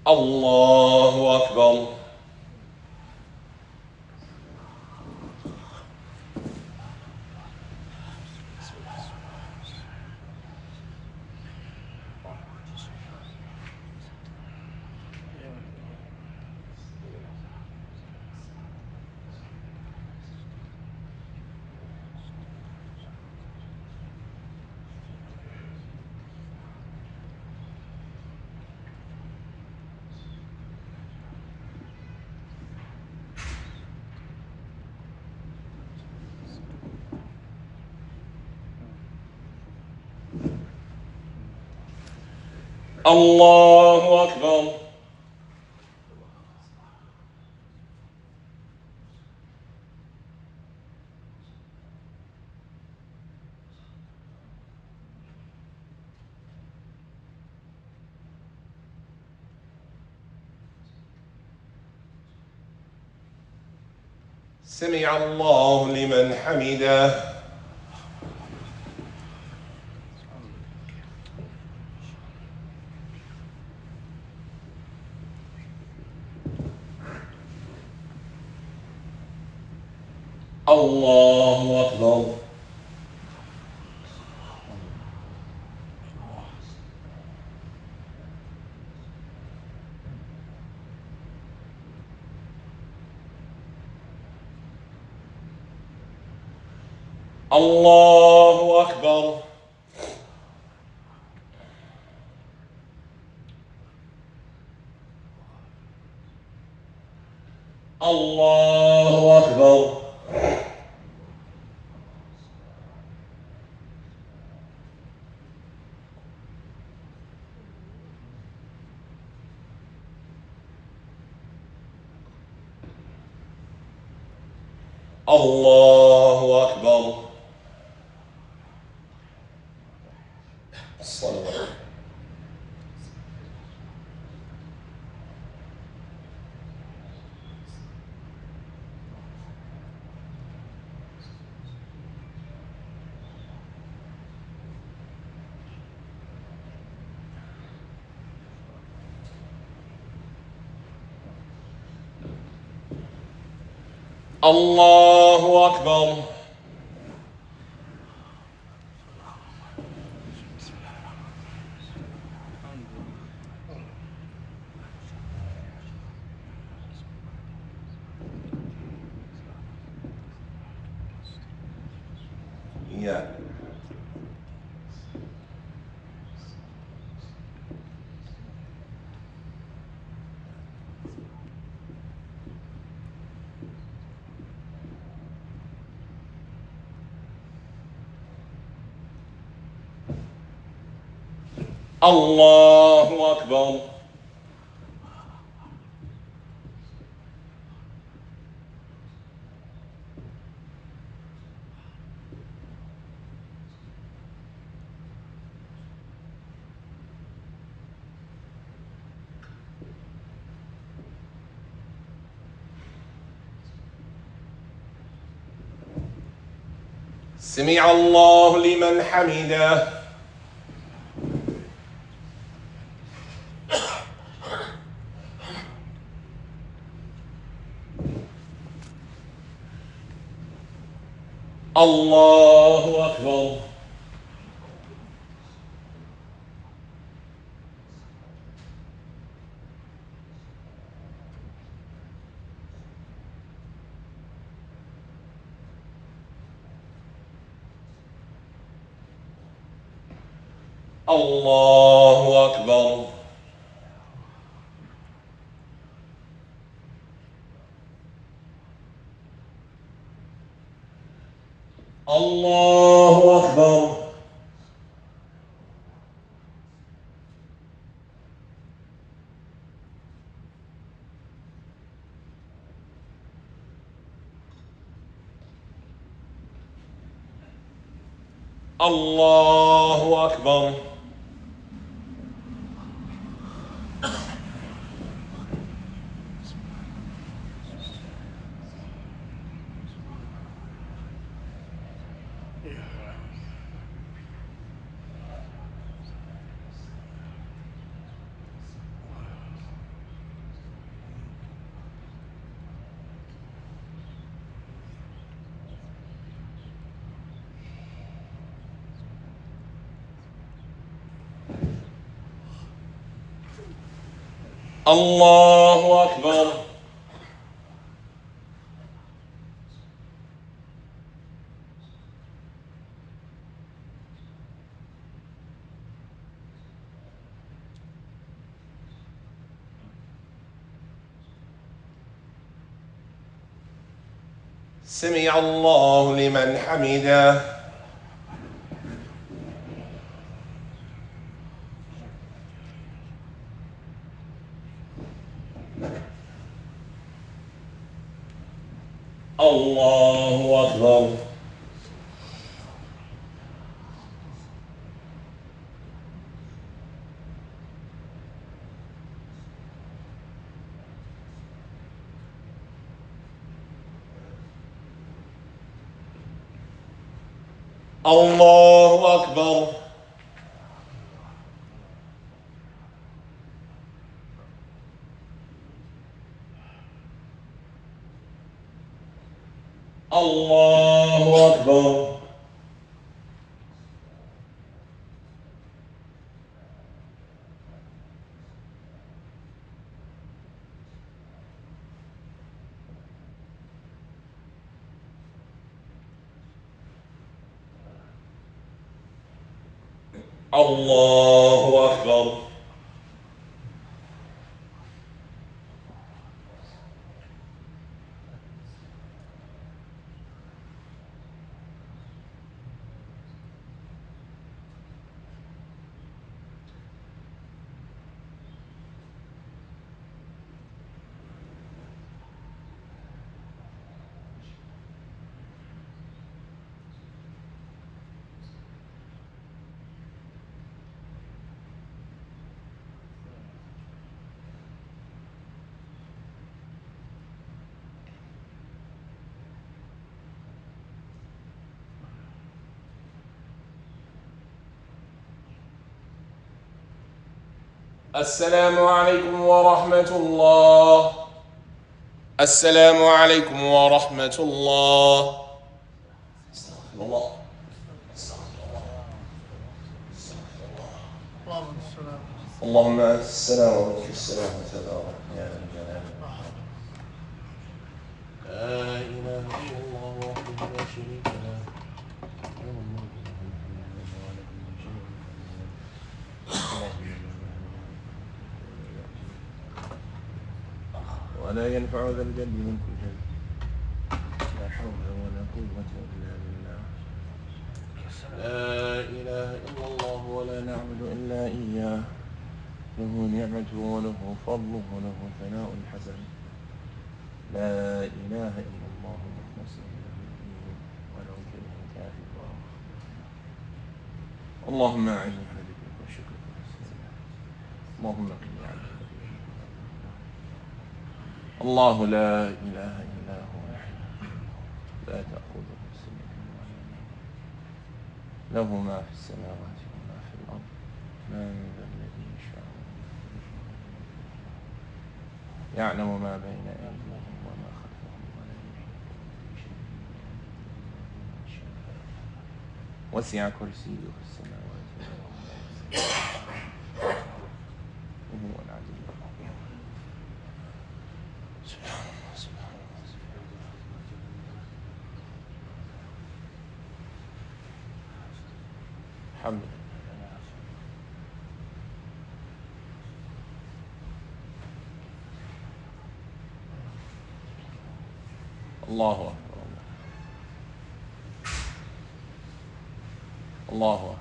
A: الله أكبر. الله أكبر. سمع الله لمن حمده. الله أكبر. الله أكبر. الله أكبر. الله أكبر. الصلاة. الله أكبر. Yeah. الله أكبر. سمع الله لمن حمده. الله أكبر. الله أكبر. الله أكبر. الله أكبر. الله أكبر. سمع الله لمن حمده. الله أكبر. الله أكبر. الله أكبر. الله أكبر. السلام عليكم ورحمة الله. السلام عليكم ورحمة الله. استغفر الله. اللهم أنت السلام ومنك السلام وتبارك يا ذا الجلال. لا إله إلا الله وحده لا شريك له. ولا ينفع ذا الجد منك الجد. لا حول ولا قوة إلا بالله. لا إله إلا الله ولا نعبد إلا إياه. له نعمته وله فضله وله ثناء حسن. لا إله إلا الله مخلصين له الدين ولو كره الكافرون. اللهم أعني على ذكرك وشكرك وحسن عبادتك. اللهم قنا عذابك. الله لا إله إلا هو الحي لا تأخذه سنة ولا نوم له ما في السماوات وما في الأرض. من ذا الذي يشفع يعلم ما بين أيديهم وما خلفهم ولا يحيطون بشيء من علمه إلا بما شاء. وسع كرسيه السماوات وهو العلي العظيم. سبحان الله سبحان الله سبحان الله. الحمد لله. الله أكبر الله أكبر.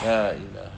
A: لا إله